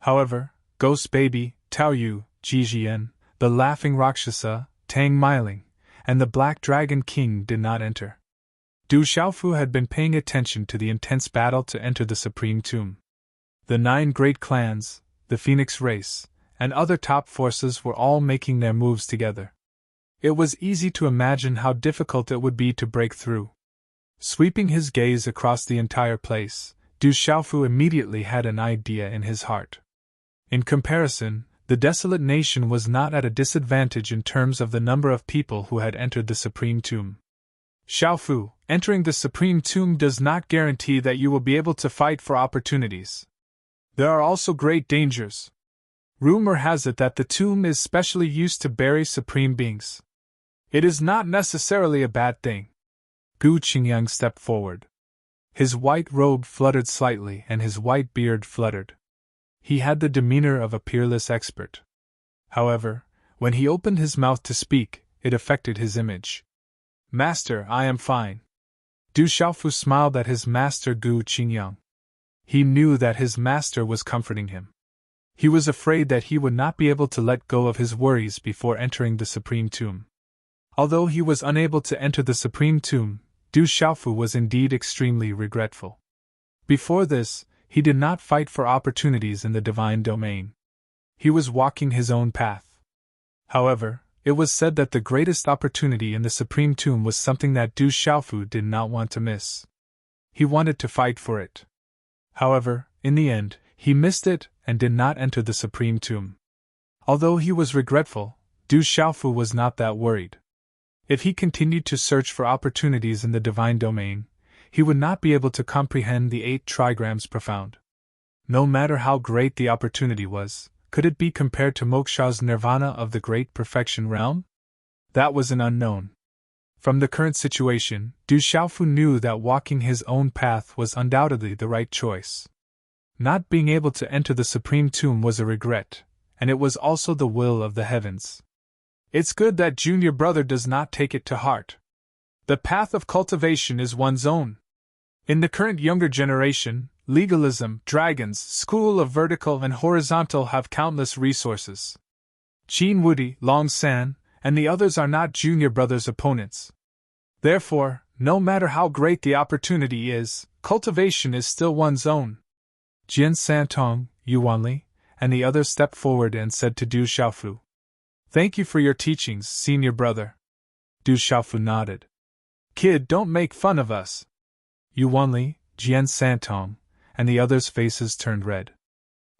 However, Ghost Baby, Tao Yu, Ji Jian, the Laughing Rakshasa, Tang Miling, and the Black Dragon King did not enter. Du Xiaofu had been paying attention to the intense battle to enter the Supreme Tomb. The 9 great clans, the Phoenix race, and other top forces were all making their moves together. It was easy to imagine how difficult it would be to break through. Sweeping his gaze across the entire place, Du Xiaofu immediately had an idea in his heart. In comparison, the desolate nation was not at a disadvantage in terms of the number of people who had entered the Supreme Tomb. Xiaofu, entering the Supreme Tomb does not guarantee that you will be able to fight for opportunities. There are also great dangers. Rumor has it that the tomb is specially used to bury supreme beings. It is not necessarily a bad thing. Gu Qingyang stepped forward. His white robe fluttered slightly and his white beard fluttered. He had the demeanor of a peerless expert. However, when he opened his mouth to speak, it affected his image. Master, I am fine. Du Xiaofu smiled at his master Gu Qingyang. He knew that his master was comforting him. He was afraid that he would not be able to let go of his worries before entering the Supreme Tomb. Although he was unable to enter the Supreme Tomb, Du Xiaofu was indeed extremely regretful. Before this, he did not fight for opportunities in the divine domain. He was walking his own path. However, it was said that the greatest opportunity in the Supreme Tomb was something that Du Xiaofu did not want to miss. He wanted to fight for it. However, in the end, he missed it and did not enter the Supreme Tomb. Although he was regretful, Du Xiaofu was not that worried. If he continued to search for opportunities in the divine domain, he would not be able to comprehend the 8 trigrams profound. No matter how great the opportunity was, could it be compared to moksha's nirvana of the great perfection realm? That was an unknown. From the current situation, Du Xiaofu knew that walking his own path was undoubtedly the right choice. Not being able to enter the Supreme Tomb was a regret, and it was also the will of the heavens. It's good that junior brother does not take it to heart. The path of cultivation is one's own. In the current younger generation, legalism, dragons, school of vertical and horizontal have countless resources. Qin Wudi, Long San, and the others are not junior brother's opponents. Therefore, no matter how great the opportunity is, cultivation is still one's own. Jian Santong, Yuanli, and the others stepped forward and said to Du Xiaofu, "Thank you for your teachings, senior brother." Du Xiaofu nodded. "Kid, don't make fun of us." Yuanli, Jian Santong, and the others' faces turned red.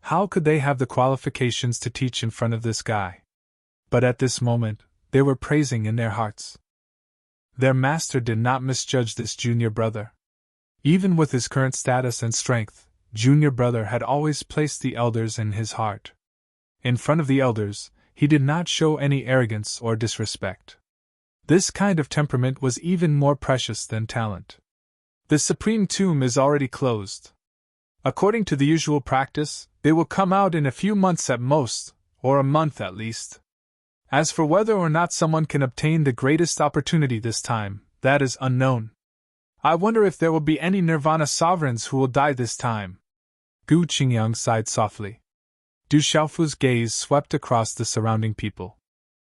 How could they have the qualifications to teach in front of this guy? But at this moment, they were praising in their hearts. Their master did not misjudge this junior brother. Even with his current status and strength, junior brother had always placed the elders in his heart. In front of the elders, he did not show any arrogance or disrespect. This kind of temperament was even more precious than talent. The Supreme Tomb is already closed. According to the usual practice, they will come out in a few months at most, or a month at least. As for whether or not someone can obtain the greatest opportunity this time, that is unknown. I wonder if there will be any Nirvana sovereigns who will die this time. Gu Qingyang sighed softly. Du Xiaofu's gaze swept across the surrounding people.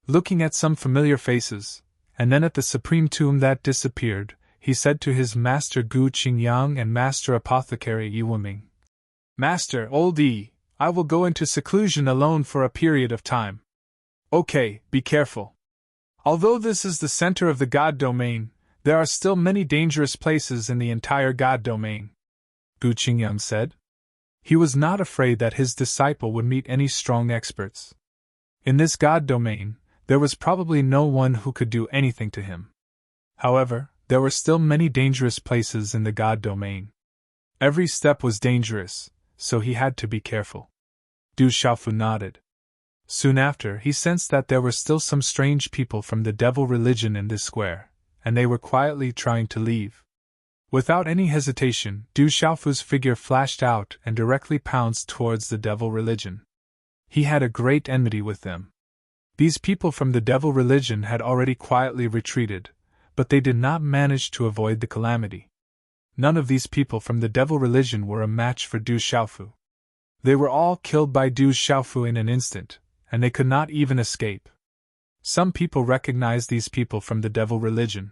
Looking at some familiar faces, and then at the Supreme Tomb that disappeared, he said to his master Gu Qingyang and master apothecary Yi Wuming, "Master, old Yi, I will go into seclusion alone for a period of time. Okay, be careful. Although this is the center of the God domain, there are still many dangerous places in the entire God domain," Gu Qingyang said. He was not afraid that his disciple would meet any strong experts. In this God domain, there was probably no one who could do anything to him. However, there were still many dangerous places in the God domain. Every step was dangerous, so he had to be careful. Du Xiaofu nodded. Soon after, he sensed that there were still some strange people from the devil religion in this square, and they were quietly trying to leave. Without any hesitation, Du Xiaofu's figure flashed out and directly pounced towards the devil religion. He had a great enmity with them. These people from the devil religion had already quietly retreated, but they did not manage to avoid the calamity. None of these people from the devil religion were a match for Du Xiaofu. They were all killed by Du Xiaofu in an instant, and they could not even escape. Some people recognized these people from the devil religion.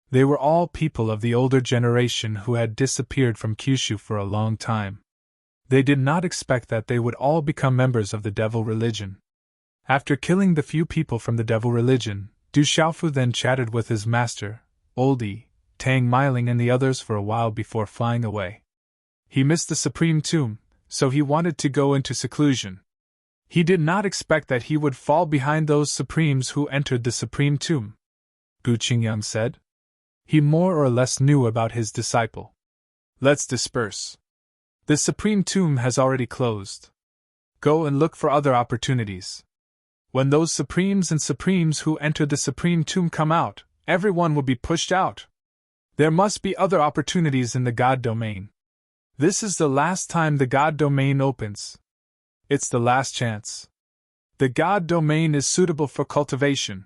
They were all people of the older generation who had disappeared from Kyushu for a long time. They did not expect that they would all become members of the devil religion. After killing the few people from the devil religion, Du Xiaofu then chatted with his master, Old Yi, Tang Miling and the others for a while before flying away. He missed the Supreme Tomb, so he wanted to go into seclusion. He did not expect that he would fall behind those Supremes who entered the Supreme Tomb, Gu Qingyang said. He more or less knew about his disciple. Let's disperse. The Supreme Tomb has already closed. Go and look for other opportunities. When those Supremes and Supremes who entered the Supreme Tomb come out, everyone will be pushed out. There must be other opportunities in the God domain. This is the last time the God domain opens. It's the last chance. The God domain is suitable for cultivation.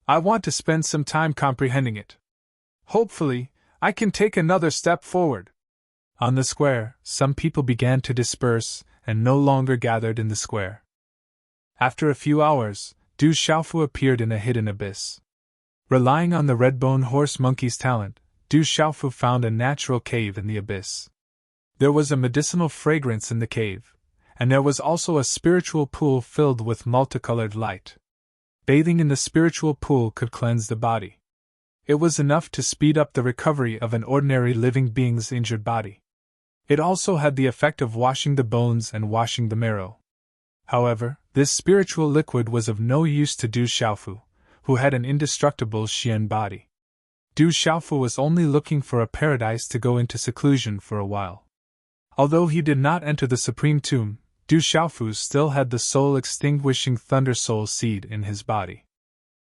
I want to spend some time comprehending it. Hopefully, I can take another step forward. On the square, some people began to disperse and no longer gathered in the square. After a few hours, Du Xiaofu appeared in a hidden abyss. Relying on the red-bone horse monkey's talent, Du Xiaofu found a natural cave in the abyss. There was a medicinal fragrance in the cave, and there was also a spiritual pool filled with multicolored light. Bathing in the spiritual pool could cleanse the body. It was enough to speed up the recovery of an ordinary living being's injured body. It also had the effect of washing the bones and washing the marrow. However, this spiritual liquid was of no use to Du Xiaofu, who had an indestructible Xian body. Du Xiaofu was only looking for a paradise to go into seclusion for a while. Although he did not enter the Supreme Tomb, Du Xiaofu still had the soul-extinguishing Thunder Soul seed in his body.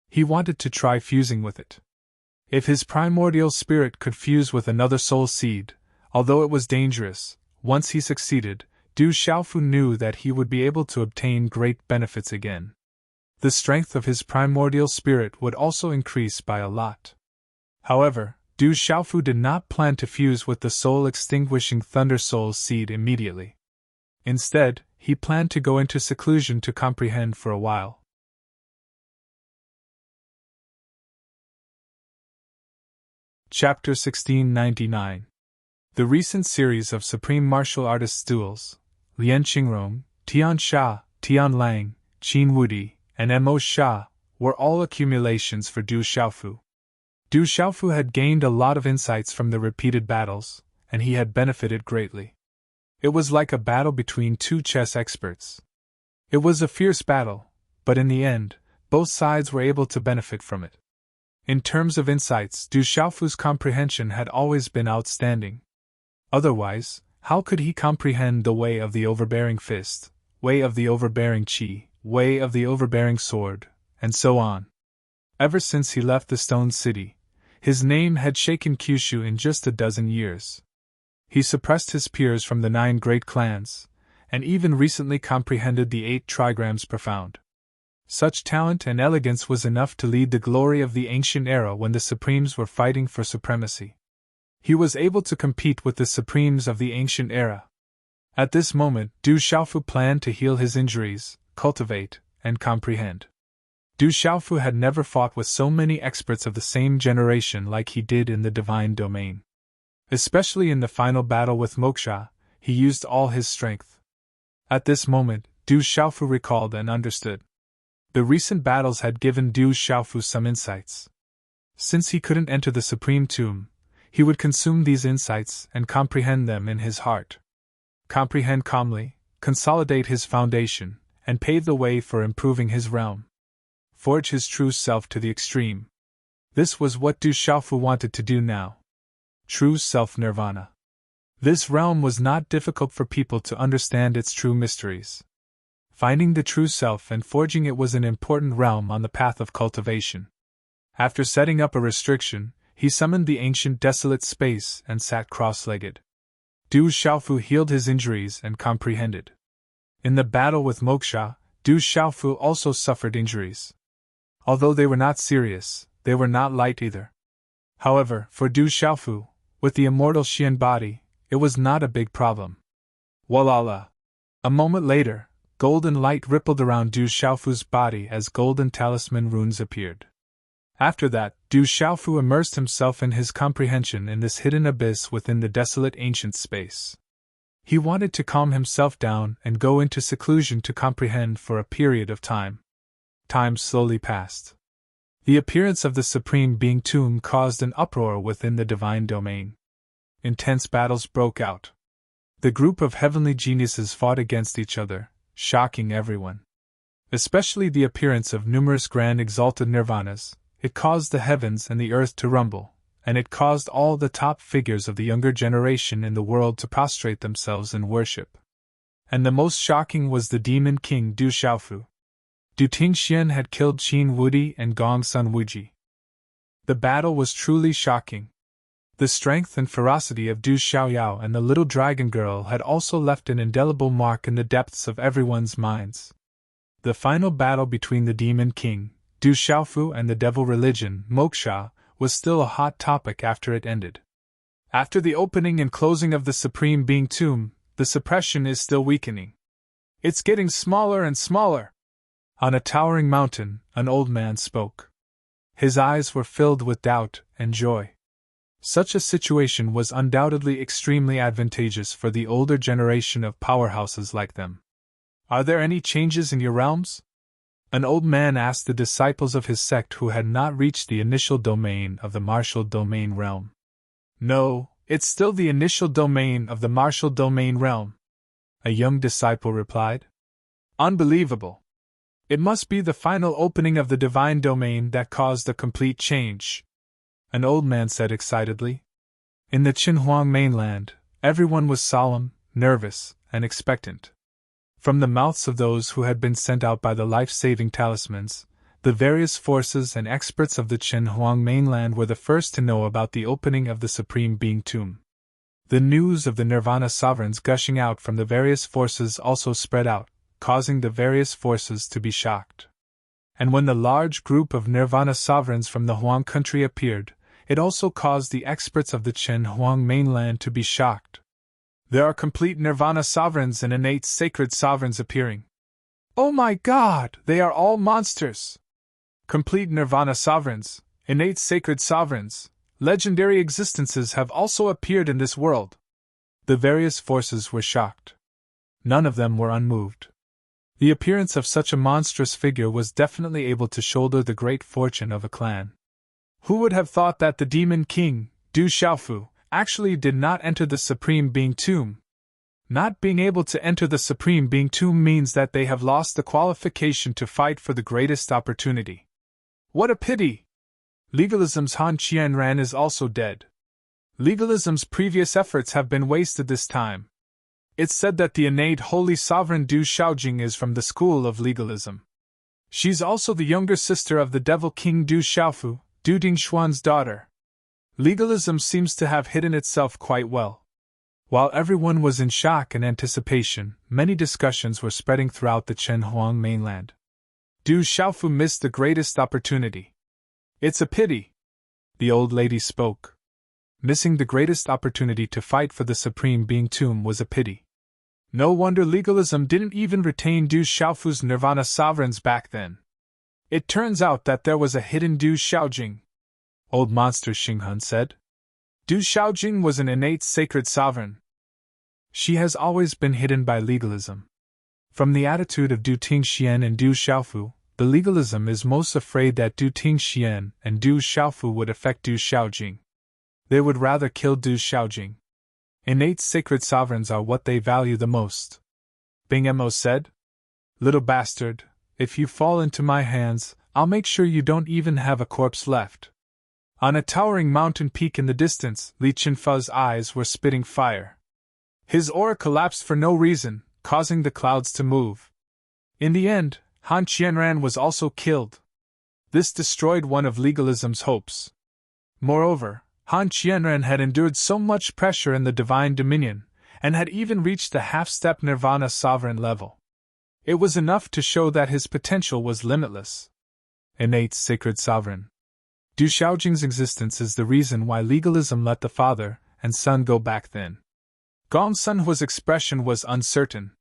He wanted to try fusing with it. If his primordial spirit could fuse with another soul seed, although it was dangerous, once he succeeded, Du Xiaofu knew that he would be able to obtain great benefits again. The strength of his primordial spirit would also increase by a lot. However, Du Xiaofu did not plan to fuse with the soul-extinguishing Thunder Soul seed immediately. Instead, he planned to go into seclusion to comprehend for a while. Chapter 1699. The recent series of Supreme Martial Artists duels, Lian Qingrong, Tian Sha, Tian Lang, Qin Wudi, and Mo Sha, were all accumulations for Du Xiaofu. Du Xiaofu had gained a lot of insights from the repeated battles, and he had benefited greatly. It was like a battle between two chess experts. It was a fierce battle, but in the end, both sides were able to benefit from it. In terms of insights, Du Xiaofu's comprehension had always been outstanding. Otherwise, how could he comprehend the way of the overbearing fist, way of the overbearing qi, way of the overbearing sword, and so on? Ever since he left the Stone City, his name had shaken Kyushu in just a dozen years. He suppressed his peers from the 9 great clans, and even recently comprehended the 8 trigrams profound. Such talent and elegance was enough to lead the glory of the ancient era when the Supremes were fighting for supremacy. He was able to compete with the Supremes of the ancient era. At this moment, Du Xiaofu planned to heal his injuries, cultivate, and comprehend. Du Xiaofu had never fought with so many experts of the same generation like he did in the divine domain. Especially in the final battle with Moksha, he used all his strength. At this moment, Du Xiaofu recalled and understood. The recent battles had given Du Xiaofu some insights. Since he couldn't enter the Supreme Tomb, he would consume these insights and comprehend them in his heart. Comprehend calmly, consolidate his foundation, and pave the way for improving his realm. Forge his true self to the extreme. This was what Du Xiaofu wanted to do now. True self-nirvana. This realm was not difficult for people to understand its true mysteries. Finding the true self and forging it was an important realm on the path of cultivation. After setting up a restriction, he summoned the ancient desolate space and sat cross-legged. Du Xiaofu healed his injuries and comprehended. In the battle with Moksha, Du Xiaofu also suffered injuries. Although they were not serious, they were not light either. However, for Du Xiaofu, with the immortal Xian body, it was not a big problem. Walala! A moment later, golden light rippled around Du Xiaofu's body as golden talisman runes appeared. After that, Du Xiaofu immersed himself in his comprehension in this hidden abyss within the desolate ancient space. He wanted to calm himself down and go into seclusion to comprehend for a period of time. Time slowly passed. The appearance of the Supreme Being Tomb caused an uproar within the divine domain. Intense battles broke out. The group of heavenly geniuses fought against each other, shocking everyone. Especially the appearance of numerous grand exalted nirvanas. It caused the heavens and the earth to rumble, and it caused all the top figures of the younger generation in the world to prostrate themselves in worship. And the most shocking was the demon king Du Xiaofu. Du Tingxian had killed Qin Wudi and Gong Sun Wuji. The battle was truly shocking. The strength and ferocity of Du Xiaoyao and the little dragon girl had also left an indelible mark in the depths of everyone's minds. The final battle between the demon king, Du Xiaofu, and the devil religion, Moksha, was still a hot topic after it ended. After the opening and closing of the Supreme Being Tomb, the suppression is still weakening. It's getting smaller and smaller. On a towering mountain, an old man spoke. His eyes were filled with doubt and joy. Such a situation was undoubtedly extremely advantageous for the older generation of powerhouses like them. Are there any changes in your realms? An old man asked the disciples of his sect who had not reached the initial domain of the martial domain realm. No, it's still the initial domain of the martial domain realm, a young disciple replied. Unbelievable. It must be the final opening of the divine domain that caused a complete change, an old man said excitedly. In the Qinhuang mainland, everyone was solemn, nervous, and expectant. From the mouths of those who had been sent out by the life-saving talismans, the various forces and experts of the Qinhuang mainland were the first to know about the opening of the Supreme Being tomb. The news of the Nirvana sovereigns gushing out from the various forces also spread out, causing the various forces to be shocked. And when the large group of Nirvana sovereigns from the Huang country appeared, it also caused the experts of the Qinhuang mainland to be shocked. There are complete Nirvana sovereigns and innate sacred sovereigns appearing. Oh my God, they are all monsters! Complete Nirvana sovereigns, innate sacred sovereigns, legendary existences have also appeared in this world. The various forces were shocked. None of them were unmoved. The appearance of such a monstrous figure was definitely able to shoulder the great fortune of a clan. Who would have thought that the demon king, Du Xiaofu, actually did not enter the Supreme Being tomb? Not being able to enter the Supreme Being tomb means that they have lost the qualification to fight for the greatest opportunity. What a pity! Legalism's Han Qianran is also dead. Legalism's previous efforts have been wasted this time. It's said that the innate holy sovereign Du Xiaojing is from the school of legalism. She's also the younger sister of the devil king Du Xiaofu, Du Dingshuan's daughter. Legalism seems to have hidden itself quite well. While everyone was in shock and anticipation, many discussions were spreading throughout the Qinhuang mainland. Du Xiaofu missed the greatest opportunity. It's a pity. The old lady spoke. Missing the greatest opportunity to fight for the Supreme Being tomb was a pity. No wonder legalism didn't even retain Du Xiaofu's Nirvana sovereigns back then. It turns out that there was a hidden Du Xiaojing. Old Monster Xinghun said. Du Xiaojing was an innate sacred sovereign. She has always been hidden by legalism. From the attitude of Du Tingxian and Du Xiaofu, the legalism is most afraid that Du Tingxian and Du Xiaofu would affect Du Xiaojing. They would rather kill Du Xiaojing. Innate sacred sovereigns are what they value the most. Bing Mo said. Little bastard, if you fall into my hands, I'll make sure you don't even have a corpse left. On a towering mountain peak in the distance, Li Qinfa's eyes were spitting fire. His aura collapsed for no reason, causing the clouds to move. In the end, Han Qianran was also killed. This destroyed one of legalism's hopes. Moreover, Han Qianran had endured so much pressure in the divine dominion, and had even reached the half-step Nirvana sovereign level. It was enough to show that his potential was limitless. Innate sacred sovereign. Du Xiaojing's existence is the reason why legalism let the father and son go back then. Gong Sunhua's expression was uncertain.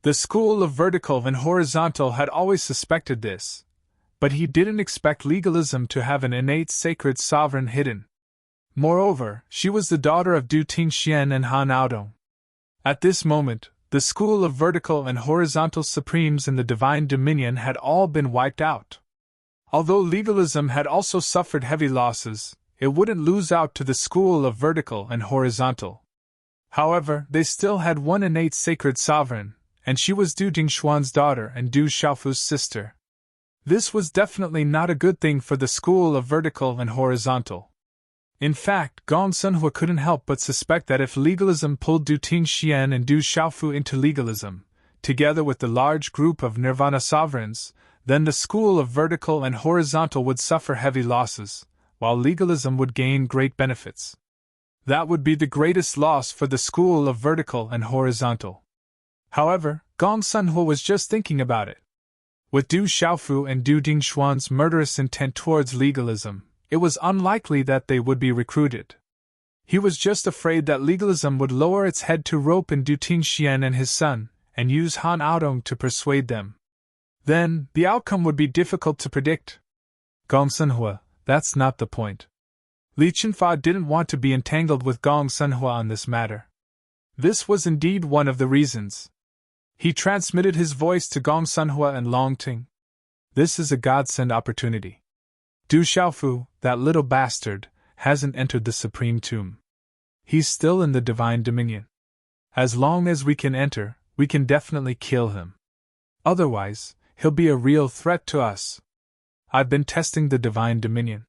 The school of vertical and horizontal had always suspected this, but he didn't expect legalism to have an innate sacred sovereign hidden. Moreover, she was the daughter of Du Tingxian and Han Aodong. At this moment, the school of vertical and horizontal supremes in the divine dominion had all been wiped out. Although legalism had also suffered heavy losses, it wouldn't lose out to the school of vertical and horizontal. However, they still had one innate sacred sovereign, and she was Du Dingshuan's daughter and Du Xiaofu's sister. This was definitely not a good thing for the school of vertical and horizontal. In fact, Gong Sunhua couldn't help but suspect that if legalism pulled Du Tingxian and Du Xiaofu into legalism, together with the large group of Nirvana sovereigns, then the school of vertical and horizontal would suffer heavy losses, while legalism would gain great benefits. That would be the greatest loss for the school of vertical and horizontal. However, Gong Sunhua was just thinking about it. With Du Xiaofu and Du Dingshuan's murderous intent towards legalism, it was unlikely that they would be recruited. He was just afraid that legalism would lower its head to rope in Du Tingxian and his son, and use Han Aodong to persuade them. Then, the outcome would be difficult to predict. Gong Sunhua, that's not the point. Li Qinfa didn't want to be entangled with Gong Sunhua on this matter. This was indeed one of the reasons. He transmitted his voice to Gong Sunhua and Long Ting. This is a godsend opportunity. Du Xiaofu, that little bastard, hasn't entered the Supreme Tomb. He's still in the Divine Dominion. As long as we can enter, we can definitely kill him. Otherwise, he'll be a real threat to us. I've been testing the divine dominion.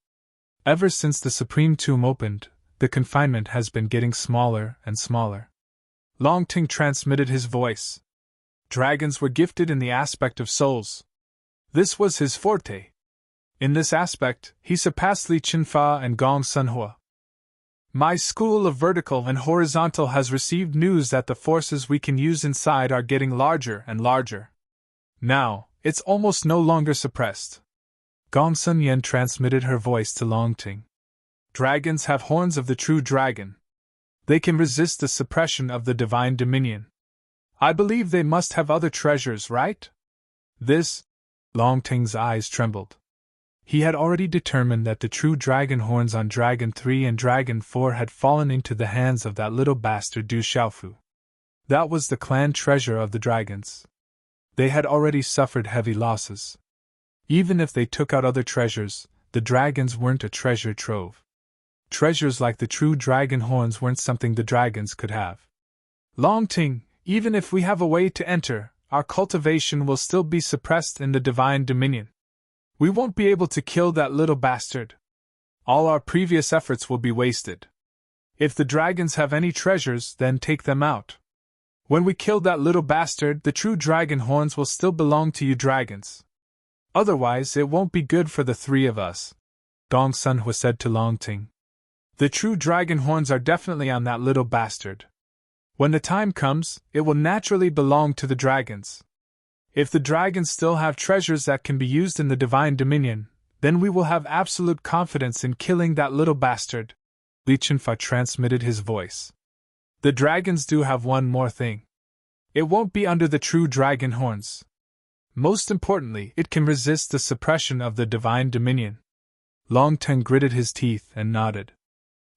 Ever since the Supreme Tomb opened, the confinement has been getting smaller and smaller. Long Ting transmitted his voice. Dragons were gifted in the aspect of souls. This was his forte. In this aspect, he surpassed Li Qinfa and Gong Sunhua. My school of vertical and horizontal has received news that the forces we can use inside are getting larger and larger. Now, it's almost no longer suppressed. Gong Sun Yen transmitted her voice to Long Ting. Dragons have horns of the true dragon. They can resist the suppression of the divine dominion. I believe they must have other treasures, right? This? Long Ting's eyes trembled. He had already determined that the true dragon horns on Dragon 3 and Dragon 4 had fallen into the hands of that little bastard Du Xiaofu. That was the clan treasure of the dragons. They had already suffered heavy losses. Even if they took out other treasures, the dragons weren't a treasure trove. Treasures like the true dragon horns weren't something the dragons could have. Long Ting, even if we have a way to enter, our cultivation will still be suppressed in the divine dominion. We won't be able to kill that little bastard. All our previous efforts will be wasted. If the dragons have any treasures, then take them out. When we kill that little bastard, the true dragon horns will still belong to you dragons. Otherwise, it won't be good for the three of us, Gong Sunhua said to Long Ting. The true dragon horns are definitely on that little bastard. When the time comes, it will naturally belong to the dragons. If the dragons still have treasures that can be used in the divine dominion, then we will have absolute confidence in killing that little bastard. Li Qinfa transmitted his voice. The dragons do have one more thing. It won't be under the true dragon horns. Most importantly, it can resist the suppression of the divine dominion. Long Ting gritted his teeth and nodded.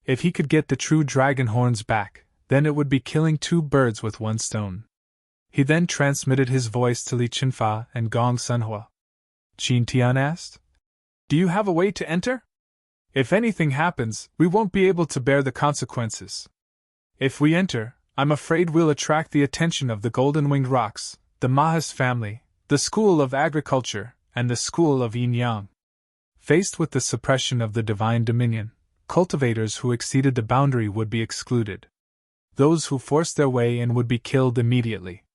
If he could get the true dragon horns back, then it would be killing two birds with one stone. He then transmitted his voice to Li Qinfa and Gong Sunhua. Qin Tian asked, "Do you have a way to enter? If anything happens, we won't be able to bear the consequences. If we enter, I'm afraid we'll attract the attention of the golden-winged rocks, the Mahas family, the School of Agriculture, and the School of Yin Yang." Faced with the suppression of the divine dominion, cultivators who exceeded the boundary would be excluded. Those who forced their way in would be killed immediately.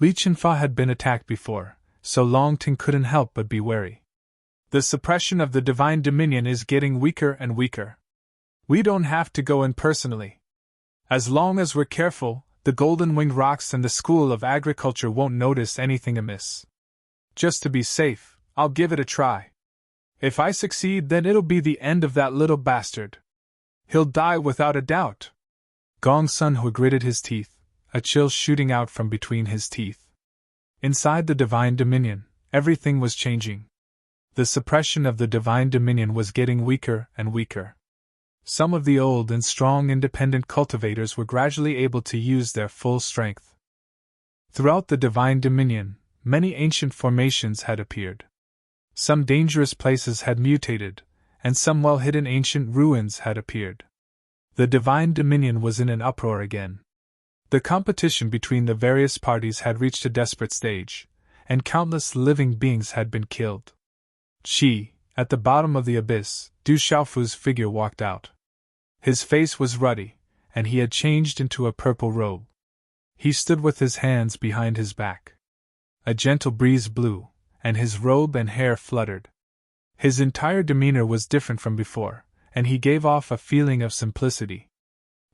Li Qinfa had been attacked before, so Long Ting couldn't help but be wary. The suppression of the divine dominion is getting weaker and weaker. We don't have to go in personally. As long as we're careful, the golden-winged rocks and the School of Agriculture won't notice anything amiss. Just to be safe, I'll give it a try. If I succeed, then it'll be the end of that little bastard. He'll die without a doubt. Gong Sunhua gritted his teeth, a chill shooting out from between his teeth. Inside the divine dominion, everything was changing. The suppression of the divine dominion was getting weaker and weaker. Some of the old and strong independent cultivators were gradually able to use their full strength. Throughout the divine dominion, many ancient formations had appeared. Some dangerous places had mutated, and some well-hidden ancient ruins had appeared. The divine dominion was in an uproar again. The competition between the various parties had reached a desperate stage, and countless living beings had been killed. At the bottom of the abyss, Du Xiaofu's figure walked out. His face was ruddy, and he had changed into a purple robe. He stood with his hands behind his back. A gentle breeze blew, and his robe and hair fluttered. His entire demeanor was different from before, and he gave off a feeling of simplicity.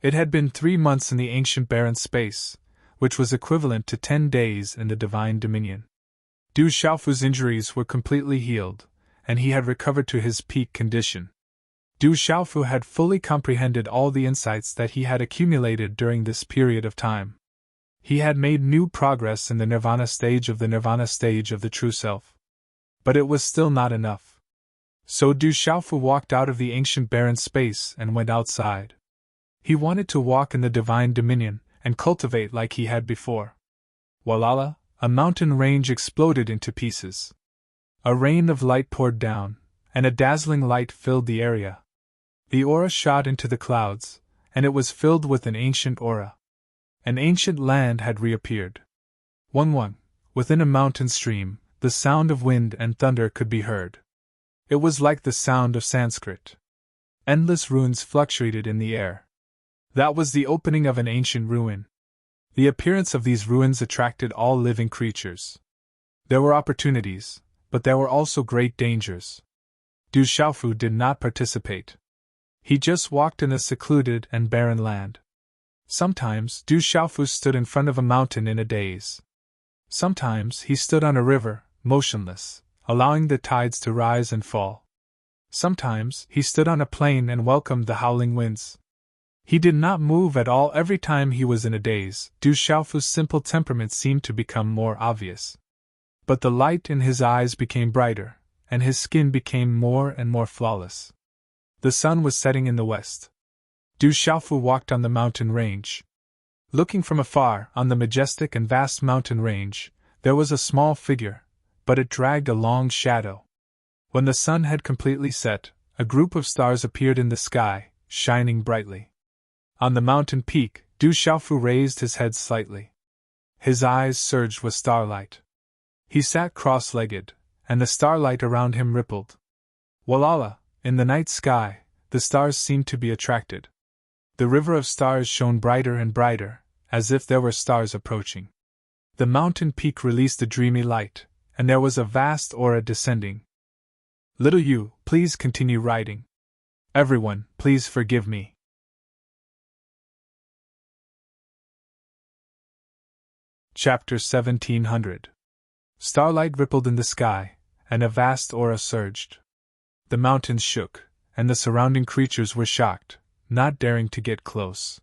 It had been 3 months in the ancient barren space, which was equivalent to 10 days in the divine dominion. Du Xiaofu's injuries were completely healed, and he had recovered to his peak condition. Du Xiaofu had fully comprehended all the insights that he had accumulated during this period of time. He had made new progress in the nirvana stage of the true self. But it was still not enough. So Du Xiaofu walked out of the ancient barren space and went outside. He wanted to walk in the divine dominion and cultivate like he had before. Walala, a mountain range exploded into pieces. A rain of light poured down, and a dazzling light filled the area. The aura shot into the clouds, and it was filled with an ancient aura. An ancient land had reappeared. Within a mountain stream, the sound of wind and thunder could be heard. It was like the sound of Sanskrit. Endless runes fluctuated in the air. That was the opening of an ancient ruin. The appearance of these ruins attracted all living creatures. There were opportunities, but there were also great dangers. Du Xiaofu did not participate. He just walked in a secluded and barren land. Sometimes Du Xiaofu stood in front of a mountain in a daze. Sometimes he stood on a river, motionless, allowing the tides to rise and fall. Sometimes he stood on a plain and welcomed the howling winds. He did not move at all every time he was in a daze. Du Xiaofu's simple temperament seemed to become more obvious. But the light in his eyes became brighter, and his skin became more and more flawless. The sun was setting in the west. Du Xiaofu walked on the mountain range. Looking from afar on the majestic and vast mountain range, there was a small figure, but it dragged a long shadow. When the sun had completely set, a group of stars appeared in the sky, shining brightly. On the mountain peak, Du Xiaofu raised his head slightly. His eyes surged with starlight. He sat cross-legged, and the starlight around him rippled. Walala, in the night sky, the stars seemed to be attracted. The river of stars shone brighter and brighter, as if there were stars approaching. The mountain peak released a dreamy light, and there was a vast aura descending. Little you, please continue riding. Everyone, please forgive me. Chapter 1700. Starlight rippled in the sky, and a vast aura surged. The mountains shook, and the surrounding creatures were shocked, not daring to get close.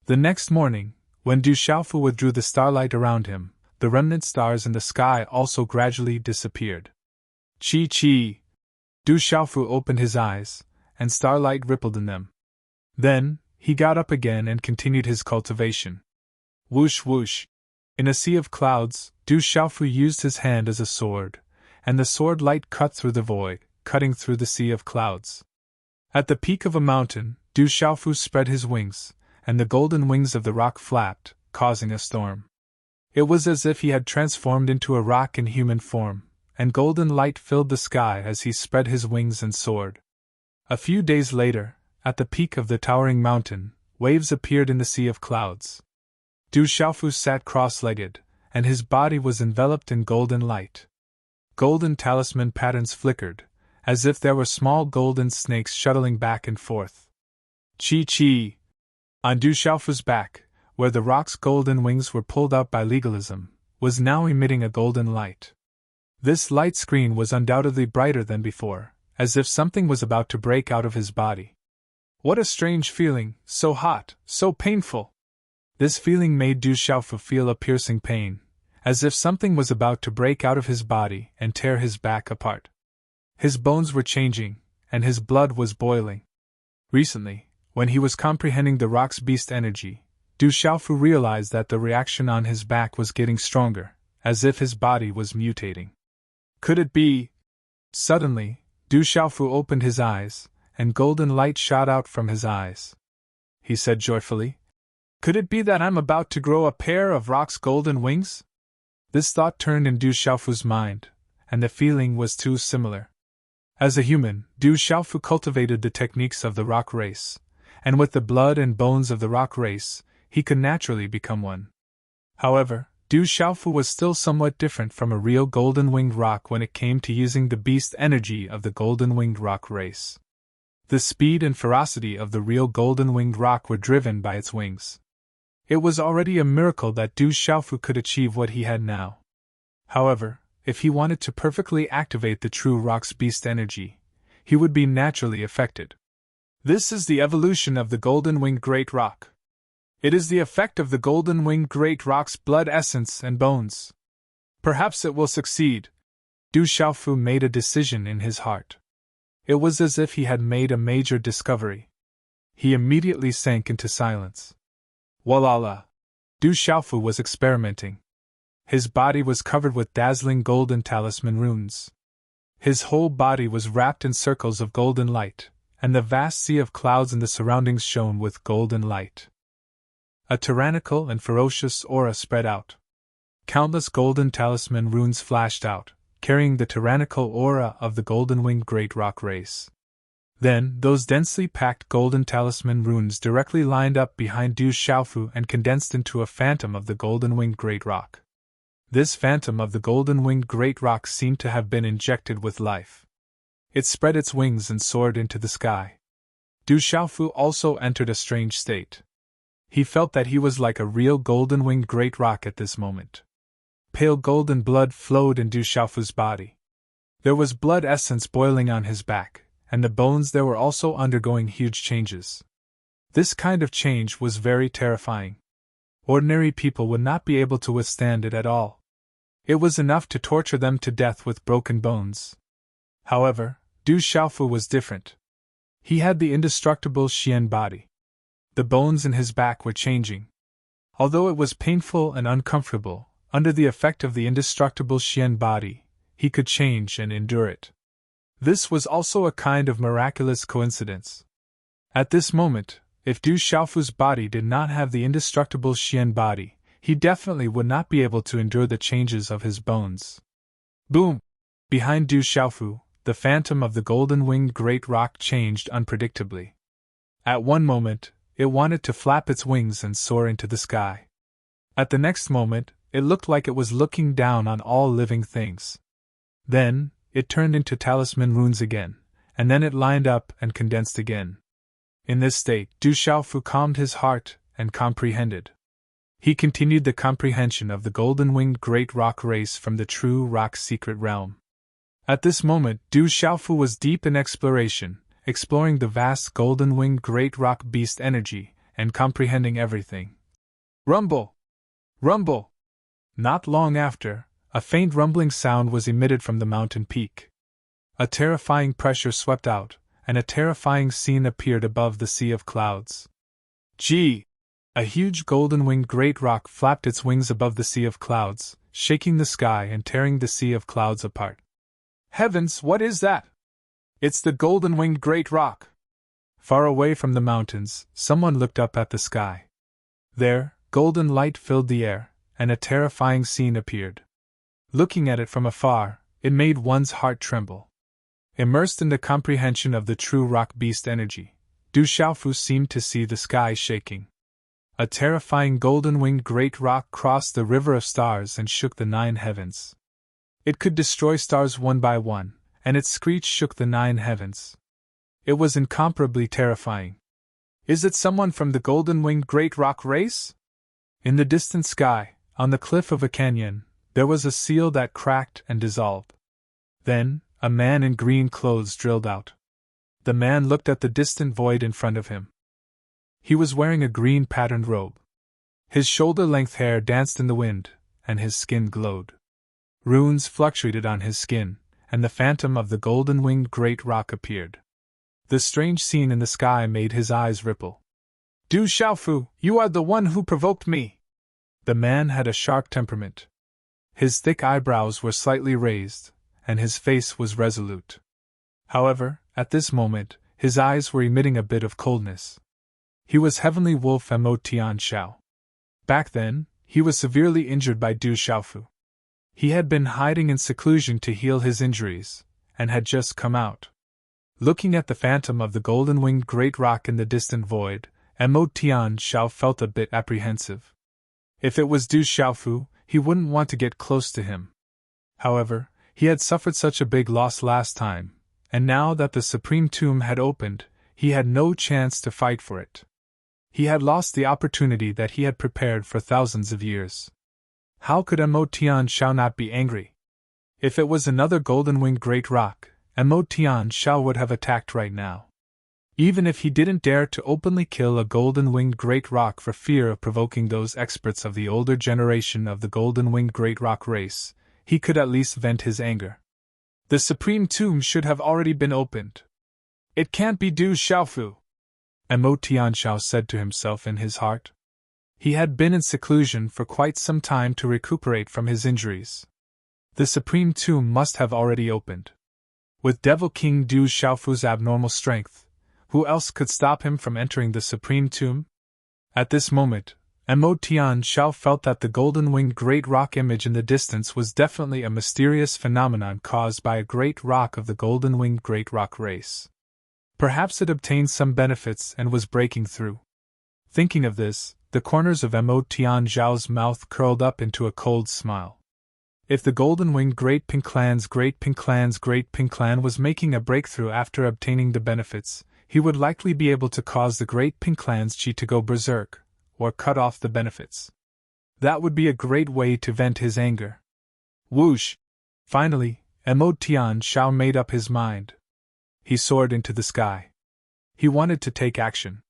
The next morning, when Du Xiaofu withdrew the starlight around him, the remnant stars in the sky also gradually disappeared. Chi! Du Xiaofu opened his eyes, and starlight rippled in them. Then, he got up again and continued his cultivation. Whoosh whoosh! In a sea of clouds, Du Xiaofu used his hand as a sword, and the sword light cut through the void, cutting through the sea of clouds. At the peak of a mountain, Du Xiaofu spread his wings, and the golden wings of the rock flapped, causing a storm. It was as if he had transformed into a rock in human form, and golden light filled the sky as he spread his wings and soared. A few days later, at the peak of the towering mountain, waves appeared in the sea of clouds. Du Xiaofu sat cross-legged, and his body was enveloped in golden light. Golden talisman patterns flickered, as if there were small golden snakes shuttling back and forth. Chi! On Du Xiaofu's back, where the rock's golden wings were pulled up by legalism, was now emitting a golden light. This light screen was undoubtedly brighter than before, as if something was about to break out of his body. What a strange feeling, so hot, so painful! This feeling made Du Xiaofu feel a piercing pain, as if something was about to break out of his body and tear his back apart. His bones were changing, and his blood was boiling. Recently, when he was comprehending the rock's beast energy, Du Xiaofu realized that the reaction on his back was getting stronger, as if his body was mutating. Could it be? Suddenly, Du Xiaofu opened his eyes, and golden light shot out from his eyes. He said joyfully, "Could it be that I'm about to grow a pair of rock's golden wings?" This thought turned in Du Xiaofu's mind, and the feeling was too similar. As a human, Du Xiaofu cultivated the techniques of the rock race, and with the blood and bones of the rock race, he could naturally become one. However, Du Xiaofu was still somewhat different from a real golden-winged rock when it came to using the beast energy of the golden-winged rock race. The speed and ferocity of the real golden-winged rock were driven by its wings. It was already a miracle that Du Xiaofu could achieve what he had now. However, if he wanted to perfectly activate the true rock's beast energy, he would be naturally affected. This is the evolution of the golden-winged great rock. It is the effect of the golden-winged great rock's blood essence and bones. Perhaps it will succeed. Du Xiaofu made a decision in his heart. It was as if he had made a major discovery. He immediately sank into silence. Walala! Du Xiaofu was experimenting. His body was covered with dazzling golden talisman runes. His whole body was wrapped in circles of golden light, and the vast sea of clouds in the surroundings shone with golden light. A tyrannical and ferocious aura spread out. Countless golden talisman runes flashed out, carrying the tyrannical aura of the golden-winged great rock race. Then, those densely packed golden talisman runes directly lined up behind Du Xiaofu and condensed into a phantom of the golden-winged great rock. This phantom of the golden-winged great rock seemed to have been injected with life. It spread its wings and soared into the sky. Du Xiaofu also entered a strange state. He felt that he was like a real golden-winged great rock at this moment. Pale golden blood flowed in Du Xiaofu's body. There was blood essence boiling on his back, and the bones there were also undergoing huge changes. This kind of change was very terrifying. Ordinary people would not be able to withstand it at all. It was enough to torture them to death with broken bones. However, Du Xiaofu was different. He had the indestructible Xian body. The bones in his back were changing. Although it was painful and uncomfortable, under the effect of the indestructible Xian body, he could change and endure it. This was also a kind of miraculous coincidence. At this moment, if Du Xiaofu's body did not have the indestructible Xian body, he definitely would not be able to endure the changes of his bones. Boom! Behind Du Xiaofu, the phantom of the golden-winged great rock changed unpredictably. At one moment, it wanted to flap its wings and soar into the sky. At the next moment, it looked like it was looking down on all living things. Then, it turned into talisman runes again, and then it lined up and condensed again. In this state, Du Xiaofu calmed his heart and comprehended. He continued the comprehension of the golden-winged great rock race from the true rock's secret realm. At this moment, Du Xiaofu was deep in exploration, exploring the vast golden-winged great rock beast energy, and comprehending everything. Rumble! Rumble! Not long after, a faint rumbling sound was emitted from the mountain peak. A terrifying pressure swept out, and a terrifying scene appeared above the sea of clouds. Gee! A huge golden-winged great rock flapped its wings above the sea of clouds, shaking the sky and tearing the sea of clouds apart. Heavens, what is that? It's the golden-winged great rock! Far away from the mountains, someone looked up at the sky. There, golden light filled the air, and a terrifying scene appeared. Looking at it from afar, it made one's heart tremble. Immersed in the comprehension of the true rock beast energy, Du Xiaofu seemed to see the sky shaking. A terrifying golden-winged great rock crossed the river of stars and shook the 9 heavens. It could destroy stars one by one, and its screech shook the 9 heavens. It was incomparably terrifying. Is it someone from the golden-winged great rock race? In the distant sky, on the cliff of a canyon, there was a seal that cracked and dissolved. Then, a man in green clothes drilled out. The man looked at the distant void in front of him. He was wearing a green patterned robe. His shoulder-length hair danced in the wind, and his skin glowed. Runes fluctuated on his skin, and the phantom of the golden-winged great rock appeared. The strange scene in the sky made his eyes ripple. Du Xiaofu, you are the one who provoked me! The man had a sharp temperament. His thick eyebrows were slightly raised, and his face was resolute. However, at this moment, his eyes were emitting a bit of coldness. He was Heavenly Wolf Mo Tianxiao. Back then, he was severely injured by Du Xiaofu. He had been hiding in seclusion to heal his injuries, and had just come out. Looking at the phantom of the golden-winged great rock in the distant void, Mo Tianxiao felt a bit apprehensive. If it was Du Xiaofu, he wouldn't want to get close to him. However, he had suffered such a big loss last time, and now that the Supreme Tomb had opened, he had no chance to fight for it. He had lost the opportunity that he had prepared for thousands of years. How could Mo Tianxiao not be angry? If it was another golden-winged great rock, Mo Tianxiao would have attacked right now. Even if he didn't dare to openly kill a golden-winged great rock for fear of provoking those experts of the older generation of the golden-winged great rock race, he could at least vent his anger. The Supreme Tomb should have already been opened. It can't be Du Xiaofu, Mo Tianxiao said to himself in his heart. He had been in seclusion for quite some time to recuperate from his injuries. The Supreme Tomb must have already opened. With Devil King Du Xiaofu's abnormal strength, who else could stop him from entering the Supreme Tomb? At this moment, Mo Tian Shao felt that the golden-winged great rock image in the distance was definitely a mysterious phenomenon caused by a great rock of the golden-winged great rock race. Perhaps it obtained some benefits and was breaking through. Thinking of this, the corners of Mo Tian Zhao's mouth curled up into a cold smile. If the golden-winged Great Pink Clan's Great Pink Clan was making a breakthrough after obtaining the benefits, he would likely be able to cause the Great Pink Clan's chi to go berserk, or cut off the benefits. That would be a great way to vent his anger. Whoosh! Finally, Mo Tian Shao made up his mind. He soared into the sky. He wanted to take action.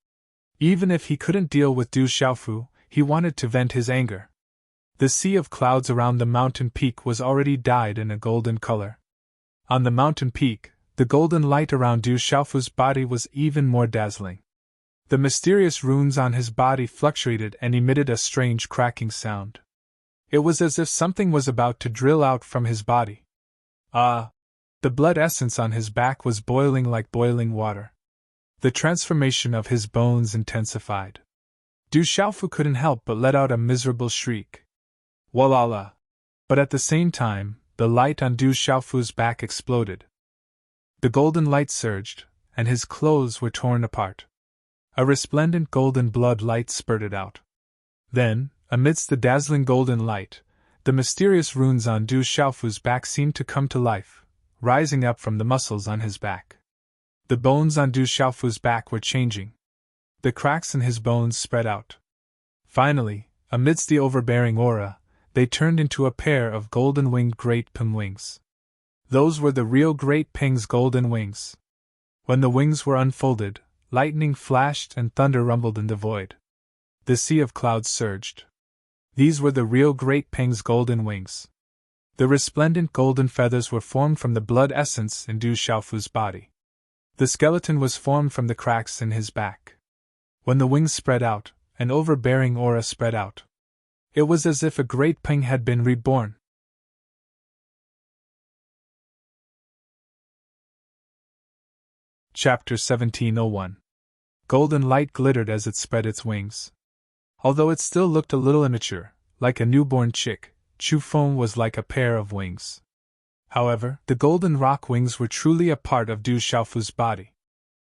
Even if he couldn't deal with Du Xiaofu, he wanted to vent his anger. The sea of clouds around the mountain peak was already dyed in a golden color. On the mountain peak, the golden light around Du Xiaofu's body was even more dazzling. The mysterious runes on his body fluctuated and emitted a strange cracking sound. It was as if something was about to drill out from his body. The blood essence on his back was boiling like boiling water. The transformation of his bones intensified. Du Xiaofu couldn't help but let out a miserable shriek. Walala! But at the same time, the light on Du Xiaofu's back exploded. The golden light surged, and his clothes were torn apart. A resplendent golden blood light spurted out. Then, amidst the dazzling golden light, the mysterious runes on Du Xiaofu's back seemed to come to life, rising up from the muscles on his back. The bones on Du Xiaofu's back were changing. The cracks in his bones spread out. Finally, amidst the overbearing aura, they turned into a pair of golden-winged Great Ping wings. Those were the real Great Ping's golden wings. When the wings were unfolded, lightning flashed and thunder rumbled in the void. The sea of clouds surged. These were the real Great Ping's golden wings. The resplendent golden feathers were formed from the blood essence in Du Xiaofu's body. The skeleton was formed from the cracks in his back. When the wings spread out, an overbearing aura spread out. It was as if a Great Ping had been reborn. Chapter 1701. Golden light glittered as it spread its wings. Although it still looked a little immature, like a newborn chick, Chu Feng was like a pair of wings. However, the golden rock wings were truly a part of Du Xiaofu's body.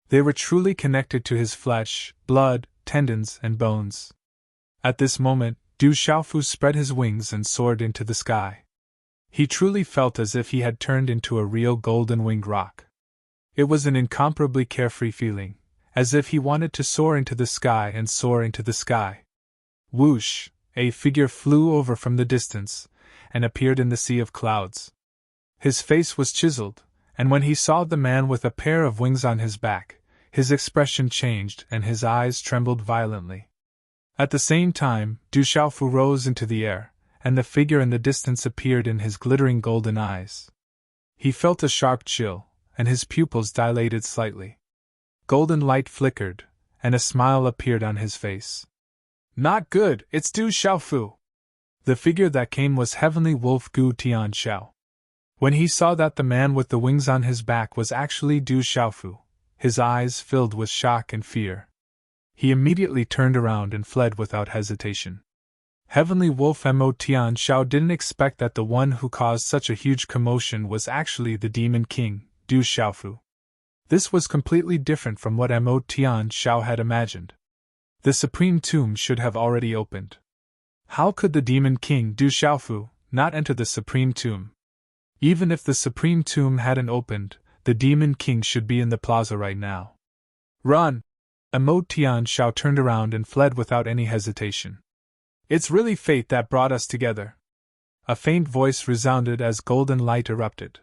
They were truly connected to his flesh, blood, tendons, and bones. At this moment, Du Xiaofu spread his wings and soared into the sky. He truly felt as if he had turned into a real golden-winged rock. It was an incomparably carefree feeling, as if he wanted to soar into the sky and soar into the sky. Whoosh! A figure flew over from the distance, and appeared in the sea of clouds. His face was chiseled, and when he saw the man with a pair of wings on his back, his expression changed and his eyes trembled violently. At the same time, Du Xiaofu rose into the air, and the figure in the distance appeared in his glittering golden eyes. He felt a sharp chill, and his pupils dilated slightly. Golden light flickered, and a smile appeared on his face. Not good, it's Du Xiaofu! The figure that came was Heavenly Wolf Gu Tian Xiao. When he saw that the man with the wings on his back was actually Du Xiaofu, his eyes filled with shock and fear. He immediately turned around and fled without hesitation. Heavenly Wolf Mo Tian Xiao didn't expect that the one who caused such a huge commotion was actually the Demon King, Du Xiaofu. This was completely different from what Mo Tian Xiao had imagined. The Supreme Tomb should have already opened. How could the Demon King, Du Xiaofu, not enter the Supreme Tomb? Even if the Supreme Tomb hadn't opened, the Demon King should be in the plaza right now. Run! Mo Tian Xiao turned around and fled without any hesitation. It's really fate that brought us together. A faint voice resounded as golden light erupted.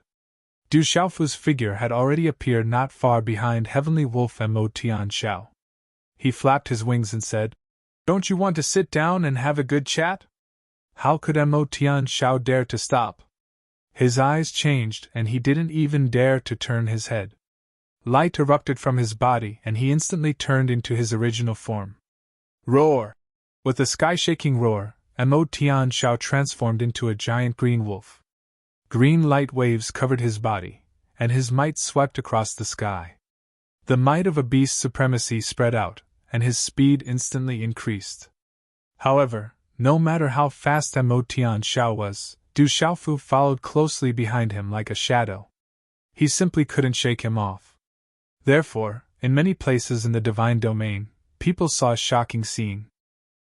Du Xiaofu's figure had already appeared not far behind Heavenly Wolf Mo Tian Xiao. He flapped his wings and said, "Don't you want to sit down and have a good chat?" How could Mo Tian Xiao dare to stop? His eyes changed and he didn't even dare to turn his head. Light erupted from his body and he instantly turned into his original form. Roar! With a sky-shaking roar, Mo Tian Xiao transformed into a giant green wolf. Green light waves covered his body, and his might swept across the sky. The might of a beast's supremacy spread out, and his speed instantly increased. However, no matter how fast Mo Tianxiao was, Du Xiaofu followed closely behind him like a shadow. He simply couldn't shake him off. Therefore, in many places in the divine domain, people saw a shocking scene.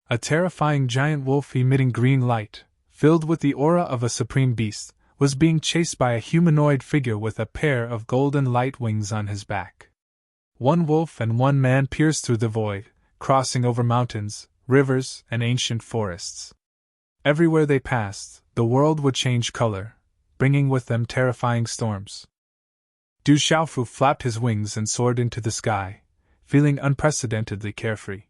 A terrifying giant wolf emitting green light, filled with the aura of a supreme beast, was being chased by a humanoid figure with a pair of golden light wings on his back. One wolf and one man pierced through the void, crossing over mountains, rivers, and ancient forests. Everywhere they passed, the world would change color, bringing with them terrifying storms. Du Xiaofu flapped his wings and soared into the sky, feeling unprecedentedly carefree.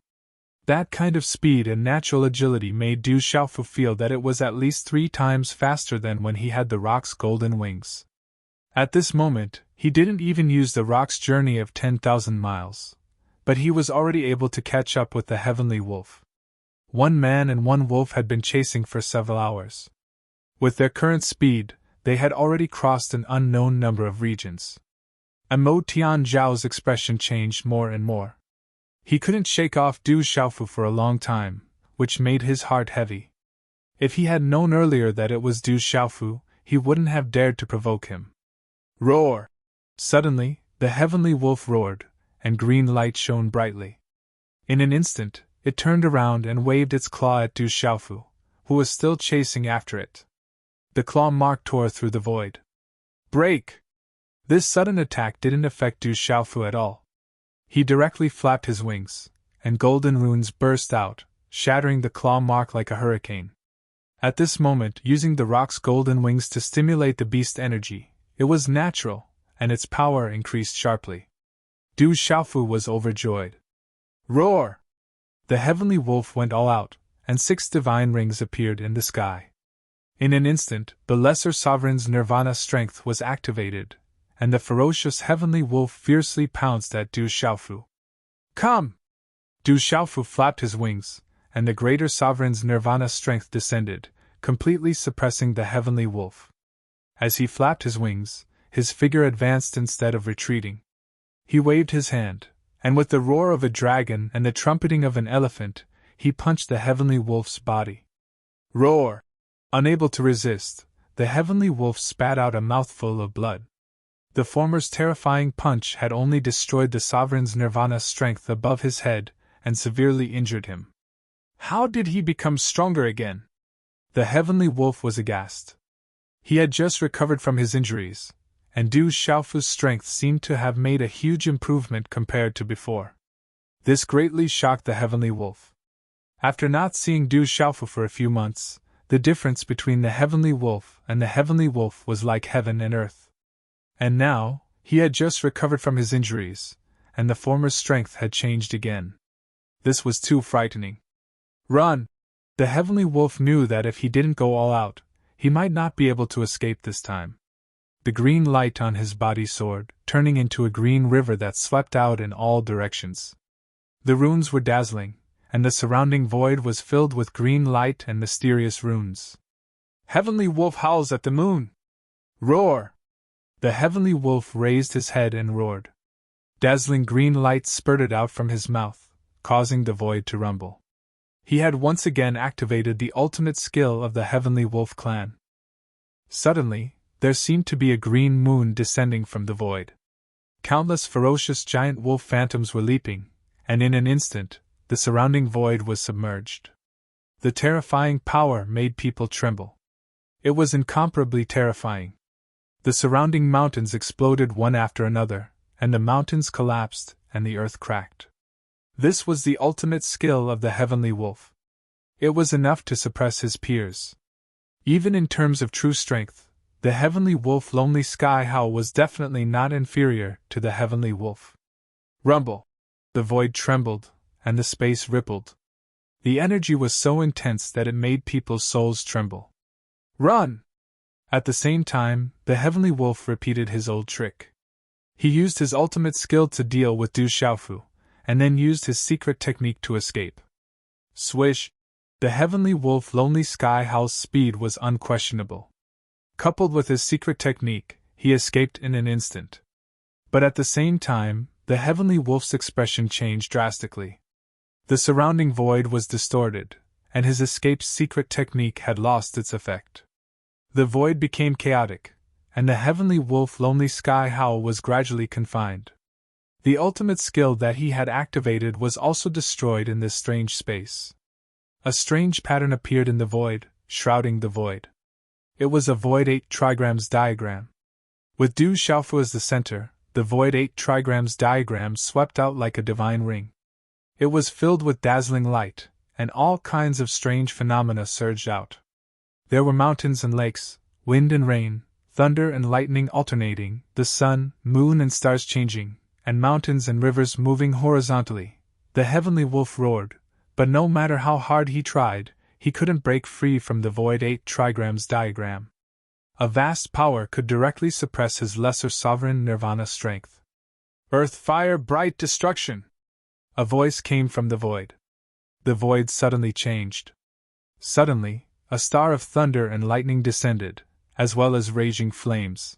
That kind of speed and natural agility made Du Xiaofu feel that it was at least 3 times faster than when he had the rock's golden wings. At this moment, he didn't even use the rock's journey of 10,000 miles, but he was already able to catch up with the heavenly wolf. One man and one wolf had been chasing for several hours. With their current speed, they had already crossed an unknown number of regions. Mo Tianxiao's expression changed more and more. He couldn't shake off Du Xiaofu for a long time, which made his heart heavy. If he had known earlier that it was Du Xiaofu, he wouldn't have dared to provoke him. Roar! Suddenly, the heavenly wolf roared, and green light shone brightly. In an instant, it turned around and waved its claw at Du Xiaofu, who was still chasing after it. The claw mark tore through the void. Break! This sudden attack didn't affect Du Xiaofu at all. He directly flapped his wings, and golden runes burst out, shattering the claw mark like a hurricane. At this moment, using the rock's golden wings to stimulate the beast energy, it was natural, and its power increased sharply. Du Xiaofu was overjoyed. Roar! The heavenly wolf went all out, and 6 divine rings appeared in the sky. In an instant, the lesser sovereign's nirvana strength was activated, and the ferocious heavenly wolf fiercely pounced at Du Xiaofu. Come! Du Xiaofu flapped his wings, and the greater sovereign's nirvana strength descended, completely suppressing the heavenly wolf. As he flapped his wings, his figure advanced instead of retreating. He waved his hand, and with the roar of a dragon and the trumpeting of an elephant, he punched the heavenly wolf's body. Roar! Unable to resist, the heavenly wolf spat out a mouthful of blood. The former's terrifying punch had only destroyed the sovereign's nirvana strength above his head and severely injured him. How did he become stronger again? The heavenly wolf was aghast. He had just recovered from his injuries, and Du Xiaofu's strength seemed to have made a huge improvement compared to before. This greatly shocked the heavenly wolf. After not seeing Du Xiaofu for a few months, the difference between the heavenly wolf and the heavenly wolf was like heaven and earth. And now, he had just recovered from his injuries, and the former's strength had changed again. This was too frightening. Run! The heavenly wolf knew that if he didn't go all out, he might not be able to escape this time. The green light on his body soared, turning into a green river that swept out in all directions. The runes were dazzling, and the surrounding void was filled with green light and mysterious runes. Heavenly wolf howls at the moon! Roar! The heavenly wolf raised his head and roared. Dazzling green light spurted out from his mouth, causing the void to rumble. He had once again activated the ultimate skill of the heavenly wolf clan. Suddenly, there seemed to be a green moon descending from the void. Countless ferocious giant wolf phantoms were leaping, and in an instant, the surrounding void was submerged. The terrifying power made people tremble. It was incomparably terrifying. The surrounding mountains exploded one after another, and the mountains collapsed, and the earth cracked. This was the ultimate skill of the heavenly wolf. It was enough to suppress his peers. Even in terms of true strength, the heavenly wolf Lonely Sky Howl was definitely not inferior to the heavenly wolf. Rumble! The void trembled, and the space rippled. The energy was so intense that it made people's souls tremble. Run! At the same time, the heavenly wolf repeated his old trick. He used his ultimate skill to deal with Du Xiaofu, and then used his secret technique to escape. Swish! The heavenly wolf Lonely Sky Howl's speed was unquestionable. Coupled with his secret technique, he escaped in an instant. But at the same time, the heavenly wolf's expression changed drastically. The surrounding void was distorted, and his escape's secret technique had lost its effect. The void became chaotic, and the heavenly wolf Lonely Sky Howl was gradually confined. The ultimate skill that he had activated was also destroyed in this strange space. A strange pattern appeared in the void, shrouding the void. It was a void 8 trigrams diagram. With Du Xiaofu as the center, the void 8 trigrams diagram swept out like a divine ring. It was filled with dazzling light, and all kinds of strange phenomena surged out. There were mountains and lakes, wind and rain, thunder and lightning alternating, the sun, moon and stars changing, and mountains and rivers moving horizontally. The heavenly wolf roared, but no matter how hard he tried, he couldn't break free from the void 8 trigrams diagram. A vast power could directly suppress his lesser sovereign nirvana strength. Earth, fire, bright destruction! A voice came from the void. The void suddenly changed. Suddenly, a star of thunder and lightning descended, as well as raging flames.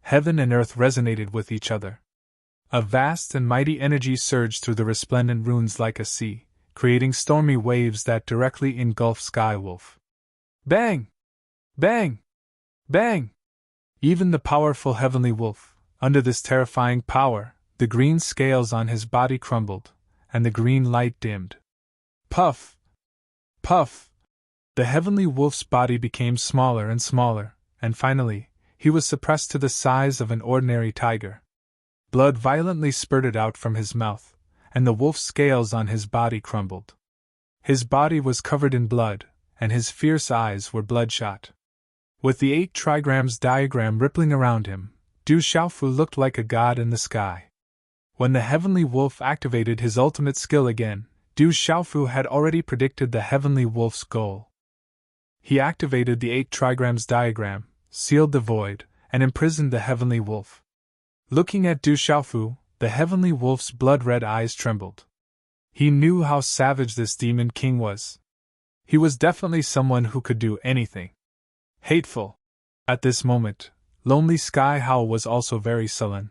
Heaven and earth resonated with each other. A vast and mighty energy surged through the resplendent runes like a sea, creating stormy waves that directly engulfed Skywolf. Bang! Bang! Bang! Even the powerful heavenly wolf, under this terrifying power, the green scales on his body crumbled, and the green light dimmed. Puff! Puff! The heavenly wolf's body became smaller and smaller, and finally, he was suppressed to the size of an ordinary tiger. Blood violently spurted out from his mouth, and the wolf's scales on his body crumbled. His body was covered in blood, and his fierce eyes were bloodshot. With the 8 trigrams diagram rippling around him, Du Xiaofu looked like a god in the sky. When the heavenly wolf activated his ultimate skill again, Du Xiaofu had already predicted the heavenly wolf's goal. He activated the 8 trigrams diagram, sealed the void, and imprisoned the heavenly wolf. Looking at Du Xiaofu, the heavenly wolf's blood-red eyes trembled. He knew how savage this demon king was. He was definitely someone who could do anything. Hateful. At this moment, Lonely Sky Howl was also very sullen.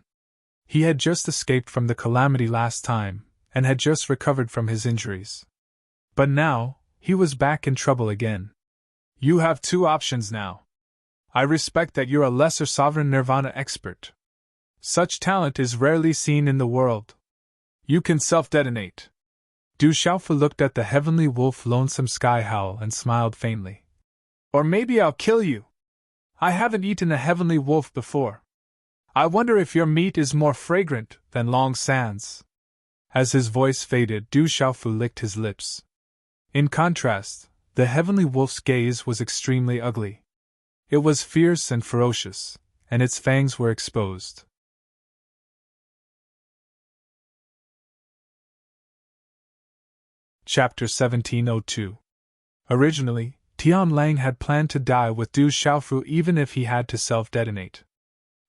He had just escaped from the calamity last time, and had just recovered from his injuries. But now, he was back in trouble again. You have 2 options now. I respect that you're a lesser sovereign nirvana expert. Such talent is rarely seen in the world. You can self-detonate. Du Xiaofu looked at the heavenly wolf Lonesome Sky Howl and smiled faintly. Or maybe I'll kill you. I haven't eaten a heavenly wolf before. I wonder if your meat is more fragrant than Long Sands. As his voice faded, Du Xiaofu licked his lips. In contrast, the heavenly wolf's gaze was extremely ugly. It was fierce and ferocious, and its fangs were exposed. Chapter 1702. Originally, Tian Lang had planned to die with Du Xiaofu even if he had to self-detonate.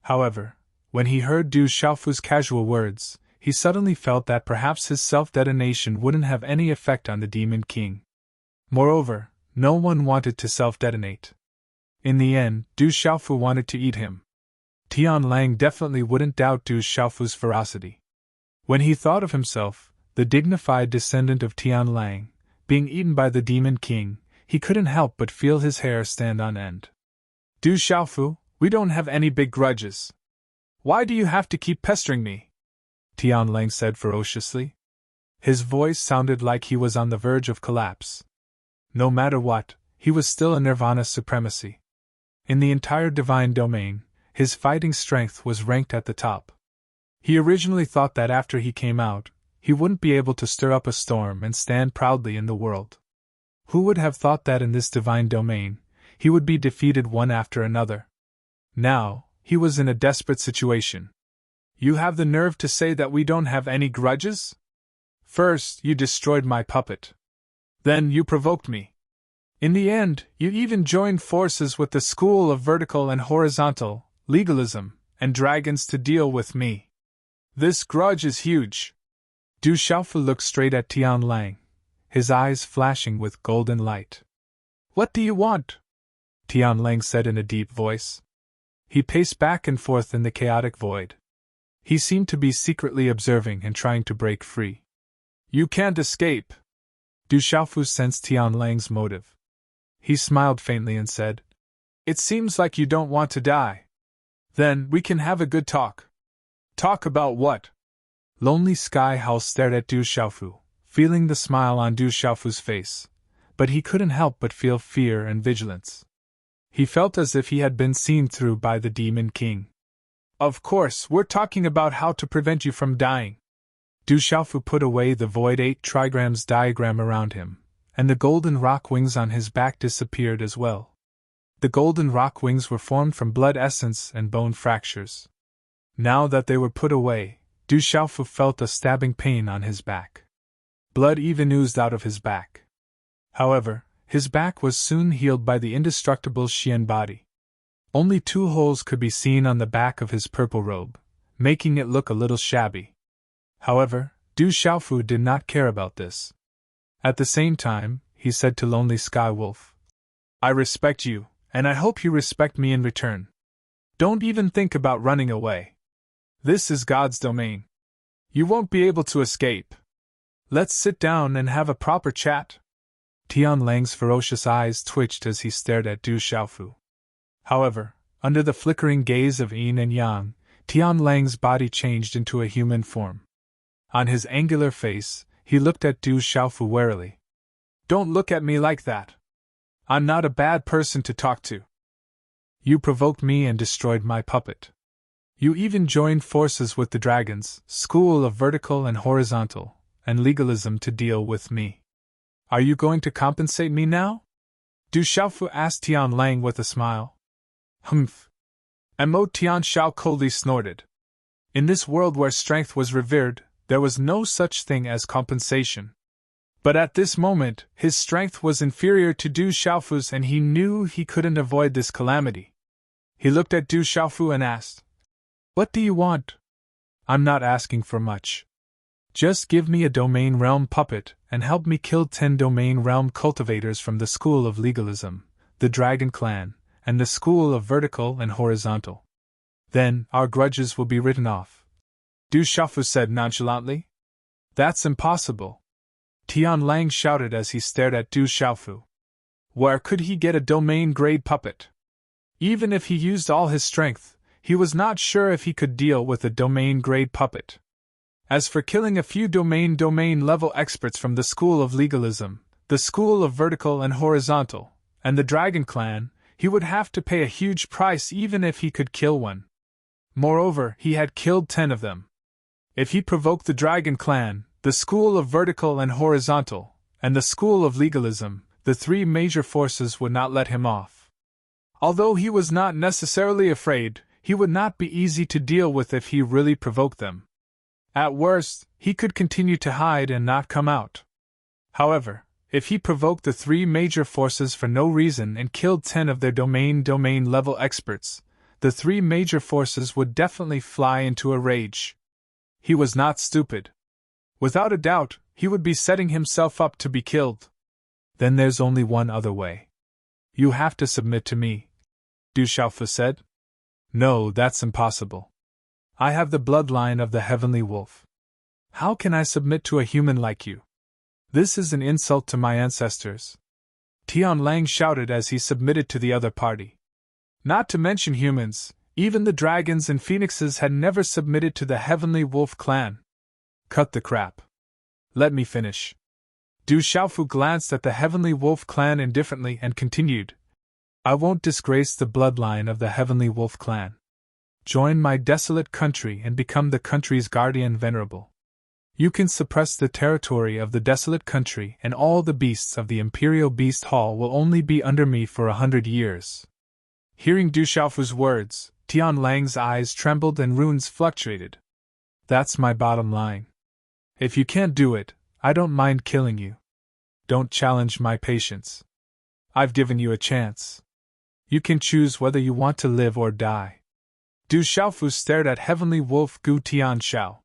However, when he heard Du Xiaofu's casual words, he suddenly felt that perhaps his self-detonation wouldn't have any effect on the Demon King. Moreover, no one wanted to self-detonate. In the end, Du Xiaofu wanted to eat him. Tian Lang definitely wouldn't doubt Du Xiaofu's ferocity. When he thought of himself, the dignified descendant of Tian Lang, being eaten by the Demon King, he couldn't help but feel his hair stand on end. Du Xiaofu, we don't have any big grudges. Why do you have to keep pestering me? Tian Lang said ferociously. His voice sounded like he was on the verge of collapse. No matter what, he was still a nirvana supremacy. In the entire divine domain, his fighting strength was ranked at the top. He originally thought that after he came out, he wouldn't be able to stir up a storm and stand proudly in the world. Who would have thought that in this divine domain, he would be defeated one after another? Now, he was in a desperate situation. You have the nerve to say that we don't have any grudges? First, you destroyed my puppet. Then you provoked me. In the end, you even joined forces with the school of vertical and horizontal legalism and dragons to deal with me. This grudge is huge. Du Xiaofu looked straight at Tian Lang, his eyes flashing with golden light. What do you want? Tian Lang said in a deep voice. He paced back and forth in the chaotic void. He seemed to be secretly observing and trying to break free. You can't escape. Du Xiaofu sensed Tian Lang's motive. He smiled faintly and said, "It seems like you don't want to die. Then, we can have a good talk." "Talk about what?" Lonely Sky Howl stared at Du Xiaofu, feeling the smile on Du Xiaofu's face, but he couldn't help but feel fear and vigilance. He felt as if he had been seen through by the Demon King. "Of course, we're talking about how to prevent you from dying." Du Xiaofu put away the void 8 trigrams diagram around him, and the golden rock wings on his back disappeared as well. The golden rock wings were formed from blood essence and bone fractures. Now that they were put away, Du Xiaofu felt a stabbing pain on his back. Blood even oozed out of his back. However, his back was soon healed by the indestructible Xian body. Only 2 holes could be seen on the back of his purple robe, making it look a little shabby. However, Du Xiaofu did not care about this. At the same time, he said to Lonely Sky Wolf, "I respect you, and I hope you respect me in return. Don't even think about running away. This is God's domain. You won't be able to escape. Let's sit down and have a proper chat." Tian Lang's ferocious eyes twitched as he stared at Du Xiaofu. However, under the flickering gaze of Yin and Yang, Tian Lang's body changed into a human form. On his angular face, he looked at Du Xiaofu warily. "Don't look at me like that. I'm not a bad person to talk to. You provoked me and destroyed my puppet. You even joined forces with the dragons, school of vertical and horizontal, and legalism to deal with me. Are you going to compensate me now?" Du Xiaofu asked Tian Lang with a smile. "Humph." Mo Tian Xiao coldly snorted. In this world where strength was revered, there was no such thing as compensation. But at this moment, his strength was inferior to Du Xiaofu's and he knew he couldn't avoid this calamity. He looked at Du Xiaofu and asked, "What do you want?" "I'm not asking for much. Just give me a domain realm puppet and help me kill 10 domain realm cultivators from the school of legalism, the Dragon Clan, and the school of vertical and horizontal. Then, our grudges will be written off." Du Xiaofu said nonchalantly. "That's impossible." Tian Lang shouted as he stared at Du Xiaofu. Where could he get a domain-grade puppet? Even if he used all his strength, he was not sure if he could deal with a domain-grade puppet. As for killing a few domain-level experts from the school of legalism, the school of vertical and horizontal, and the Dragon Clan, he would have to pay a huge price even if he could kill one. Moreover, he had killed 10 of them. If he provoked the Dragon Clan, the school of vertical and horizontal, and the school of legalism, the 3 major forces would not let him off. Although he was not necessarily afraid, he would not be easy to deal with if he really provoked them. At worst, he could continue to hide and not come out. However, if he provoked the 3 major forces for no reason and killed 10 of their domain-level experts, the 3 major forces would definitely fly into a rage. He was not stupid. Without a doubt, he would be setting himself up to be killed. Then there's only one other way. You have to submit to me, Du Xiaofu said. No, that's impossible. I have the bloodline of the Heavenly Wolf. How can I submit to a human like you? This is an insult to my ancestors. Tian Lang shouted as he submitted to the other party. Not to mention humans, even the dragons and phoenixes had never submitted to the Heavenly Wolf clan. Cut the crap. Let me finish. Du Xiaofu glanced at the Heavenly Wolf clan indifferently and continued. I won't disgrace the bloodline of the Heavenly Wolf clan. Join my desolate country and become the country's guardian venerable. You can suppress the territory of the desolate country and all the beasts of the Imperial Beast Hall will only be under me for 100 years. Hearing Du Xiaofu's words, Tian Lang's eyes trembled and runes fluctuated. That's my bottom line. If you can't do it, I don't mind killing you. Don't challenge my patience. I've given you a chance. You can choose whether you want to live or die. Du Xiaofu stared at Heavenly Wolf Gu Tianxiao.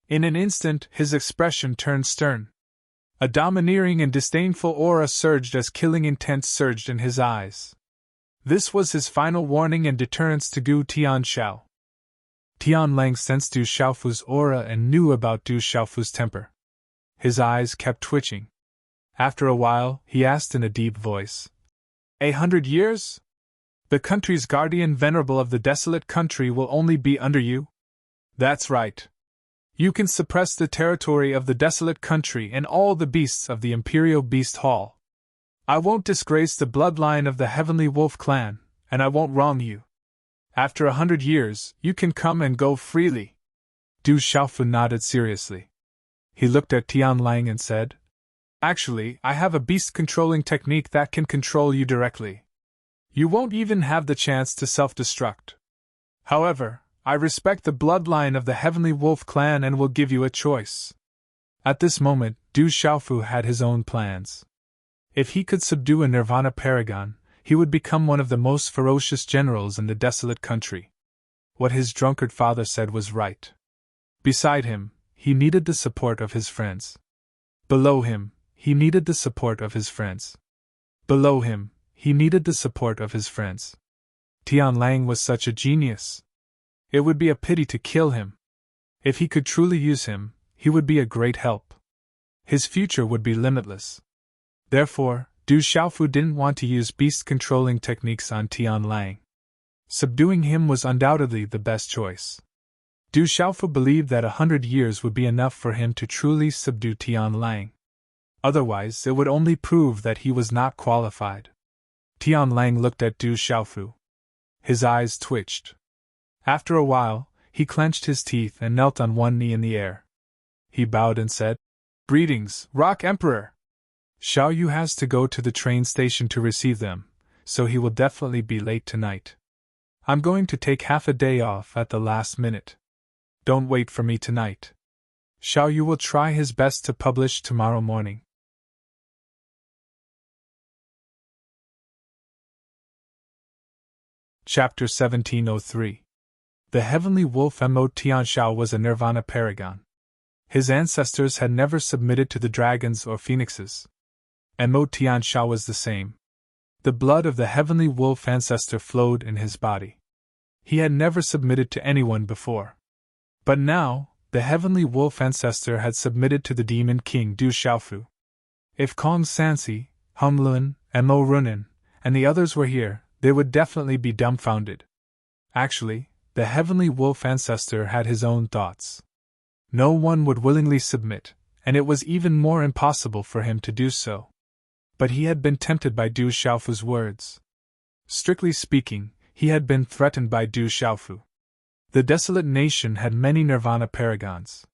In an instant, his expression turned stern. A domineering and disdainful aura surged as killing intent surged in his eyes. This was his final warning and deterrence to Gu Tianxiao. Tian Lang sensed Du Xiaofu's aura and knew about Du Xiaofu's temper. His eyes kept twitching. After a while, he asked in a deep voice, 100 years? The country's guardian venerable of the desolate country will only be under you? That's right. You can suppress the territory of the desolate country and all the beasts of the Imperial Beast Hall. I won't disgrace the bloodline of the Heavenly Wolf clan, and I won't wrong you. After 100 years, you can come and go freely. Du Xiaofu nodded seriously. He looked at Tianlang and said, Actually, I have a beast-controlling technique that can control you directly. You won't even have the chance to self-destruct. However, I respect the bloodline of the Heavenly Wolf clan and will give you a choice. At this moment, Du Xiaofu had his own plans. If he could subdue a Nirvana Paragon, he would become one of the most ferocious generals in the desolate country. What his drunkard father said was right. Beside him, he needed the support of his friends. Below him, he needed the support of his friends. Below him, he needed the support of his friends. Tianlang was such a genius. It would be a pity to kill him. If he could truly use him, he would be a great help. His future would be limitless. Therefore, Du Xiaofu didn't want to use beast-controlling techniques on Tianlang. Subduing him was undoubtedly the best choice. Du Xiaofu believed that 100 years would be enough for him to truly subdue Tianlang. Otherwise, it would only prove that he was not qualified. Tianlang looked at Du Xiaofu. His eyes twitched. After a while, he clenched his teeth and knelt on one knee in the air. He bowed and said, Greetings, Rock Emperor! Xiao Yu has to go to the train station to receive them, so he will definitely be late tonight. I'm going to take half a day off at the last minute. Don't wait for me tonight. Xiao Yu will try his best to publish tomorrow morning. Chapter 1703. The Heavenly Wolf Mo Tianshao was a Nirvana Paragon. His ancestors had never submitted to the dragons or phoenixes. Mo Tianshao was the same. The blood of the Heavenly Wolf ancestor flowed in his body. He had never submitted to anyone before. But now, the Heavenly Wolf ancestor had submitted to the Demon King Du Xiaofu. If Kong Sansi, Hum Lun, Mo Runin, and the others were here, they would definitely be dumbfounded. Actually, the Heavenly Wolf ancestor had his own thoughts. No one would willingly submit, and it was even more impossible for him to do so. But he had been tempted by Du Xiaofu's words. Strictly speaking, he had been threatened by Du Xiaofu. The desolate nation had many Nirvana Paragons.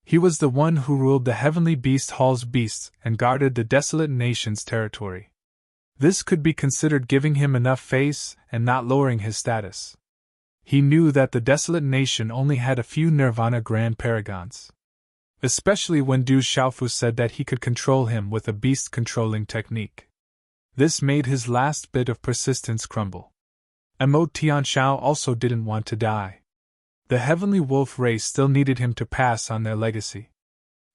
He was the one who ruled the Heavenly Beast Hall's beasts and guarded the desolate nation's territory. This could be considered giving him enough face and not lowering his status. He knew that the desolate nation only had a few Nirvana Grand Paragons. Especially when Du Xiaofu said that he could control him with a beast-controlling technique. This made his last bit of persistence crumble. Mo Tianshao also didn't want to die. The Heavenly Wolf race still needed him to pass on their legacy.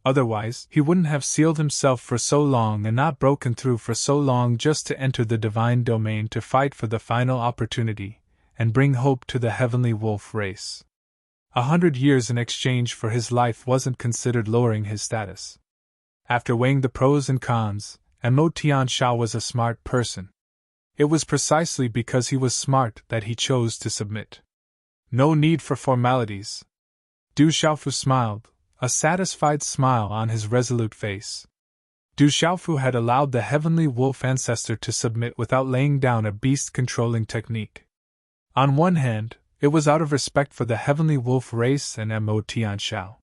Otherwise, he wouldn't have sealed himself for so long and not broken through for so long just to enter the divine domain to fight for the final opportunity and bring hope to the Heavenly Wolf race. 100 years in exchange for his life wasn't considered lowering his status. After weighing the pros and cons, Mo Tianshao was a smart person. It was precisely because he was smart that he chose to submit. No need for formalities. Du Xiaofu smiled, a satisfied smile on his resolute face. Du Xiaofu had allowed the Heavenly Wolf ancestor to submit without laying down a beast-controlling technique. On one hand, it was out of respect for the Heavenly Wolf race and Mo Tianshao.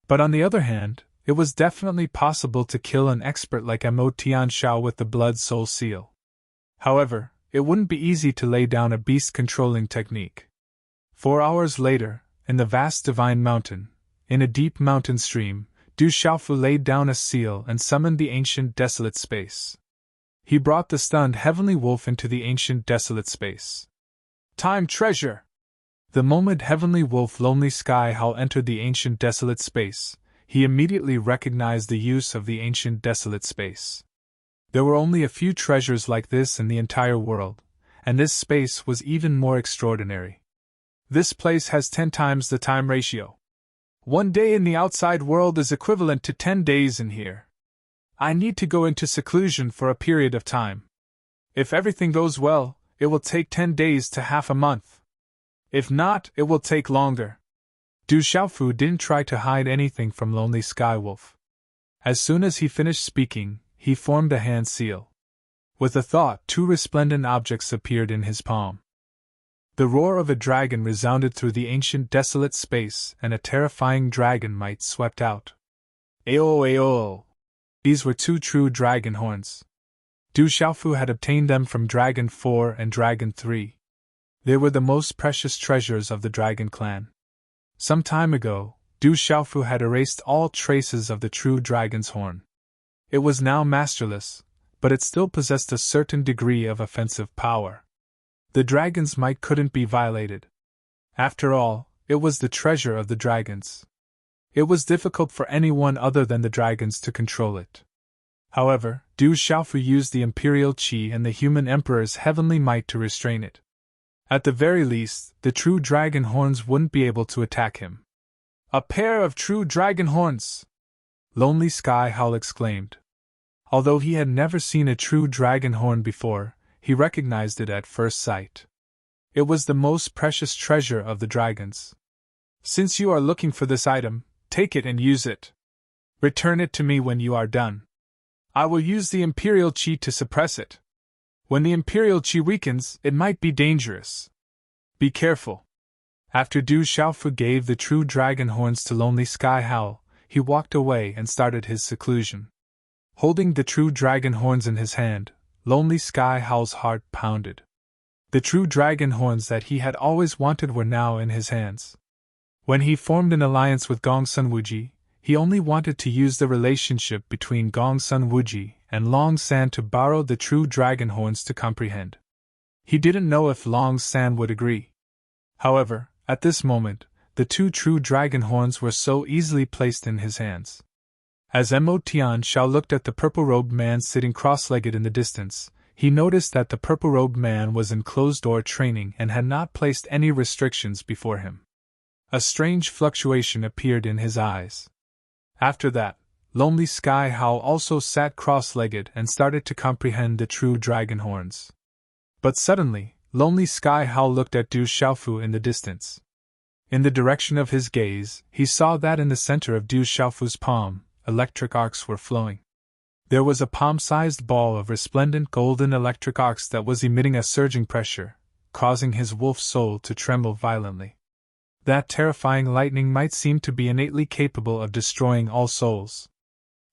But on the other hand, it was definitely possible to kill an expert like Mo Tianshao with the Blood-Soul Seal. However, it wouldn't be easy to lay down a beast-controlling technique. 4 hours later, in the vast Divine Mountain, in a deep mountain stream, Du Xiaofu laid down a seal and summoned the ancient desolate space. He brought the stunned Heavenly Wolf into the ancient desolate space. Time treasure! The moment Heavenly Wolf Lonely Sky Howl entered the ancient desolate space, he immediately recognized the use of the ancient desolate space. There were only a few treasures like this in the entire world, and this space was even more extraordinary. This place has 10 times the time ratio. 1 day in the outside world is equivalent to 10 days in here. I need to go into seclusion for a period of time. If everything goes well, it will take 10 days to half a month. If not, it will take longer. Du Xiaofu didn't try to hide anything from Lonely Skywolf. As soon as he finished speaking, he formed a hand seal. With a thought, 2 resplendent objects appeared in his palm. The roar of a dragon resounded through the ancient desolate space, and a terrifying dragon might swept out. Ayo ayo! These were 2 true dragon horns. Du Xiaofu had obtained them from Dragon 4 and Dragon 3. They were the most precious treasures of the dragon clan. Some time ago, Du Xiaofu had erased all traces of the true dragon's horn. It was now masterless, but it still possessed a certain degree of offensive power. The dragon's might couldn't be violated. After all, it was the treasure of the dragons. It was difficult for anyone other than the dragons to control it. However, Du Xiaofu used the imperial qi and the human emperor's heavenly might to restrain it. At the very least, the true dragon horns wouldn't be able to attack him. A pair of true dragon horns! Lonely Sky Howl exclaimed. Although he had never seen a true dragon horn before, he recognized it at first sight. It was the most precious treasure of the dragons. Since you are looking for this item, take it and use it. Return it to me when you are done. I will use the Imperial Qi to suppress it. When the Imperial Qi weakens, it might be dangerous. Be careful. After Du Xiaofu gave the true dragon horns to Lonely Sky Howl, he walked away and started his seclusion. Holding the true dragon horns in his hand, Lonely Sky Howl's heart pounded. The true dragon horns that he had always wanted were now in his hands. When he formed an alliance with Gong Sun Wuji, he only wanted to use the relationship between Gong Sun Wuji and Long San to borrow the true dragon horns to comprehend. He didn't know if Long San would agree. However, at this moment, the 2 true dragon horns were so easily placed in his hands. As Mo Tianxiao looked at the purple-robed man sitting cross-legged in the distance, he noticed that the purple-robed man was in closed-door training and had not placed any restrictions before him. A strange fluctuation appeared in his eyes. After that, Lonely Sky Howl also sat cross-legged and started to comprehend the true dragon horns. But suddenly, Lonely Sky Howl looked at Du Xiaofu in the distance. In the direction of his gaze, he saw that in the center of Du Xiaofu's palm, electric arcs were flowing. There was a palm-sized ball of resplendent golden electric arcs that was emitting a surging pressure, causing his wolf soul to tremble violently. That terrifying lightning might seem to be innately capable of destroying all souls.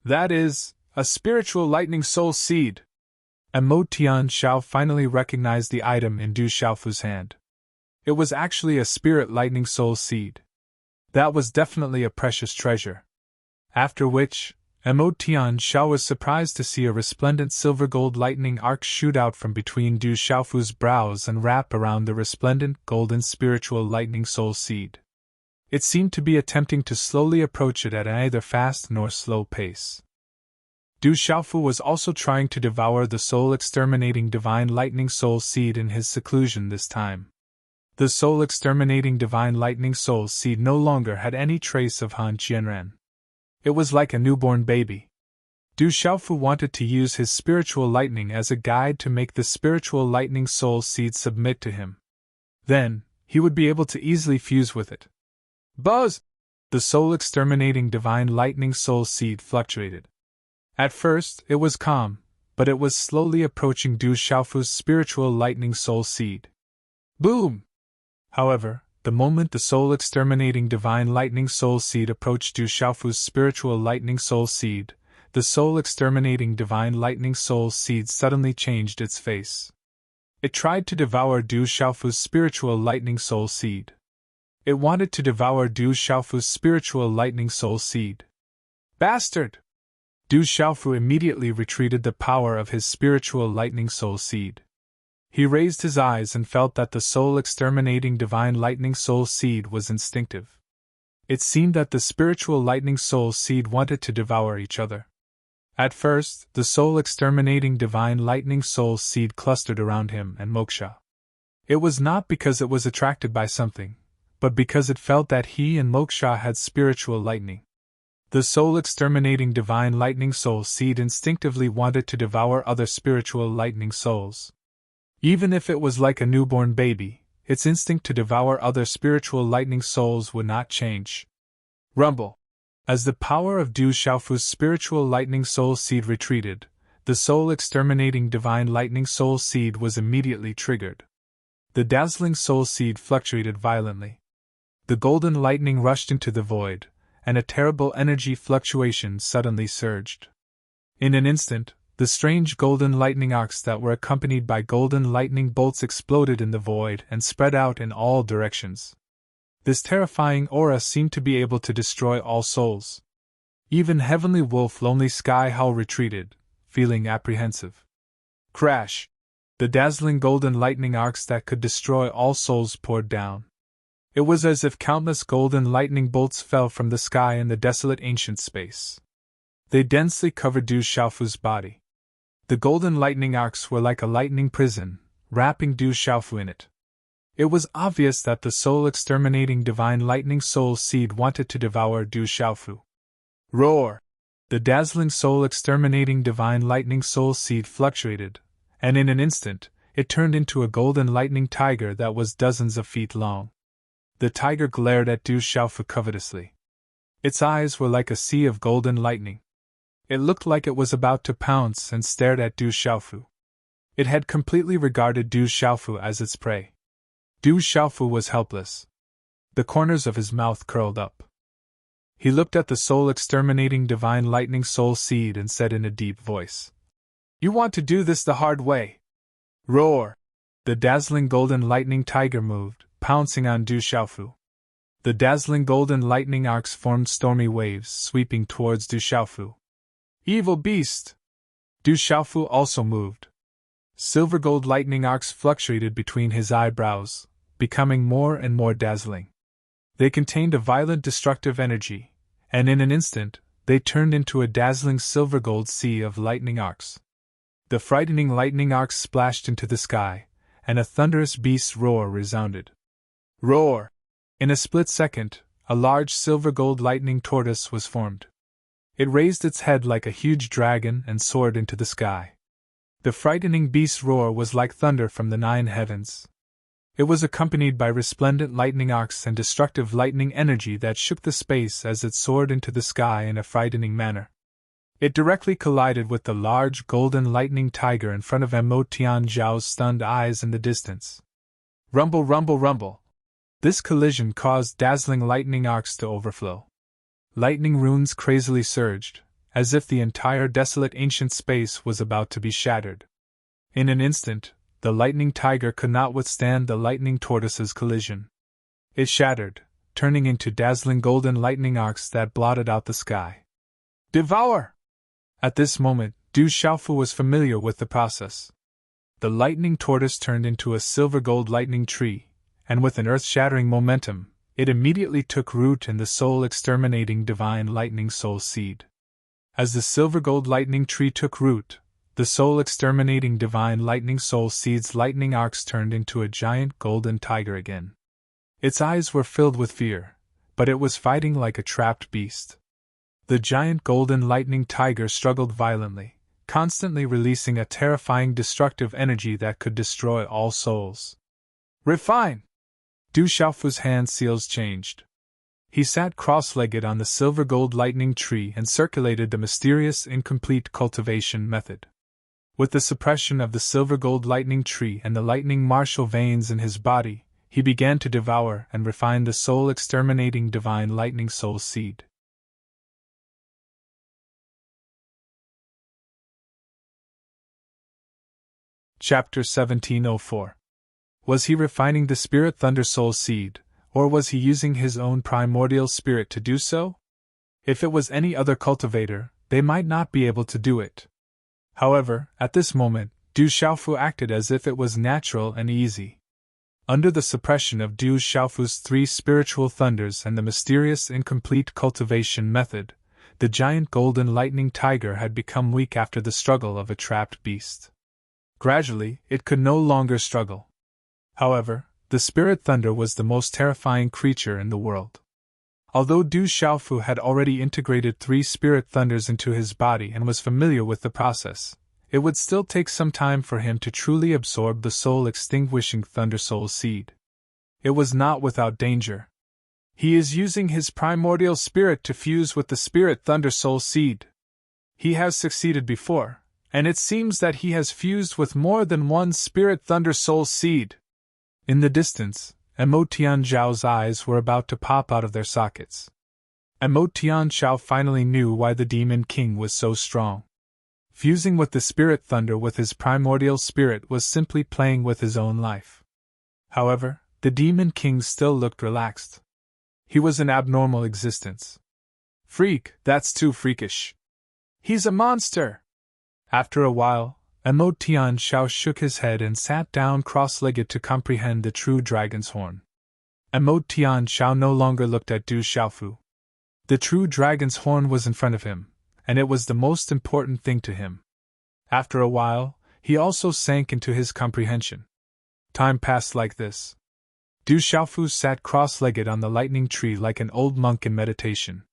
That is, a spiritual lightning soul seed. Mo Tianxiao finally recognized the item in Du Xiaofu's hand. It was actually a spirit lightning soul seed. That was definitely a precious treasure. After which, Mo Tianxiao was surprised to see a resplendent silver-gold lightning arc shoot out from between Du Xiaofu's brows and wrap around the resplendent golden spiritual lightning soul seed. It seemed to be attempting to slowly approach it at neither fast nor slow pace. Du Xiaofu was also trying to devour the soul-exterminating divine lightning soul seed in his seclusion this time. The soul-exterminating divine lightning soul seed no longer had any trace of Han Qianren. It was like a newborn baby. Du Xiaofu wanted to use his spiritual lightning as a guide to make the spiritual lightning soul seed submit to him. Then, he would be able to easily fuse with it. Buzz! The soul-exterminating divine lightning soul seed fluctuated. At first, it was calm, but it was slowly approaching Du Xiaofu's spiritual lightning soul seed. Boom! However, the moment the soul-exterminating divine lightning soul seed approached Du Xiaofu's spiritual lightning soul seed, the soul-exterminating divine lightning soul seed suddenly changed its face. It tried to devour Du Xiaofu's spiritual lightning soul seed. It wanted to devour Du Xiaofu's spiritual lightning soul seed. Bastard! Du Xiaofu immediately retreated the power of his spiritual lightning soul seed. He raised his eyes and felt that the soul-exterminating divine lightning soul seed was instinctive. It seemed that the spiritual lightning soul seed wanted to devour each other. At first, the soul-exterminating divine lightning soul seed clustered around him and Moksha. It was not because it was attracted by something, but because it felt that he and Moksha had spiritual lightning. The soul-exterminating divine lightning soul seed instinctively wanted to devour other spiritual lightning souls. Even if it was like a newborn baby, its instinct to devour other spiritual lightning souls would not change. Rumble! As the power of Du Xiaofu's spiritual lightning soul seed retreated, the soul-exterminating divine lightning soul seed was immediately triggered. The dazzling soul seed fluctuated violently. The golden lightning rushed into the void, and a terrible energy fluctuation suddenly surged. In an instant, the strange golden lightning arcs that were accompanied by golden lightning bolts exploded in the void and spread out in all directions. This terrifying aura seemed to be able to destroy all souls. Even Heavenly Wolf Lonely Sky Howl retreated, feeling apprehensive. Crash! The dazzling golden lightning arcs that could destroy all souls poured down. It was as if countless golden lightning bolts fell from the sky in the desolate ancient space. They densely covered Du Xiaofu's body. The golden lightning arcs were like a lightning prison, wrapping Du Xiaofu in it. It was obvious that the soul-exterminating divine lightning soul seed wanted to devour Du Xiaofu. Roar! The dazzling soul-exterminating divine lightning soul seed fluctuated, and in an instant, it turned into a golden lightning tiger that was dozens of feet long. The tiger glared at Du Xiaofu covetously. Its eyes were like a sea of golden lightning. It looked like it was about to pounce and stared at Du Xiaofu. It had completely regarded Du Xiaofu as its prey. Du Xiaofu was helpless. The corners of his mouth curled up. He looked at the soul-exterminating divine lightning soul seed and said in a deep voice, "You want to do this the hard way." Roar! The dazzling golden lightning tiger moved, pouncing on Du Xiaofu. The dazzling golden lightning arcs formed stormy waves, sweeping towards Du Xiaofu. Evil beast! Du Xiaofu also moved. Silver gold lightning arcs fluctuated between his eyebrows, becoming more and more dazzling. They contained a violent destructive energy, and in an instant, they turned into a dazzling silver gold sea of lightning arcs. The frightening lightning arcs splashed into the sky, and a thunderous beast's roar resounded. Roar! In a split second, a large silver-gold lightning tortoise was formed. It raised its head like a huge dragon and soared into the sky. The frightening beast's roar was like thunder from the 9 heavens. It was accompanied by resplendent lightning arcs and destructive lightning energy that shook the space as it soared into the sky in a frightening manner. It directly collided with the large golden lightning tiger in front of Mo Tianzhao's stunned eyes in the distance. Rumble, rumble, rumble! This collision caused dazzling lightning arcs to overflow. Lightning runes crazily surged, as if the entire desolate ancient space was about to be shattered. In an instant, the lightning tiger could not withstand the lightning tortoise's collision. It shattered, turning into dazzling golden lightning arcs that blotted out the sky. Devour! At this moment, Du Xiaofu was familiar with the process. The lightning tortoise turned into a silver-gold lightning tree, and with an earth-shattering momentum, it immediately took root in the soul-exterminating divine lightning soul seed. As the silver-gold lightning tree took root, the soul-exterminating divine lightning soul seed's lightning arcs turned into a giant golden tiger again. Its eyes were filled with fear, but it was fighting like a trapped beast. The giant golden lightning tiger struggled violently, constantly releasing a terrifying destructive energy that could destroy all souls. Refine! Du Xiaofu's hand seals changed. He sat cross-legged on the silver-gold lightning tree and circulated the mysterious incomplete cultivation method. With the suppression of the silver-gold lightning tree and the lightning martial veins in his body, he began to devour and refine the soul-exterminating divine lightning soul seed. Chapter 1704. Was he refining the spirit thunder soul seed, or was he using his own primordial spirit to do so? If it was any other cultivator, they might not be able to do it. However, at this moment, Du Xiaofu acted as if it was natural and easy. Under the suppression of Du Xiaofu's 3 spiritual thunders and the mysterious incomplete cultivation method, the giant golden lightning tiger had become weak after the struggle of a trapped beast. Gradually, it could no longer struggle. However, the spirit thunder was the most terrifying creature in the world. Although Du Xiaofu had already integrated 3 spirit thunders into his body and was familiar with the process, it would still take some time for him to truly absorb the soul-extinguishing Thunder Soul Seed. It was not without danger. He is using his primordial spirit to fuse with the Spirit Thunder Soul Seed. He has succeeded before, and it seems that he has fused with more than one Spirit Thunder Soul Seed. In the distance, Emo Tianzhao's eyes were about to pop out of their sockets. Emo Tianzhao finally knew why the Demon King was so strong. Fusing with the Spirit Thunder with his primordial spirit was simply playing with his own life. However, the Demon King still looked relaxed. He was an abnormal existence. Freak, that's too freakish. He's a monster! After a while, Emo Tianzhao shook his head and sat down cross-legged to comprehend the true dragon's horn. Emo Tianzhao no longer looked at Du Xiaofu. The true dragon's horn was in front of him, and it was the most important thing to him. After a while, he also sank into his comprehension. Time passed like this. Du Xiaofu sat cross-legged on the lightning tree like an old monk in meditation.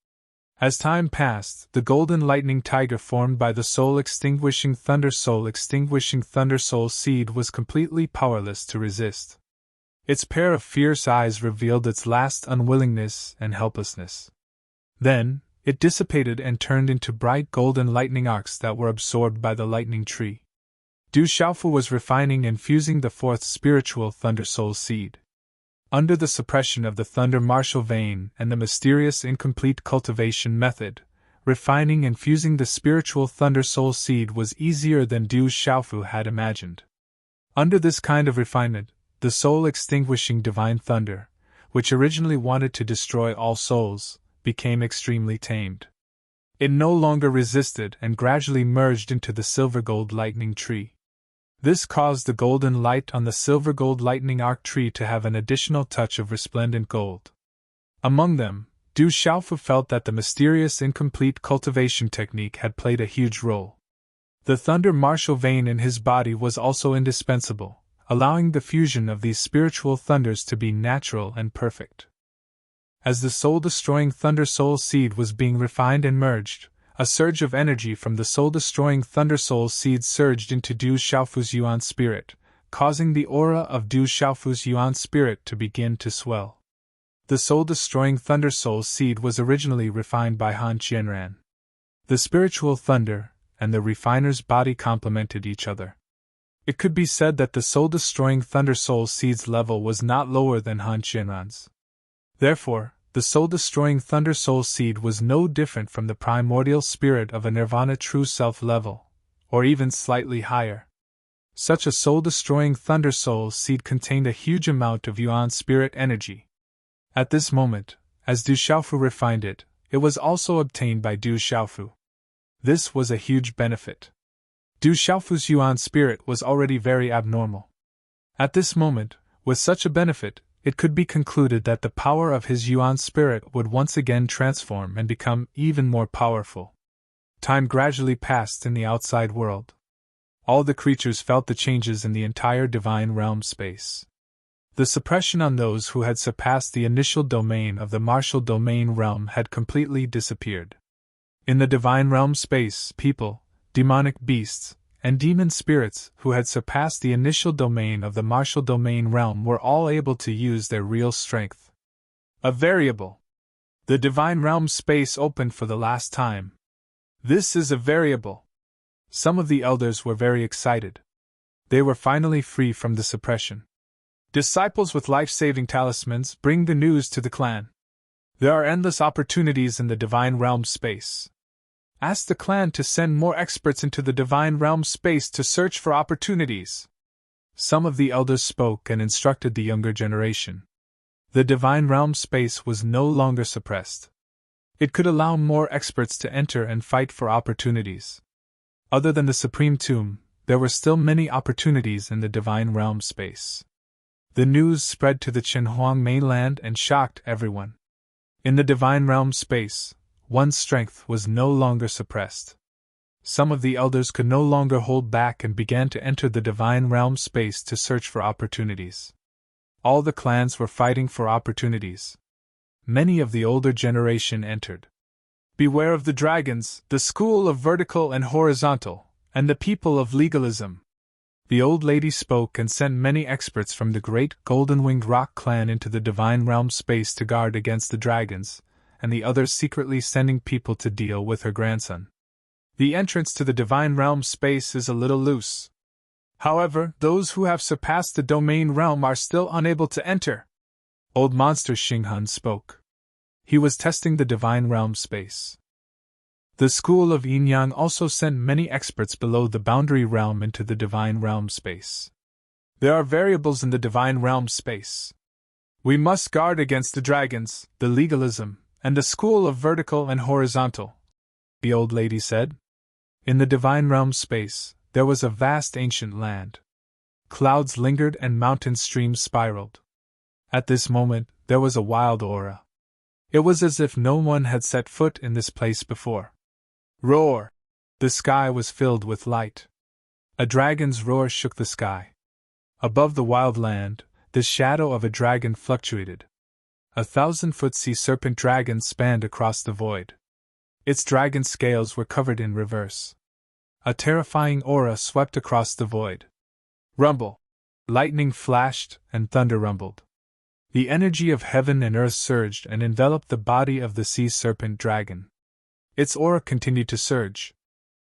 As time passed, the golden lightning tiger formed by the soul-extinguishing Thunder Soul Seed was completely powerless to resist. Its pair of fierce eyes revealed its last unwillingness and helplessness. Then, it dissipated and turned into bright golden lightning arcs that were absorbed by the lightning tree. Du Xiaofu was refining and fusing the 4th spiritual Thunder Soul Seed. Under the suppression of the Thunder Martial Vein and the mysterious incomplete cultivation method, refining and fusing the spiritual Thunder Soul Seed was easier than Du Xiaofu had imagined. Under this kind of refinement, the soul-extinguishing Divine Thunder, which originally wanted to destroy all souls, became extremely tamed. It no longer resisted and gradually merged into the silver-gold lightning tree. This caused the golden light on the silver-gold lightning arc tree to have an additional touch of resplendent gold. Among them, Du Xiaofu felt that the mysterious incomplete cultivation technique had played a huge role. The thunder martial vein in his body was also indispensable, allowing the fusion of these spiritual thunders to be natural and perfect. As the soul-destroying Thunder Soul Seed was being refined and merged, a surge of energy from the soul-destroying Thunder Soul Seed surged into Du Xiaofu's Yuan spirit, causing the aura of Du Xiaofu's Yuan spirit to begin to swell. The soul-destroying Thunder Soul Seed was originally refined by Han Qianran. The spiritual thunder and the refiner's body complemented each other. It could be said that the soul-destroying Thunder Soul Seed's level was not lower than Han Qianran's. Therefore, the soul-destroying Thunder Soul Seed was no different from the primordial spirit of a Nirvana True Self level, or even slightly higher. Such a soul-destroying Thunder Soul Seed contained a huge amount of Yuan spirit energy. At this moment, as Du Xiaofu refined it, it was also obtained by Du Xiaofu. This was a huge benefit. Du Xiaofu's Yuan spirit was already very abnormal. At this moment, with such a benefit, it could be concluded that the power of his Yuan spirit would once again transform and become even more powerful. Time gradually passed in the outside world. All the creatures felt the changes in the entire divine realm space. The suppression on those who had surpassed the initial domain of the martial domain realm had completely disappeared. In the divine realm space, people, demonic beasts, and demon spirits who had surpassed the initial domain of the martial domain realm were all able to use their real strength. A variable. The divine realm space opened for the last time. This is a variable. Some of the elders were very excited. They were finally free from the suppression. Disciples with life-saving talismans, bring the news to the clan. There are endless opportunities in the divine realm space. Ask the clan to send more experts into the divine realm space to search for opportunities. Some of the elders spoke and instructed the younger generation. The divine realm space was no longer suppressed. It could allow more experts to enter and fight for opportunities. Other than the Supreme Tomb, there were still many opportunities in the divine realm space. The news spread to the Chenhuang mainland and shocked everyone. In the divine realm space, one's strength was no longer suppressed. Some of the elders could no longer hold back and began to enter the divine realm space to search for opportunities. All the clans were fighting for opportunities. many of the older generation entered. Beware of the dragons, the school of vertical and horizontal, and the people of legalism. The old lady spoke and sent many experts from the great golden-winged rock clan into the divine realm space to guard against the dragons, and the others secretly sending people to deal with her grandson. The entrance to the divine realm space is a little loose. However, those who have surpassed the domain realm are still unable to enter. Old Monster Xinghun spoke. He was testing the divine realm space. The school of Yin-Yang also sent many experts below the boundary realm into the divine realm space. There are variables in the divine realm space. We must guard against the dragons, the legalism, and the school of vertical and horizontal, the old lady said. In the divine realm space, there was a vast ancient land. Clouds lingered and mountain streams spiraled. At this moment, there was a wild aura. It was as if no one had set foot in this place before. Roar! The sky was filled with light. A dragon's roar shook the sky. Above the wild land, the shadow of a dragon fluctuated. 1,000-foot sea serpent dragon spanned across the void. Its dragon scales were covered in reverse. A terrifying aura swept across the void. Rumble! Lightning flashed and thunder rumbled. The energy of heaven and earth surged and enveloped the body of the sea serpent dragon. Its aura continued to surge.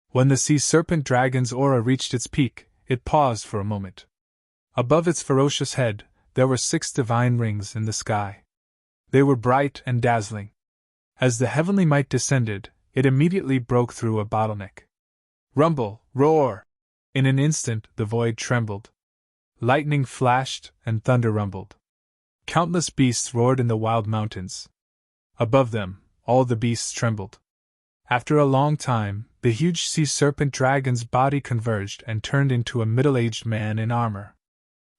When the sea serpent dragon's aura reached its peak, it paused for a moment. Above its ferocious head, there were 6 divine rings in the sky. They were bright and dazzling. As the heavenly might descended, it immediately broke through a bottleneck. Rumble, roar! In an instant, the void trembled. Lightning flashed and thunder rumbled. Countless beasts roared in the wild mountains. Above them, all the beasts trembled. After a long time, the huge sea serpent dragon's body converged and turned into a middle-aged man in armor.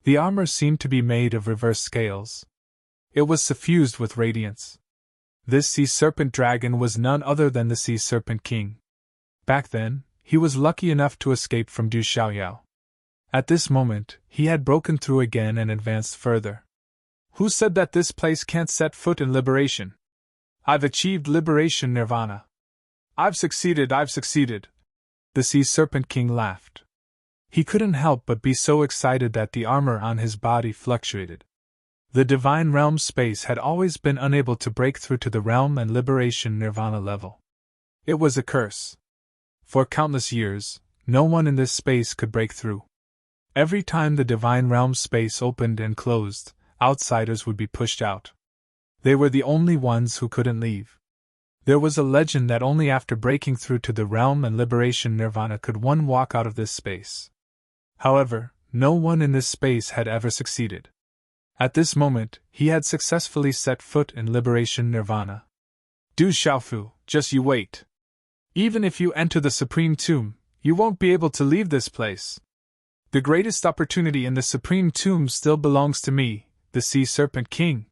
The armor seemed to be made of reverse scales. It was suffused with radiance. This sea serpent dragon was none other than the Sea Serpent King. Back then, he was lucky enough to escape from Du Xiaoyao. At this moment, he had broken through again and advanced further. Who said that this place can't set foot in liberation? I've achieved liberation nirvana. I've succeeded. The Sea Serpent King laughed. He couldn't help but be so excited that the armor on his body fluctuated. The divine realm space had always been unable to break through to the realm and liberation nirvana level. It was a curse. For countless years, no one in this space could break through. Every time the divine realm space opened and closed, outsiders would be pushed out. They were the only ones who couldn't leave. There was a legend that only after breaking through to the realm and liberation nirvana could one walk out of this space. However, no one in this space had ever succeeded. At this moment, he had successfully set foot in liberation nirvana. Du Xiaofu, just you wait. Even if you enter the Supreme Tomb, you won't be able to leave this place. The greatest opportunity in the Supreme Tomb still belongs to me, the Sea Serpent King.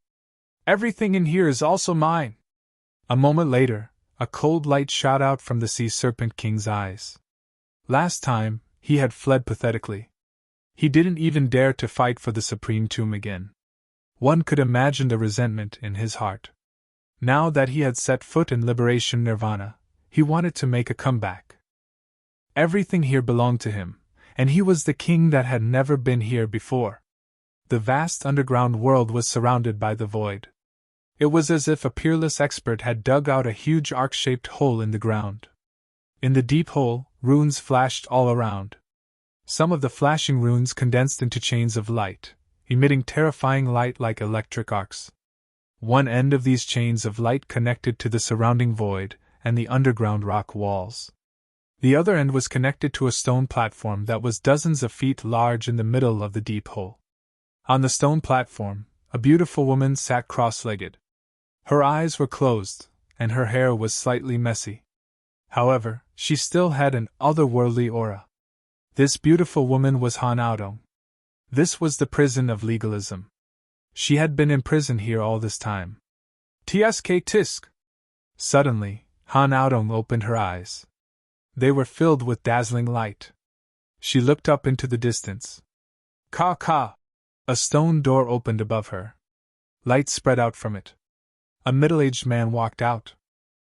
Everything in here is also mine. A moment later, a cold light shot out from the Sea Serpent King's eyes. Last time, he had fled pathetically. He didn't even dare to fight for the Supreme Tomb again. One could imagine the resentment in his heart. Now that he had set foot in liberation nirvana, he wanted to make a comeback. Everything here belonged to him, and he was the king that had never been here before. The vast underground world was surrounded by the void. It was as if a peerless expert had dug out a huge arc-shaped hole in the ground. In the deep hole, runes flashed all around. Some of the flashing runes condensed into chains of light, emitting terrifying light like electric arcs. One end of these chains of light connected to the surrounding void and the underground rock walls. The other end was connected to a stone platform that was dozens of feet large in the middle of the deep hole. On the stone platform, a beautiful woman sat cross-legged. Her eyes were closed, and her hair was slightly messy. However, she still had an otherworldly aura. This beautiful woman was Han Aodong. This was the prison of legalism. She had been in prison here all this time. Tsk tisk! Suddenly, Han Aodong opened her eyes. They were filled with dazzling light. She looked up into the distance. Ka! A stone door opened above her. Light spread out from it. A middle-aged man walked out.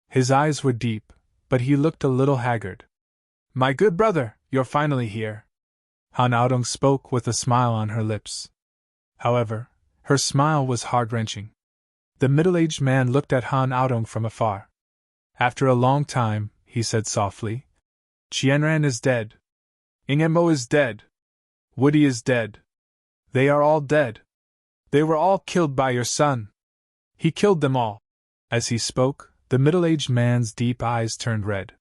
His eyes were deep, but he looked a little haggard. My good brother, you're finally here. Han Aodong spoke with a smile on her lips. However, her smile was heart-wrenching. The middle-aged man looked at Han Aodong from afar. After a long time, he said softly, Qianran is dead. Ingemo is dead. Woody is dead. They are all dead. They were all killed by your son. He killed them all. As he spoke, the middle-aged man's deep eyes turned red.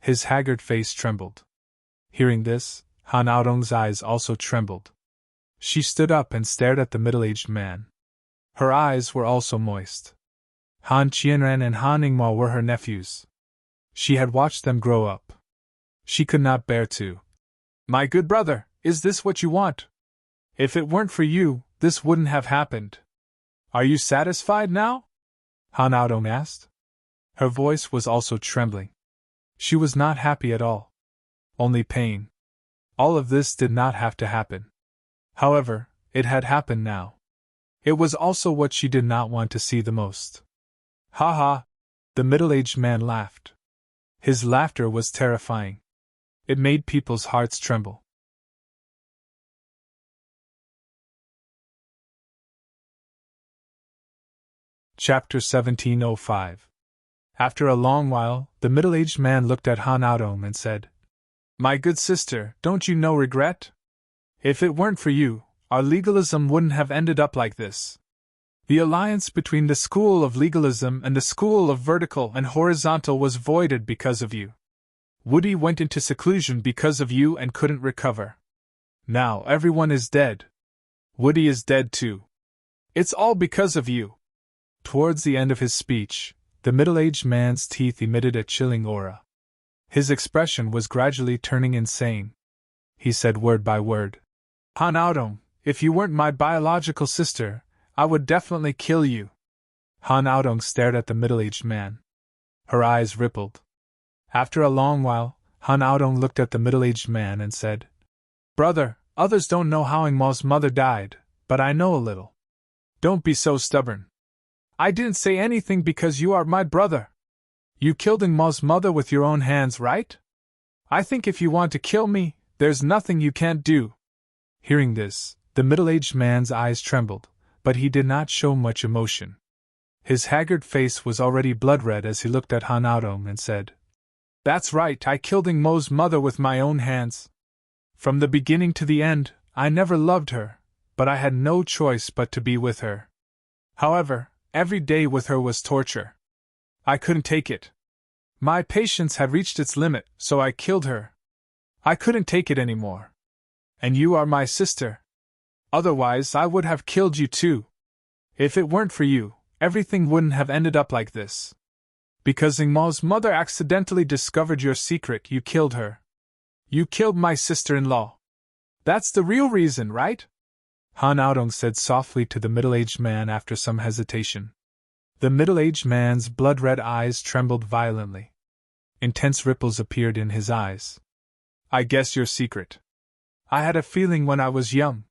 His haggard face trembled. Hearing this, Han Aodong's eyes also trembled. She stood up and stared at the middle-aged man. Her eyes were also moist. Han Qianran and Han Ingmo were her nephews. She had watched them grow up. She could not bear to. My good brother, is this what you want? If it weren't for you, this wouldn't have happened. Are you satisfied now? Han Aodong asked. Her voice was also trembling. She was not happy at all. Only pain. All of this did not have to happen. However, it had happened now. It was also what she did not want to see the most. Ha ha! The middle-aged man laughed. His laughter was terrifying. It made people's hearts tremble. Chapter 1705. After a long while, the middle-aged man looked at Han Aodong and said, My good sister, don't you know regret? If it weren't for you, our legalism wouldn't have ended up like this. The alliance between the school of legalism and the school of vertical and horizontal was voided because of you. Woody went into seclusion because of you and couldn't recover. Now everyone is dead. Woody is dead too. It's all because of you. Towards the end of his speech, the middle-aged man's teeth emitted a chilling aura. His expression was gradually turning insane. He said word by word, Han Aodong, if you weren't my biological sister, I would definitely kill you. Han Aodong stared at the middle-aged man. Her eyes rippled. After a long while, Han Aodong looked at the middle-aged man and said, Brother, others don't know how Ingmo's mother died, but I know a little. Don't be so stubborn. I didn't say anything because you are my brother. You killed Ingmo's mother with your own hands, right? I think if you want to kill me, there's nothing you can't do. Hearing this, the middle-aged man's eyes trembled, but he did not show much emotion. His haggard face was already blood-red as he looked at Han Aodong and said, That's right, I killed Ingmo's mother with my own hands. From the beginning to the end, I never loved her, but I had no choice but to be with her. However, every day with her was torture. I couldn't take it. My patience had reached its limit, so I killed her. I couldn't take it anymore. And you are my sister. Otherwise, I would have killed you too. If it weren't for you, everything wouldn't have ended up like this. Because Ingmo's mother accidentally discovered your secret, you killed her. You killed my sister-in-law. That's the real reason, right? Han Aodong said softly to the middle-aged man after some hesitation. The middle-aged man's blood-red eyes trembled violently. Intense ripples appeared in his eyes. I guess your secret. I had a feeling when I was young.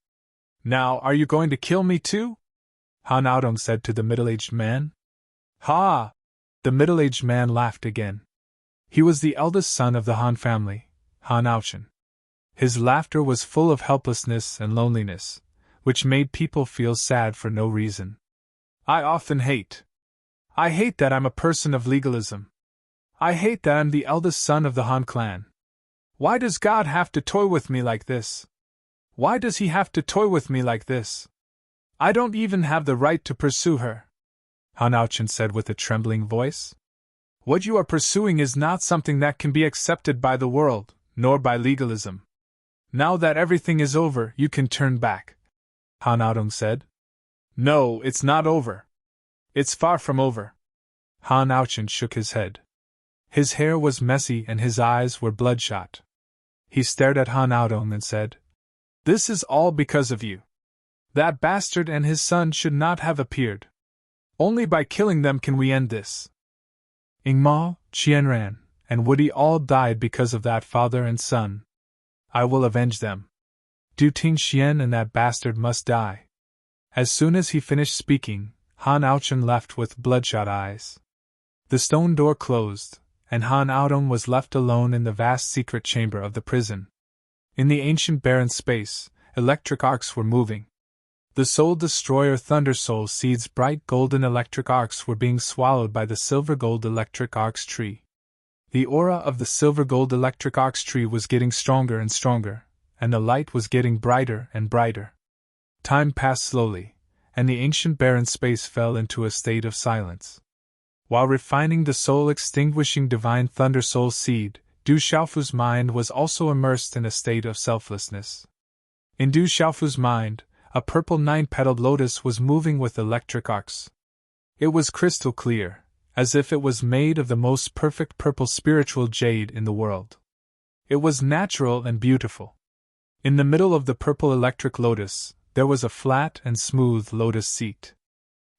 Now, are you going to kill me too? Han Aodong said to the middle-aged man. Ha! The middle-aged man laughed again. He was the eldest son of the Han family, Han Aochen. His laughter was full of helplessness and loneliness, which made people feel sad for no reason. I hate that I'm a person of legalism. I hate that I'm the eldest son of the Han clan. Why does God have to toy with me like this? Why does he have to toy with me like this? I don't even have the right to pursue her. Han Aochen said with a trembling voice. What you are pursuing is not something that can be accepted by the world, nor by legalism. Now that everything is over, you can turn back. Han Aodong said. No, it's not over. It's far from over. Han Aochen shook his head. His hair was messy and his eyes were bloodshot. He stared at Han Aodong and said, This is all because of you. That bastard and his son should not have appeared. Only by killing them can we end this. Ingmo, Qianran, and Woody all died because of that father and son. I will avenge them. Du Tingxian and that bastard must die. As soon as he finished speaking, Han Aochen left with bloodshot eyes. The stone door closed, and Han Aodong was left alone in the vast secret chamber of the prison. In the ancient barren space, electric arcs were moving. The Soul Destroyer Thunder Soul Seed's bright golden electric arcs were being swallowed by the silver gold electric arcs tree. The aura of the silver gold electric arcs tree was getting stronger and stronger, and the light was getting brighter and brighter. Time passed slowly, and the ancient barren space fell into a state of silence. While refining the soul-extinguishing divine Thunder Soul Seed, Du Xiaofu's mind was also immersed in a state of selflessness. In Du Xiaofu's mind, a purple 9-petaled lotus was moving with electric arcs. It was crystal clear, as if it was made of the most perfect purple spiritual jade in the world. It was natural and beautiful. In the middle of the purple electric lotus, there was a flat and smooth lotus seat.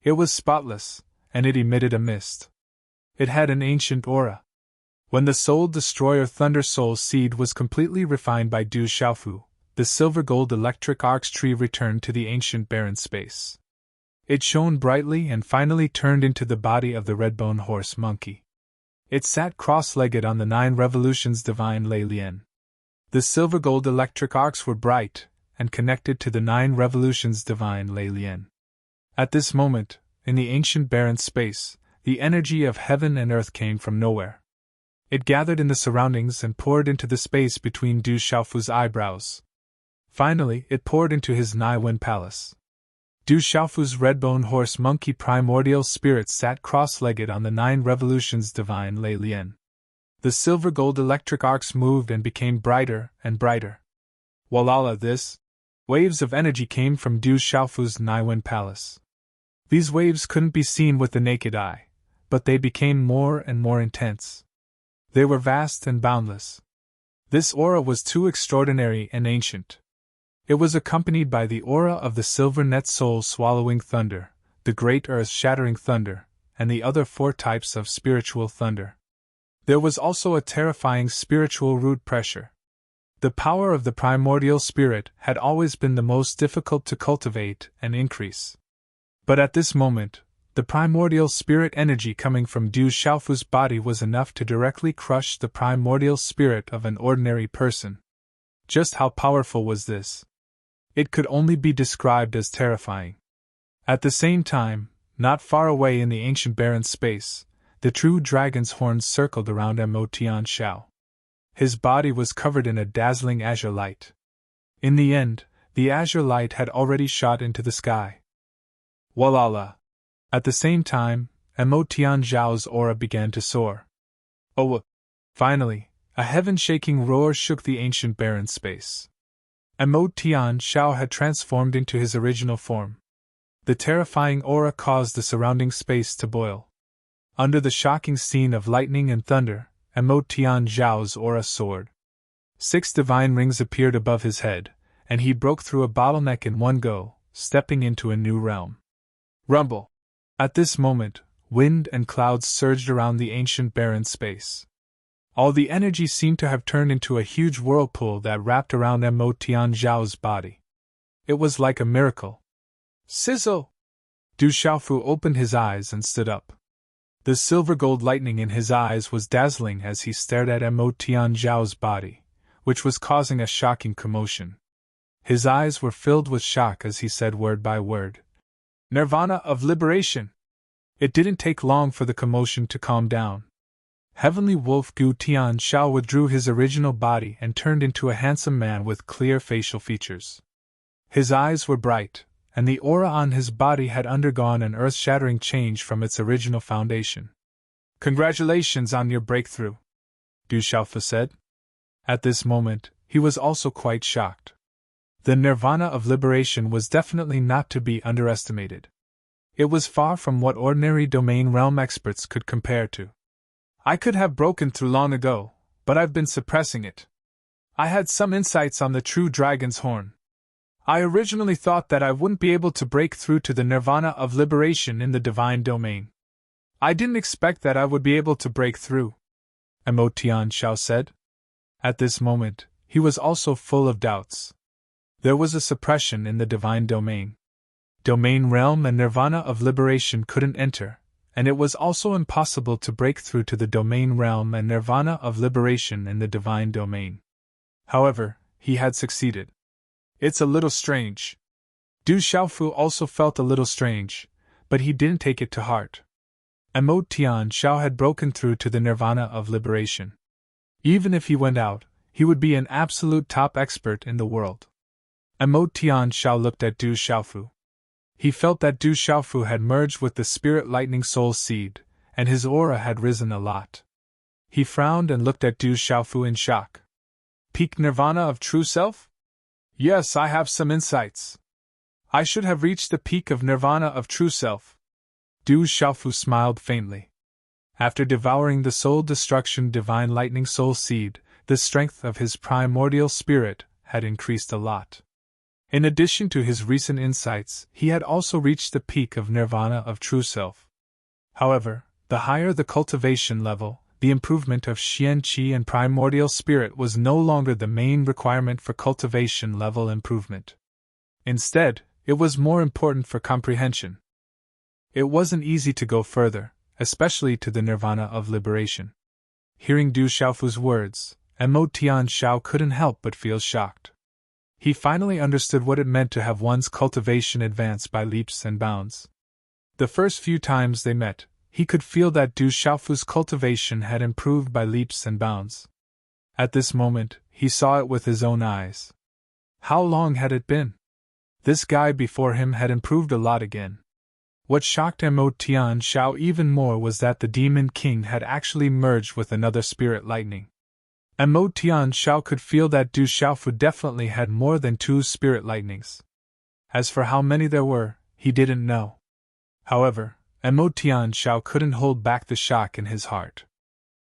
It was spotless, and it emitted a mist. It had an ancient aura. When the Soul Destroyer Thunder Soul Seed was completely refined by Du Xiaofu, the silver gold electric arcs tree returned to the ancient barren space. It shone brightly and finally turned into the body of the red-bone horse monkey. It sat cross-legged on the 9 revolutions divine Lei Lian. The silver gold electric arcs were bright and connected to the 9 revolutions divine Lei Lian. At this moment, in the ancient barren space, the energy of heaven and earth came from nowhere. It gathered in the surroundings and poured into the space between Du Xiaofu's eyebrows. Finally, it poured into his Naiwen palace. Du Xiaofu's red-bone horse monkey primordial spirit sat cross-legged on the 9 revolutions divine Lei Lian. The silver gold electric arcs moved and became brighter and brighter. Walala this! Waves of energy came from Du Xiaofu's Naiwen palace. These waves couldn't be seen with the naked eye, but they became more and more intense. They were vast and boundless. This aura was too extraordinary and ancient. It was accompanied by the aura of the silver net soul swallowing thunder, the great earth shattering thunder, and the other 4 types of spiritual thunder. There was also a terrifying spiritual root pressure. The power of the primordial spirit had always been the most difficult to cultivate and increase. But at this moment, the primordial spirit energy coming from Du Xiaofu's body was enough to directly crush the primordial spirit of an ordinary person. Just how powerful was this? It could only be described as terrifying. At the same time, not far away in the ancient barren space, the true dragon's horns circled around Mo Tianxiao. His body was covered in a dazzling azure light. In the end, the azure light had already shot into the sky. Walala! At the same time, Mo Tianxiao's aura began to soar. Oh! Finally, a heaven-shaking roar shook the ancient barren space. Mo Tianxiao had transformed into his original form. The terrifying aura caused the surrounding space to boil. Under the shocking scene of lightning and thunder, Mo Tianxiao's aura soared. 6 divine rings appeared above his head, and he broke through a bottleneck in one go, stepping into a new realm. Rumble! At this moment, wind and clouds surged around the ancient barren space. All the energy seemed to have turned into a huge whirlpool that wrapped around Mo Tianxiao's body. It was like a miracle. Sizzle! Du Xiaofu opened his eyes and stood up. The silver gold lightning in his eyes was dazzling as he stared at Mo Tianxiao's body, which was causing a shocking commotion. His eyes were filled with shock as he said word by word, "Nirvana of liberation!" It didn't take long for the commotion to calm down. Heavenly Wolf Gu Tianxiao withdrew his original body and turned into a handsome man with clear facial features. His eyes were bright, and the aura on his body had undergone an earth-shattering change from its original foundation. "Congratulations on your breakthrough," Du Xiaofu said. At this moment, he was also quite shocked. The nirvana of liberation was definitely not to be underestimated. It was far from what ordinary domain realm experts could compare to. "I could have broken through long ago, but I've been suppressing it. I had some insights on the true dragon's horn. I originally thought that I wouldn't be able to break through to the nirvana of liberation in the divine domain. I didn't expect that I would be able to break through," Mo Tianxiao said. At this moment, he was also full of doubts. There was a suppression in the divine domain. domain realm and nirvana of liberation couldn't enter, and it was also impossible to break through to the domain realm and nirvana of liberation in the divine domain. However, he had succeeded. It's a little strange. Du Xiaofu also felt a little strange, but he didn't take it to heart. Emo Tian Xiao had broken through to the nirvana of liberation. Even if he went out, he would be an absolute top expert in the world. Emo Tian Xiao looked at Du Xiaofu. He felt that Du Xiaofu had merged with the spirit lightning soul seed, and his aura had risen a lot. He frowned and looked at Du Xiaofu in shock. Peak nirvana of true self? Yes, I have some insights. I should have reached the peak of nirvana of true self. Du Xiaofu smiled faintly. After devouring the soul destruction divine lightning soul seed, the strength of his primordial spirit had increased a lot. In addition to his recent insights, he had also reached the peak of nirvana of true self. However, the higher the cultivation level, the improvement of Xian Qi and primordial spirit was no longer the main requirement for cultivation level improvement. Instead, it was more important for comprehension. It wasn't easy to go further, especially to the nirvana of liberation. Hearing Du Xiaofu's words, Emo Tian Xiao couldn't help but feel shocked. He finally understood what it meant to have one's cultivation advance by leaps and bounds. The first few times they met, he could feel that Du Xiaofu's cultivation had improved by leaps and bounds. At this moment, he saw it with his own eyes. How long had it been? This guy before him had improved a lot again. What shocked Emo Tian Xiao even more was that the Demon King had actually merged with another spirit lightning. Emo Tian Xiao could feel that Du Xiaofu definitely had more than 2 spirit lightnings. As for how many there were, he didn't know. However, Emo Tian Xiao couldn't hold back the shock in his heart.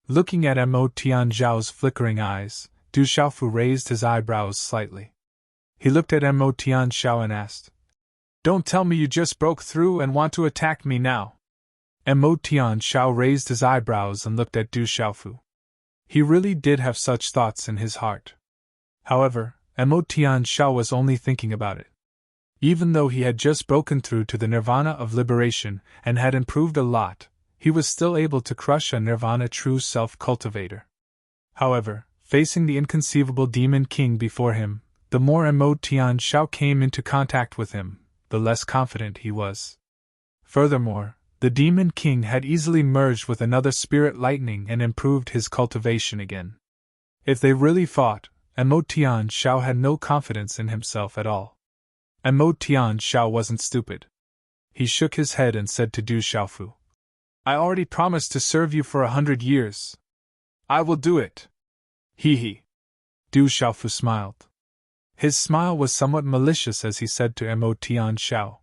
Looking at Emo Tian Xiao's flickering eyes, Du Xiaofu raised his eyebrows slightly. He looked at Emo Tian Xiao and asked, "Don't tell me you just broke through and want to attack me now." Emo Tian Xiao raised his eyebrows and looked at Du Xiaofu. He really did have such thoughts in his heart. However, Emo Tian Xiao was only thinking about it. Even though he had just broken through to the nirvana of liberation and had improved a lot, he was still able to crush a nirvana true self cultivator. However, facing the inconceivable Demon King before him, the more Emo Tian Xiao came into contact with him, the less confident he was. Furthermore, the Demon King had easily merged with another spirit lightning and improved his cultivation again. If they really fought, Emo Tian Xiao had no confidence in himself at all. Emo Tian Xiao wasn't stupid. He shook his head and said to Du Xiaofu, "I already promised to serve you for 100 years. I will do it." He. Du Xiaofu smiled. His smile was somewhat malicious as he said to Emo Tian Xiao,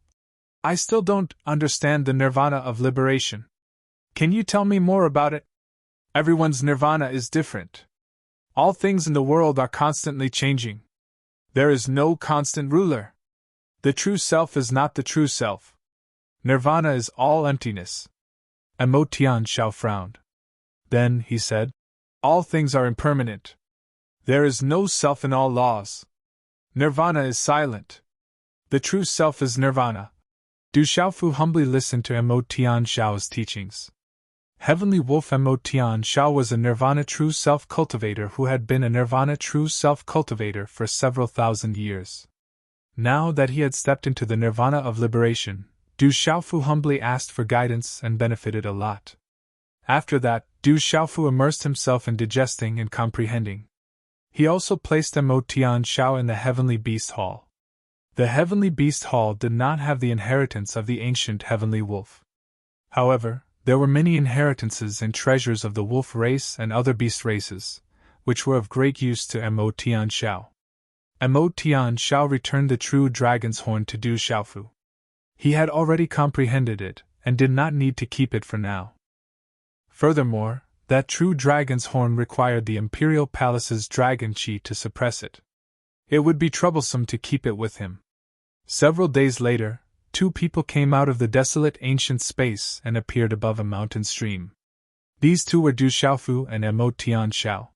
"I still don't understand the nirvana of liberation. Can you tell me more about it? Everyone's nirvana is different. All things in the world are constantly changing. There is no constant ruler. The true self is not the true self. Nirvana is all emptiness." Emo Tian Xiao frowned. Then, he said, "All things are impermanent. There is no self in all laws. Nirvana is silent. The true self is nirvana." Du Xiaofu humbly listened to Emo Tian Xiao's teachings. Heavenly Wolf Emo Tian Xiao was a nirvana true self cultivator who had been a nirvana true self cultivator for several thousand years. Now that he had stepped into the nirvana of liberation, Du Xiaofu humbly asked for guidance and benefited a lot. After that, Du Xiaofu immersed himself in digesting and comprehending. He also placed Emo Tian Xiao in the Heavenly Beast Hall. The Heavenly Beast Hall did not have the inheritance of the ancient Heavenly Wolf. However, there were many inheritances and treasures of the wolf race and other beast races, which were of great use to Emo Tian Xiao. Emo Tian Xiao returned the true dragon's horn to Du Xiaofu. He had already comprehended it, and did not need to keep it for now. Furthermore, that true dragon's horn required the Imperial Palace's dragon qi to suppress it. It would be troublesome to keep it with him. Several days later, 2 people came out of the desolate ancient space and appeared above a mountain stream. These 2 were Du Xiaofu and Emo Tian Xiao.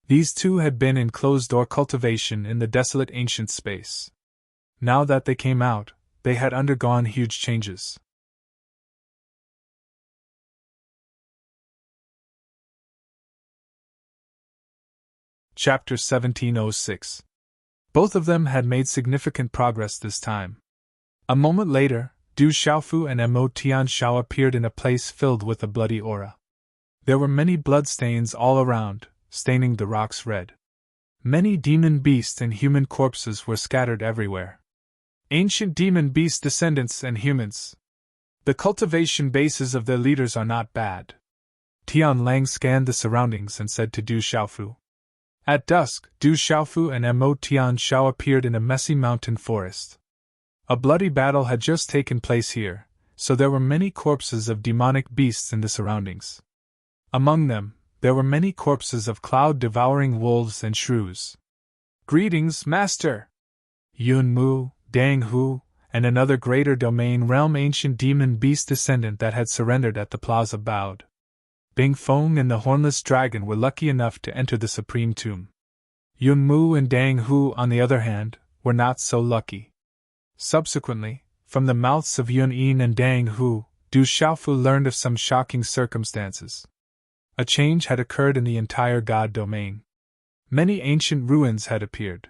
These 2 had been in closed-door cultivation in the desolate ancient space. Now that they came out, they had undergone huge changes. Chapter 1706. Both of them had made significant progress this time. A moment later, Du Xiaofu and Mo Tianxiao appeared in a place filled with a bloody aura. There were many blood stains all around, staining the rocks red. Many demon beast and human corpses were scattered everywhere. Ancient demon beast descendants and humans. The cultivation bases of their leaders are not bad. Tian Lang scanned the surroundings and said to Du Xiaofu. At dusk, Du Xiaofu and Mo Tianxiao appeared in a messy mountain forest. A bloody battle had just taken place here, so there were many corpses of demonic beasts in the surroundings. Among them, there were many corpses of cloud-devouring wolves and shrews. Greetings, Master! Yun Mu, Dang Hu, and another greater domain realm ancient demon beast descendant that had surrendered at the plaza bowed. Bing Feng and the Hornless Dragon were lucky enough to enter the Supreme Tomb. Yun Mu and Dang Hu, on the other hand, were not so lucky. Subsequently, from the mouths of Yun Yin and Dang Hu, Du Xiaofu learned of some shocking circumstances. A change had occurred in the entire God domain. Many ancient ruins had appeared.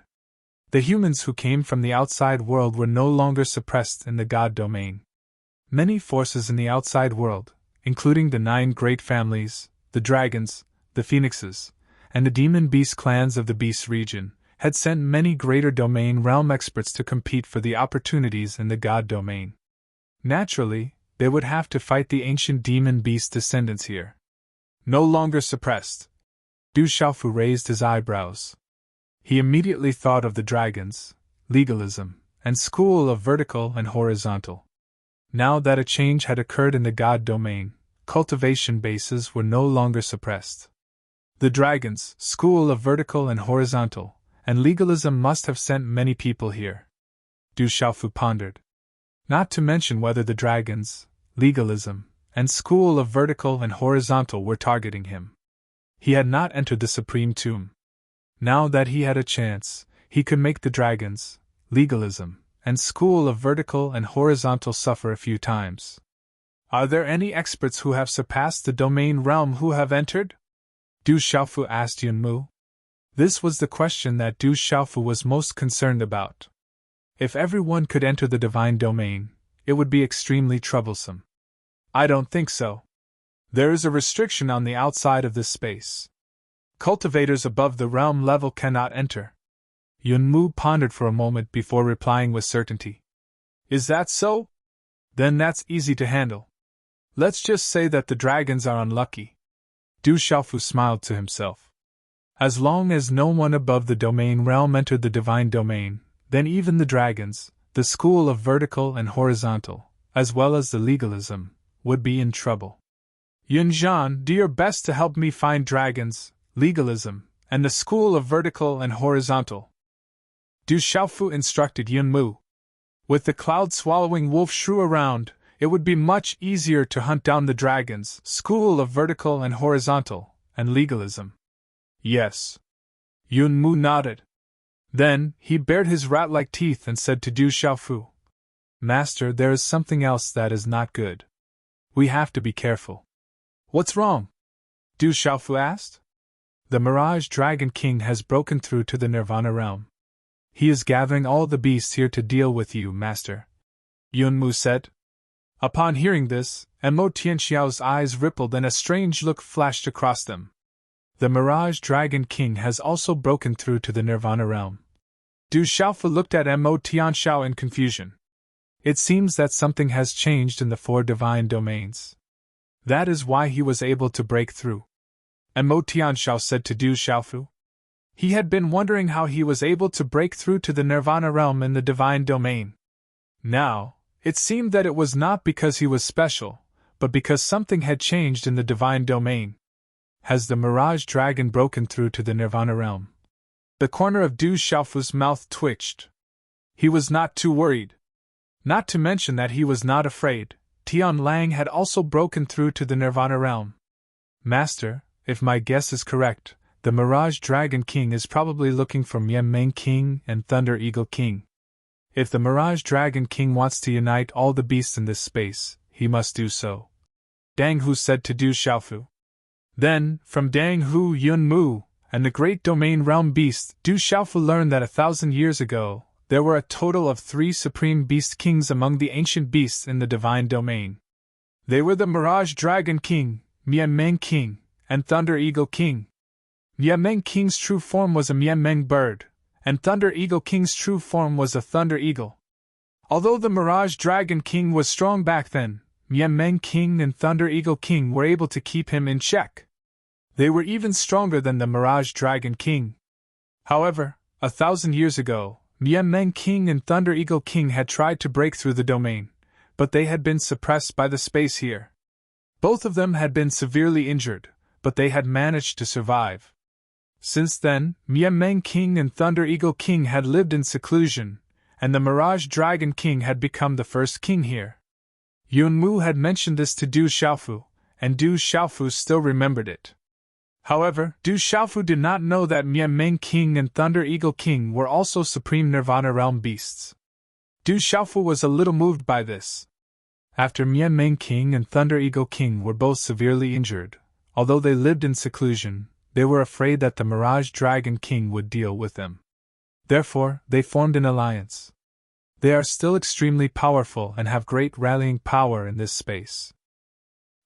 The humans who came from the outside world were no longer suppressed in the God domain. Many forces in the outside world, including the 9 great families, the dragons, the phoenixes, and the demon beast clans of the beast region, had sent many greater domain realm experts to compete for the opportunities in the God domain. Naturally, they would have to fight the ancient demon beast descendants here. No longer suppressed. Du Xiaofu raised his eyebrows. He immediately thought of the dragons, legalism, and school of vertical and horizontal. Now that a change had occurred in the God domain, cultivation bases were no longer suppressed. The dragons, school of vertical and horizontal, and legalism must have sent many people here. Du Xiaofu pondered. Not to mention whether the dragons, legalism, and school of vertical and horizontal were targeting him. He had not entered the Supreme Tomb. Now that he had a chance, he could make the dragons, legalism, and school of vertical and horizontal suffer a few times. Are there any experts who have surpassed the domain realm who have entered? Du Xiaofu asked Yun Mu. This was the question that Du Xiaofu was most concerned about. If everyone could enter the divine domain, it would be extremely troublesome. I don't think so. There is a restriction on the outside of this space. Cultivators above the realm level cannot enter. Yun Mu pondered for a moment before replying with certainty. Is that so? Then that's easy to handle. Let's just say that the dragons are unlucky. Du Xiaofu smiled to himself. As long as no one above the domain realm entered the divine domain, then even the dragons, the school of vertical and horizontal, as well as the legalism, would be in trouble. Yun Zhan, do your best to help me find dragons, legalism, and the school of vertical and horizontal. Du Xiaofu instructed Yun Mu. With the cloud-swallowing wolf shrew around, it would be much easier to hunt down the dragons, school of vertical and horizontal, and legalism. Yes. Yun Mu nodded. Then, he bared his rat-like teeth and said to Du Xiaofu, Master, there is something else that is not good. We have to be careful. What's wrong? Du Xiaofu asked. The Mirage Dragon King has broken through to the Nirvana realm. He is gathering all the beasts here to deal with you, Master. Yun Mu said. Upon hearing this, Mo Tianxiao's eyes rippled and a strange look flashed across them. The Mirage Dragon King has also broken through to the Nirvana realm. Du Xiaofu looked at Mo Tianxiao in confusion. It seems that something has changed in the 4 divine domains. That is why he was able to break through. Mo Tianxiao said to Du Xiaofu. He had been wondering how he was able to break through to the Nirvana realm in the divine domain. Now, it seemed that it was not because he was special, but because something had changed in the divine domain. Has the Mirage Dragon broken through to the Nirvana realm? The corner of Du Xiaofu's mouth twitched. He was not too worried. Not to mention that he was not afraid. Tian Lang had also broken through to the Nirvana realm. Master, if my guess is correct, the Mirage Dragon King is probably looking for Mian Meng King and Thunder Eagle King. If the Mirage Dragon King wants to unite all the beasts in this space, he must do so, Dang Hu said to Du Xiaofu. Then, from Dang Hu Yun Mu and the great domain realm beast, Du Xiaofu learned that 1,000 years ago, there were a total of 3 supreme beast kings among the ancient beasts in the divine domain. They were the Mirage Dragon King, Mianmeng King, and Thunder Eagle King. Mianmeng King's true form was a Mianmeng bird, and Thunder Eagle King's true form was a Thunder Eagle. Although the Mirage Dragon King was strong back then, Mianmeng King and Thunder Eagle King were able to keep him in check. They were even stronger than the Mirage Dragon King. However, 1,000 years ago, Mianmeng King and Thunder Eagle King had tried to break through the domain, but they had been suppressed by the space here. Both of them had been severely injured, but they had managed to survive. Since then, Mianmeng King and Thunder Eagle King had lived in seclusion, and the Mirage Dragon King had become the first king here. Yun Mu had mentioned this to Du Xiaofu, and Du Xiaofu still remembered it. However, Du Xiaofu did not know that Mianmeng King and Thunder Eagle King were also supreme Nirvana realm beasts. Du Xiaofu was a little moved by this. After Mianmeng King and Thunder Eagle King were both severely injured, although they lived in seclusion, they were afraid that the Mirage Dragon King would deal with them. Therefore, they formed an alliance. They are still extremely powerful and have great rallying power in this space.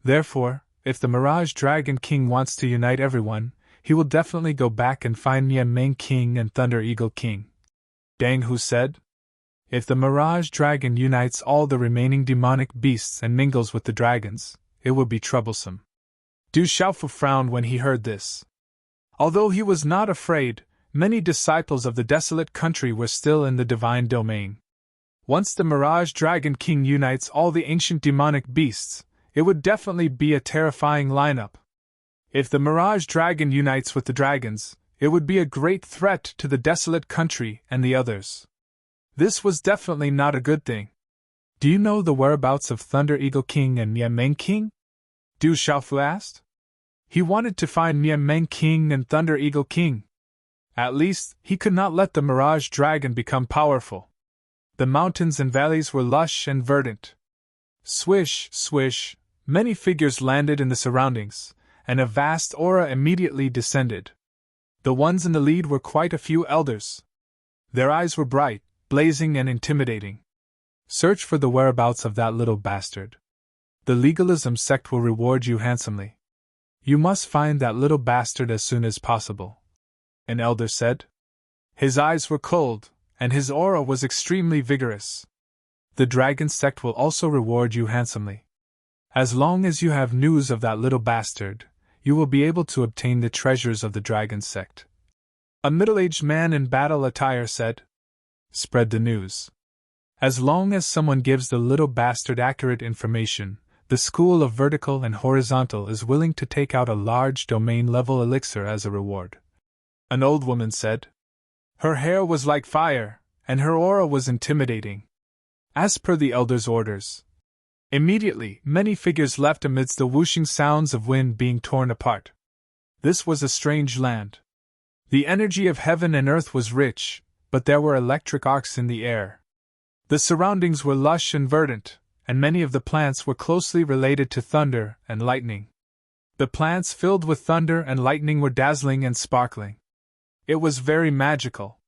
Therefore, if the Mirage Dragon King wants to unite everyone, he will definitely go back and find Mianmeng King and Thunder Eagle King, Dang Hu said. If the Mirage Dragon unites all the remaining demonic beasts and mingles with the dragons, it would be troublesome. Du Xiaofu frowned when he heard this. Although he was not afraid, many disciples of the desolate country were still in the divine domain. Once the Mirage Dragon King unites all the ancient demonic beasts, it would definitely be a terrifying lineup. If the Mirage Dragon unites with the dragons, it would be a great threat to the desolate country and the others. This was definitely not a good thing. Do you know the whereabouts of Thunder Eagle King and Mianmeng King? Du Xiaofu asked. He wanted to find Mianmeng King and Thunder Eagle King. At least, he could not let the Mirage Dragon become powerful. The mountains and valleys were lush and verdant. Swish, swish, many figures landed in the surroundings, and a vast aura immediately descended. The ones in the lead were quite a few elders. Their eyes were bright, blazing and intimidating. Search for the whereabouts of that little bastard. The legalism sect will reward you handsomely. You must find that little bastard as soon as possible, an elder said. His eyes were cold, and his aura was extremely vigorous. The dragon sect will also reward you handsomely. As long as you have news of that little bastard, you will be able to obtain the treasures of the dragon sect. A middle-aged man in battle attire said. Spread the news. As long as someone gives the little bastard accurate information, the School of Vertical and Horizontal is willing to take out a large domain-level elixir as a reward. An old woman said. Her hair was like fire, and her aura was intimidating. As per the elder's orders. Immediately, many figures left amidst the whooshing sounds of wind being torn apart. This was a strange land. The energy of heaven and earth was rich, but there were electric arcs in the air. The surroundings were lush and verdant, and many of the plants were closely related to thunder and lightning. The plants filled with thunder and lightning were dazzling and sparkling. It was very magical.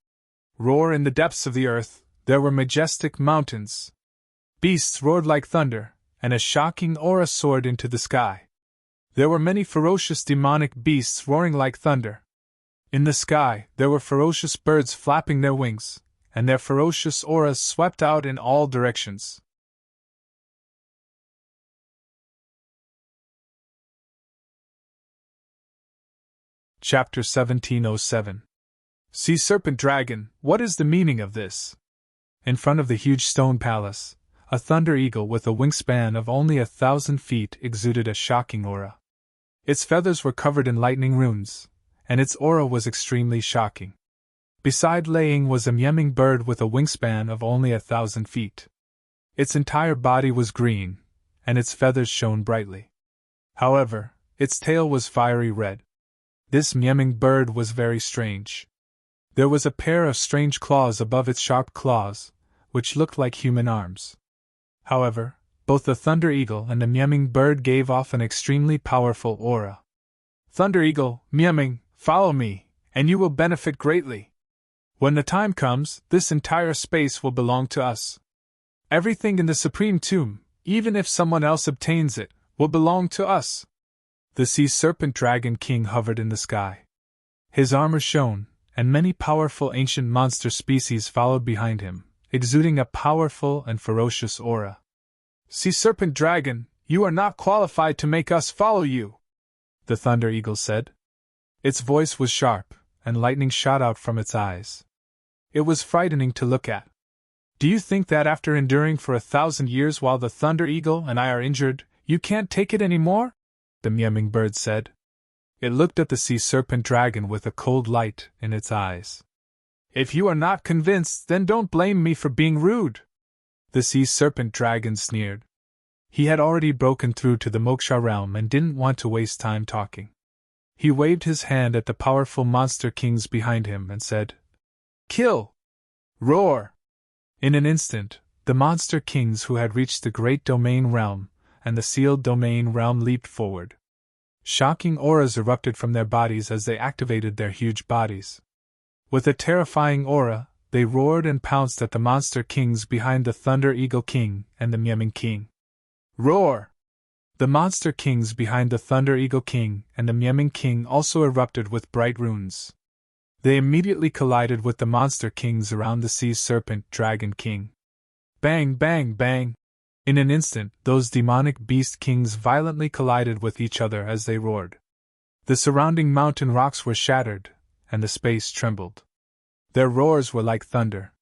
Roar in the depths of the earth, there were majestic mountains. Beasts roared like thunder, and a shocking aura soared into the sky. There were many ferocious demonic beasts roaring like thunder. In the sky, there were ferocious birds flapping their wings, and their ferocious auras swept out in all directions. Chapter 1707. Sea Serpent Dragon, what is the meaning of this? In front of the huge stone palace, a thunder eagle with a wingspan of only 1,000 feet exuded a shocking aura. Its feathers were covered in lightning runes, and its aura was extremely shocking. Beside laying was a Mianmeng bird with a wingspan of only 1,000 feet. Its entire body was green, and its feathers shone brightly. However, its tail was fiery red. This Mianmeng bird was very strange. There was a pair of strange claws above its sharp claws, which looked like human arms. However, both the Thunder Eagle and the Miaming bird gave off an extremely powerful aura. Thunder Eagle, Miaming, follow me, and you will benefit greatly. When the time comes, this entire space will belong to us. Everything in the Supreme Tomb, even if someone else obtains it, will belong to us. The Sea Serpent Dragon King hovered in the sky. His armor shone, and many powerful ancient monster species followed behind him, exuding a powerful and ferocious aura. Sea Serpent Dragon, you are not qualified to make us follow you, the Thunder Eagle said. Its voice was sharp, and lightning shot out from its eyes. It was frightening to look at. Do you think that after enduring for 1,000 years while the Thunder Eagle and I are injured, you can't take it anymore? The Miaming bird said. It looked at the Sea Serpent Dragon with a cold light in its eyes. If you are not convinced, then don't blame me for being rude, the Sea Serpent Dragon sneered. He had already broken through to the Moksha realm and didn't want to waste time talking. He waved his hand at the powerful monster kings behind him and said, Kill! Roar! In an instant, the monster kings who had reached the Great Domain Realm and the Sealed Domain Realm leaped forward. Shocking auras erupted from their bodies as they activated their huge bodies. With a terrifying aura, they roared and pounced at the monster kings behind the Thunder Eagle King and the Miaming King. Roar! The monster kings behind the Thunder Eagle King and the Miaming King also erupted with bright runes. They immediately collided with the monster kings around the Sea Serpent Dragon King. Bang, bang, bang! In an instant, those demonic beast kings violently collided with each other as they roared. The surrounding mountain rocks were shattered, and the space trembled. Their roars were like thunder.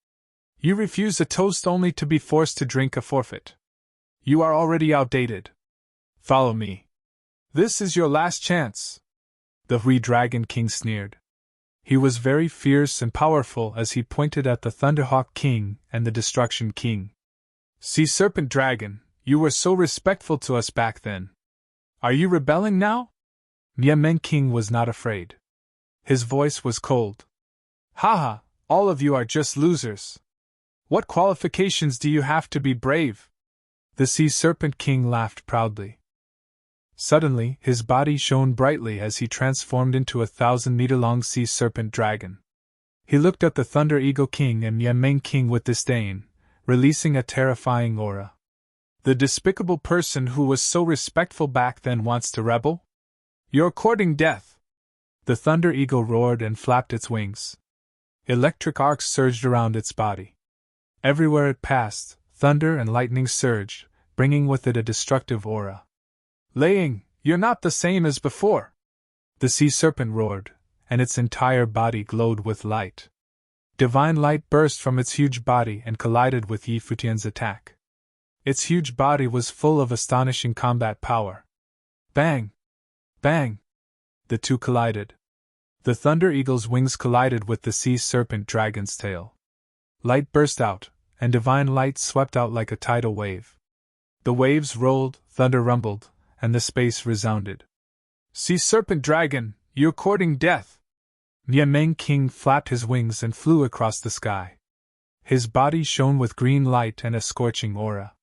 You refuse a toast only to be forced to drink a forfeit. You are already outdated. Follow me. This is your last chance. The Hui Dragon King sneered. He was very fierce and powerful as he pointed at the Thunderhawk King and the Destruction King. Sea Serpent Dragon, you were so respectful to us back then. Are you rebelling now? Miaming King was not afraid. His voice was cold. Haha, all of you are just losers. What qualifications do you have to be brave? The Sea Serpent King laughed proudly. Suddenly, his body shone brightly as he transformed into a 1,000-meter-long Sea Serpent Dragon. He looked at the Thunder Eagle King and Miaming King with disdain, releasing a terrifying aura. The despicable person who was so respectful back then wants to rebel? You're courting death! The Thunder Eagle roared and flapped its wings. Electric arcs surged around its body. Everywhere it passed, thunder and lightning surged, bringing with it a destructive aura. Laying, you're not the same as before! The Sea Serpent roared, and its entire body glowed with light. Divine light burst from its huge body and collided with Yi Futian's attack. Its huge body was full of astonishing combat power. Bang! Bang! The two collided. The Thunder Eagle's wings collided with the Sea Serpent Dragon's tail. Light burst out, and divine light swept out like a tidal wave. The waves rolled, thunder rumbled, and the space resounded. Sea Serpent Dragon, you're courting death! Miaming King flapped his wings and flew across the sky. His body shone with green light and a scorching aura.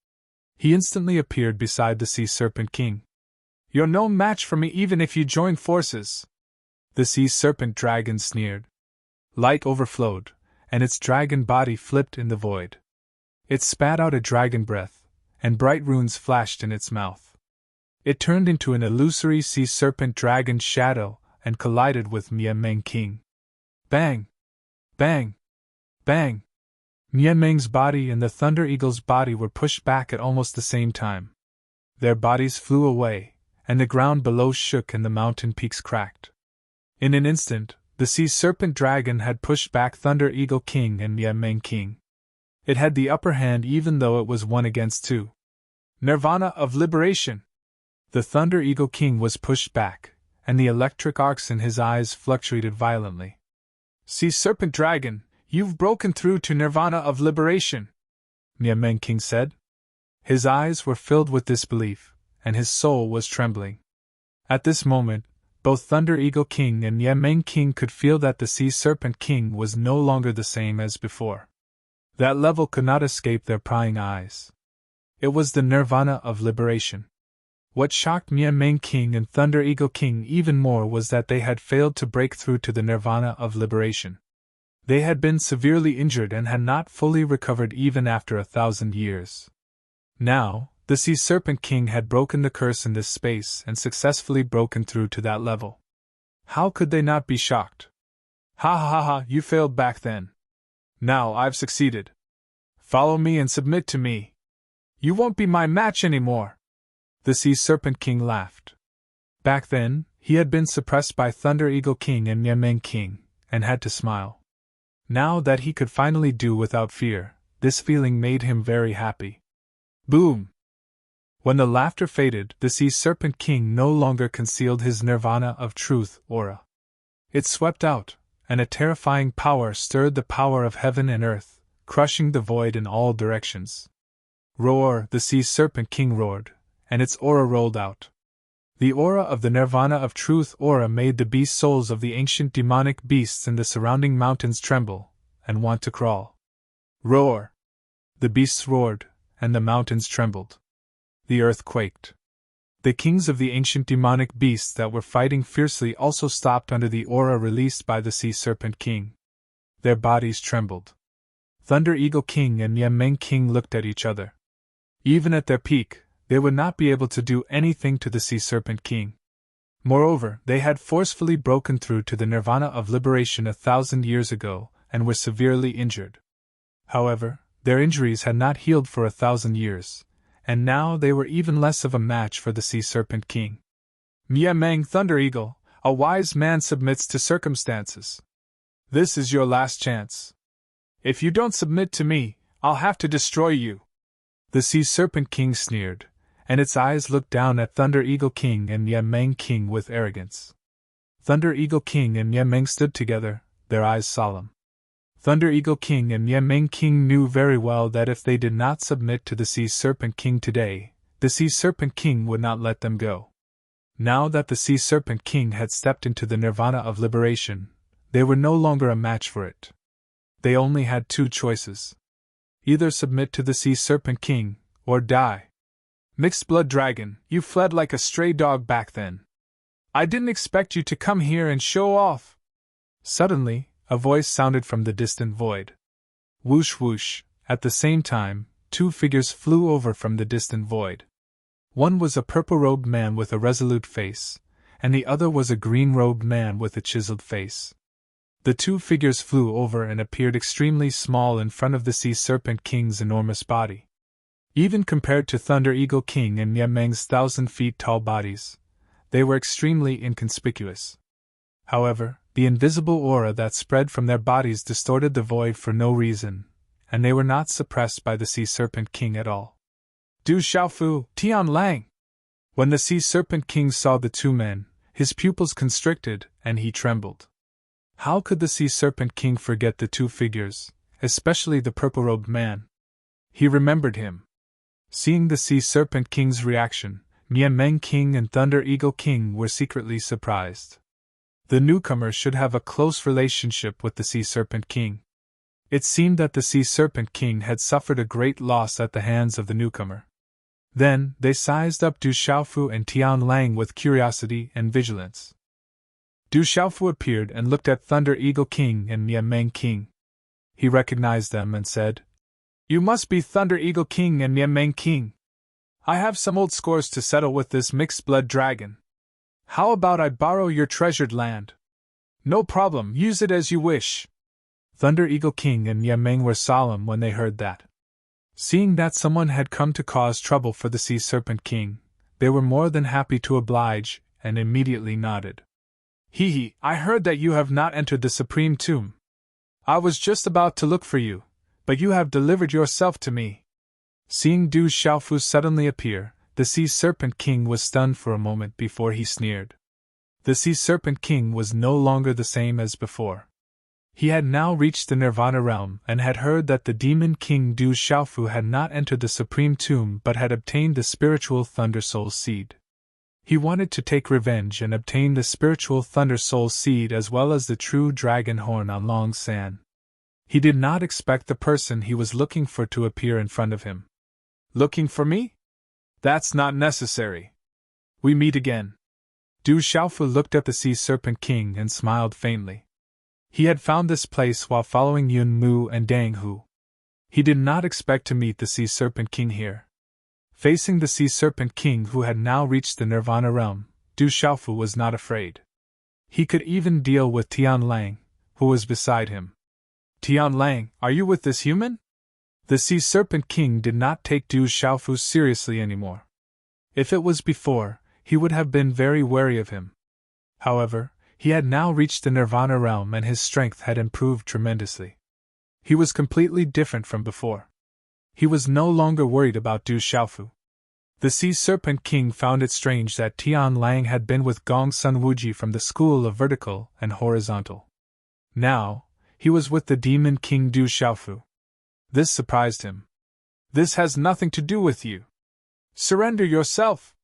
He instantly appeared beside the Sea Serpent King. You're no match for me even if you join forces! The Sea Serpent Dragon sneered. Light overflowed, and its dragon body flipped in the void. It spat out a dragon breath, and bright runes flashed in its mouth. It turned into an illusory Sea Serpent Dragon shadow and collided with Miaming King. Bang! Bang! Bang! Miaming's body and the Thunder Eagle's body were pushed back at almost the same time. Their bodies flew away, and the ground below shook and the mountain peaks cracked. In an instant, the Sea Serpent Dragon had pushed back Thunder Eagle King and Miaming King. It had the upper hand even though it was 1 against 2. Nirvana of Liberation! The Thunder Eagle King was pushed back, and the electric arcs in his eyes fluctuated violently. Sea Serpent Dragon, you've broken through to Nirvana of Liberation, Miaming King said. His eyes were filled with disbelief, and his soul was trembling. At this moment, both Thunder Eagle King and Miaming King could feel that the Sea Serpent King was no longer the same as before. That level could not escape their prying eyes. It was the nirvana of liberation. What shocked Meng King and Thunder Eagle King even more was that they had failed to break through to the nirvana of liberation. They had been severely injured and had not fully recovered even after 1,000 years. Now, the Sea Serpent King had broken the curse in this space and successfully broken through to that level. How could they not be shocked? Ha ha ha, you failed back then. Now I've succeeded. Follow me and submit to me. You won't be my match anymore. The Sea Serpent King laughed. Back then, he had been suppressed by Thunder Eagle King and Meng King, and had to smile. Now that he could finally do without fear, this feeling made him very happy. Boom! When the laughter faded, the Sea Serpent King no longer concealed his nirvana of truth aura. It swept out, and a terrifying power stirred the power of heaven and earth, crushing the void in all directions. Roar! The Sea Serpent King roared, and its aura rolled out. The aura of the nirvana of truth aura made the beast souls of the ancient demonic beasts in the surrounding mountains tremble, and want to crawl. Roar! The beasts roared, and the mountains trembled. The earth quaked. The kings of the ancient demonic beasts that were fighting fiercely also stopped under the aura released by the Sea Serpent King. Their bodies trembled. Thunder Eagle King and Meng King looked at each other. Even at their peak, they would not be able to do anything to the Sea Serpent King. Moreover, they had forcefully broken through to the nirvana of liberation 1,000 years ago, and were severely injured. However, their injuries had not healed for 1,000 years, and now they were even less of a match for the Sea Serpent King. Meng Thunder Eagle, a wise man submits to circumstances. This is your last chance. If you don't submit to me, I'll have to destroy you. The Sea Serpent King sneered, and its eyes looked down at Thunder Eagle King and Meng King with arrogance. Thunder Eagle King and Meng stood together, their eyes solemn. Thunder Eagle King and Meng King knew very well that if they did not submit to the Sea Serpent King today, the Sea Serpent King would not let them go. Now that the Sea Serpent King had stepped into the nirvana of liberation, they were no longer a match for it. They only had two choices. Either submit to the Sea Serpent King, or die. Mixed Blood Dragon, you fled like a stray dog back then. I didn't expect you to come here and show off. Suddenly, a voice sounded from the distant void. Whoosh whoosh, at the same time, two figures flew over from the distant void. One was a purple-robed man with a resolute face, and the other was a green-robed man with a chiseled face. The two figures flew over and appeared extremely small in front of the Sea Serpent King's enormous body. Even compared to Thunder Eagle King and Meng's 1,000 feet tall bodies, they were extremely inconspicuous. However, the invisible aura that spread from their bodies distorted the void for no reason, and they were not suppressed by the Sea Serpent King at all. Du Xiaofu, Tian Lang! When the Sea Serpent King saw the two men, his pupils constricted, and he trembled. How could the Sea Serpent King forget the two figures, especially the purple-robed man? He remembered him. Seeing the Sea Serpent King's reaction, Meng King and Thunder Eagle King were secretly surprised. The newcomer should have a close relationship with the Sea Serpent King. It seemed that the Sea Serpent King had suffered a great loss at the hands of the newcomer. Then, they sized up Du Xiaofu and Tian Lang with curiosity and vigilance. Du Xiaofu appeared and looked at Thunder Eagle King and Meng King. He recognized them and said, "You must be Thunder Eagle King and Meng King. I have some old scores to settle with this mixed blood dragon. How about I borrow your treasured land?" "No problem, use it as you wish." Thunder Eagle King and Meng were solemn when they heard that. Seeing that someone had come to cause trouble for the Sea Serpent King, they were more than happy to oblige, and immediately nodded. "Hee, I heard that you have not entered the Supreme Tomb. I was just about to look for you, but you have delivered yourself to me." Seeing Du Xiaofu suddenly appear, the Sea Serpent King was stunned for a moment before he sneered. The Sea Serpent King was no longer the same as before. He had now reached the Nirvana realm and had heard that the Demon King Du Xiaofu had not entered the Supreme Tomb but had obtained the spiritual Thunder Soul Seed. He wanted to take revenge and obtain the spiritual Thunder Soul Seed as well as the true dragon horn on Long San. He did not expect the person he was looking for to appear in front of him. Looking for me? That's not necessary. We meet again. Du Xiaofu looked at the Sea Serpent King and smiled faintly. He had found this place while following Yun Mu and Dang Hu. He did not expect to meet the Sea Serpent King here. Facing the Sea Serpent King, who had now reached the Nirvana realm, Du Xiaofu was not afraid. He could even deal with Tian Lang, who was beside him. Tian Lang, are you with this human? The Sea Serpent King did not take Du Xiaofu seriously anymore. If it was before, he would have been very wary of him. However, he had now reached the Nirvana realm and his strength had improved tremendously. He was completely different from before. He was no longer worried about Du Xiaofu. The Sea Serpent King found it strange that Tian Lang had been with Gong Sun Wuji from the School of Vertical and Horizontal. Now, he was with the Demon King Du Xiaofu. This surprised him. This has nothing to do with you. Surrender yourself!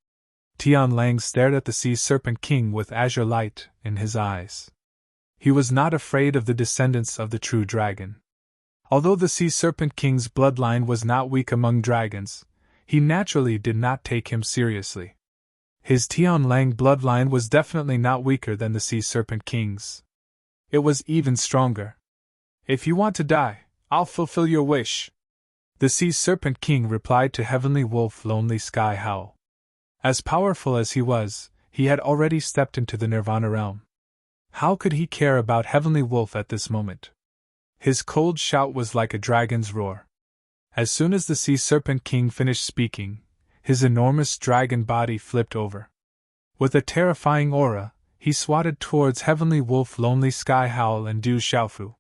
Tian Lang stared at the Sea Serpent King with azure light in his eyes. He was not afraid of the descendants of the true dragon. Although the Sea Serpent King's bloodline was not weak among dragons, he naturally did not take him seriously. His Tian Lang bloodline was definitely not weaker than the Sea Serpent King's. It was even stronger. If you want to die, I'll fulfill your wish. The Sea Serpent King replied to Heavenly Wolf Lonely Sky Howl. As powerful as he was, he had already stepped into the Nirvana realm. How could he care about Heavenly Wolf at this moment? His cold shout was like a dragon's roar. As soon as the Sea Serpent King finished speaking, his enormous dragon body flipped over. With a terrifying aura, he swatted towards Heavenly Wolf Lonely Sky Howl and Du Xiaofu.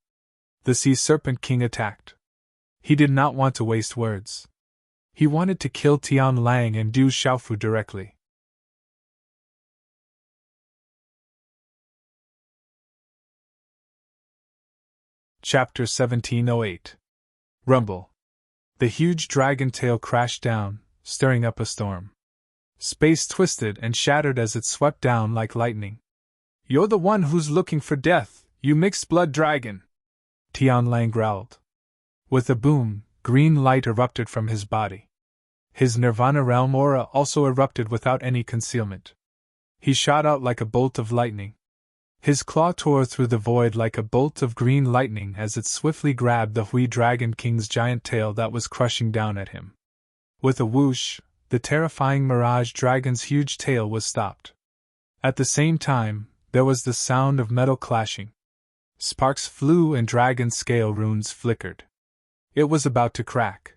The Sea Serpent King attacked. He did not want to waste words. He wanted to kill Tian Lang and Du Xiaofu directly. Chapter 1708. Rumble. The huge dragon tail crashed down, stirring up a storm. Space twisted and shattered as it swept down like lightning. You're the one who's looking for death, you mixed-blood dragon! Tian Lang growled. With a boom, green light erupted from his body. His Nirvana realm aura also erupted without any concealment. He shot out like a bolt of lightning. His claw tore through the void like a bolt of green lightning as it swiftly grabbed the Hui Dragon King's giant tail that was crushing down at him. With a whoosh, the terrifying Mirage Dragon's huge tail was stopped. At the same time, there was the sound of metal clashing. Sparks flew and dragon scale runes flickered. It was about to crack.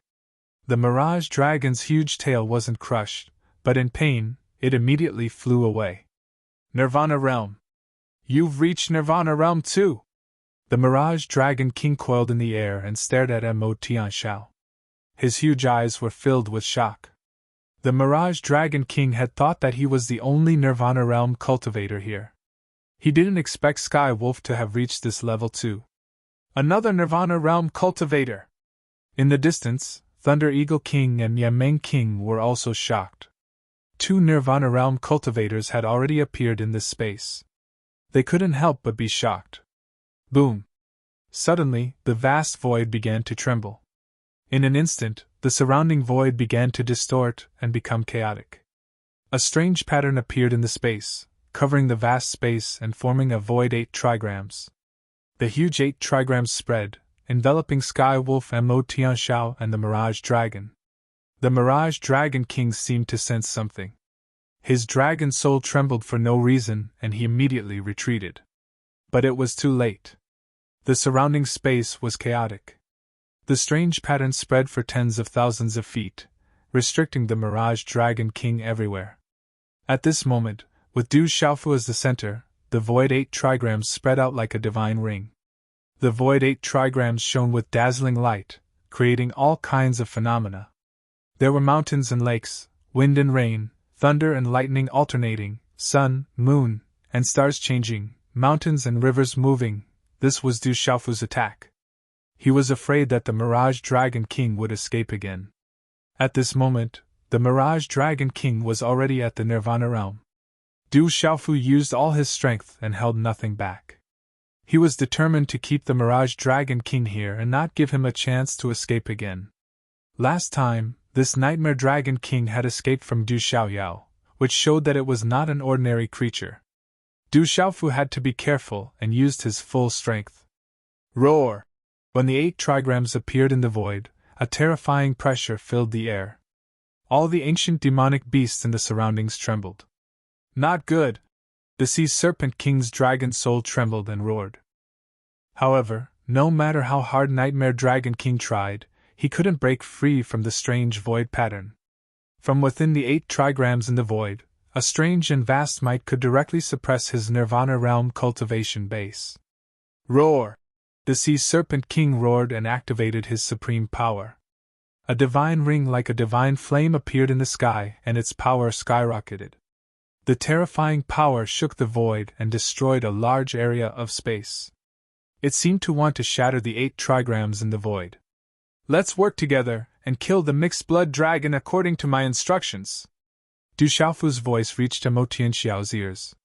The Mirage Dragon's huge tail wasn't crushed, but in pain, it immediately flew away. Nirvana Realm. You've reached Nirvana Realm too! The Mirage Dragon King coiled in the air and stared at Mo Tianxiao. His huge eyes were filled with shock. The Mirage Dragon King had thought that he was the only Nirvana Realm cultivator here. He didn't expect Sky Wolf to have reached this level too. Another Nirvana Realm cultivator! In the distance, Thunder Eagle King and Yameng King were also shocked. 2 Nirvana Realm cultivators had already appeared in this space. They couldn't help but be shocked. Boom! Suddenly, the vast void began to tremble. In an instant, the surrounding void began to distort and become chaotic. A strange pattern appeared in the space, covering the vast space and forming a void 8 trigrams. The huge 8 trigrams spread, enveloping Sky Wolf and Mo Tianxiao and the Mirage Dragon. The Mirage Dragon King seemed to sense something. His dragon soul trembled for no reason and he immediately retreated. But it was too late. The surrounding space was chaotic. The strange pattern spread for tens of thousands of feet, restricting the Mirage Dragon King everywhere. At this moment, with Du Xiaofu as the center, the Void 8 trigrams spread out like a divine ring. The Void 8 trigrams shone with dazzling light, creating all kinds of phenomena. There were mountains and lakes, wind and rain, thunder and lightning alternating, sun, moon, and stars changing, mountains and rivers moving. This was Du Xiaofu's attack. He was afraid that the Mirage Dragon King would escape again. At this moment, the Mirage Dragon King was already at the Nirvana realm. Du Xiaofu used all his strength and held nothing back. He was determined to keep the Mirage Dragon King here and not give him a chance to escape again. Last time, this Nightmare Dragon King had escaped from Du Xiaoyao, which showed that it was not an ordinary creature. Du Xiaofu had to be careful and used his full strength. Roar! When the 8 trigrams appeared in the void, a terrifying pressure filled the air. All the ancient demonic beasts in the surroundings trembled. Not good! The Sea Serpent King's dragon soul trembled and roared. However, no matter how hard Nightmare Dragon King tried, he couldn't break free from the strange void pattern. From within the 8 trigrams in the void, a strange and vast might could directly suppress his Nirvana realm cultivation base. Roar! The Sea Serpent King roared and activated his supreme power. A divine ring like a divine flame appeared in the sky, and its power skyrocketed. The terrifying power shook the void and destroyed a large area of space. It seemed to want to shatter the 8 trigrams in the void. Let's work together and kill the mixed-blood dragon according to my instructions. Du Xiaofu's voice reached Mo Tianxiao's ears.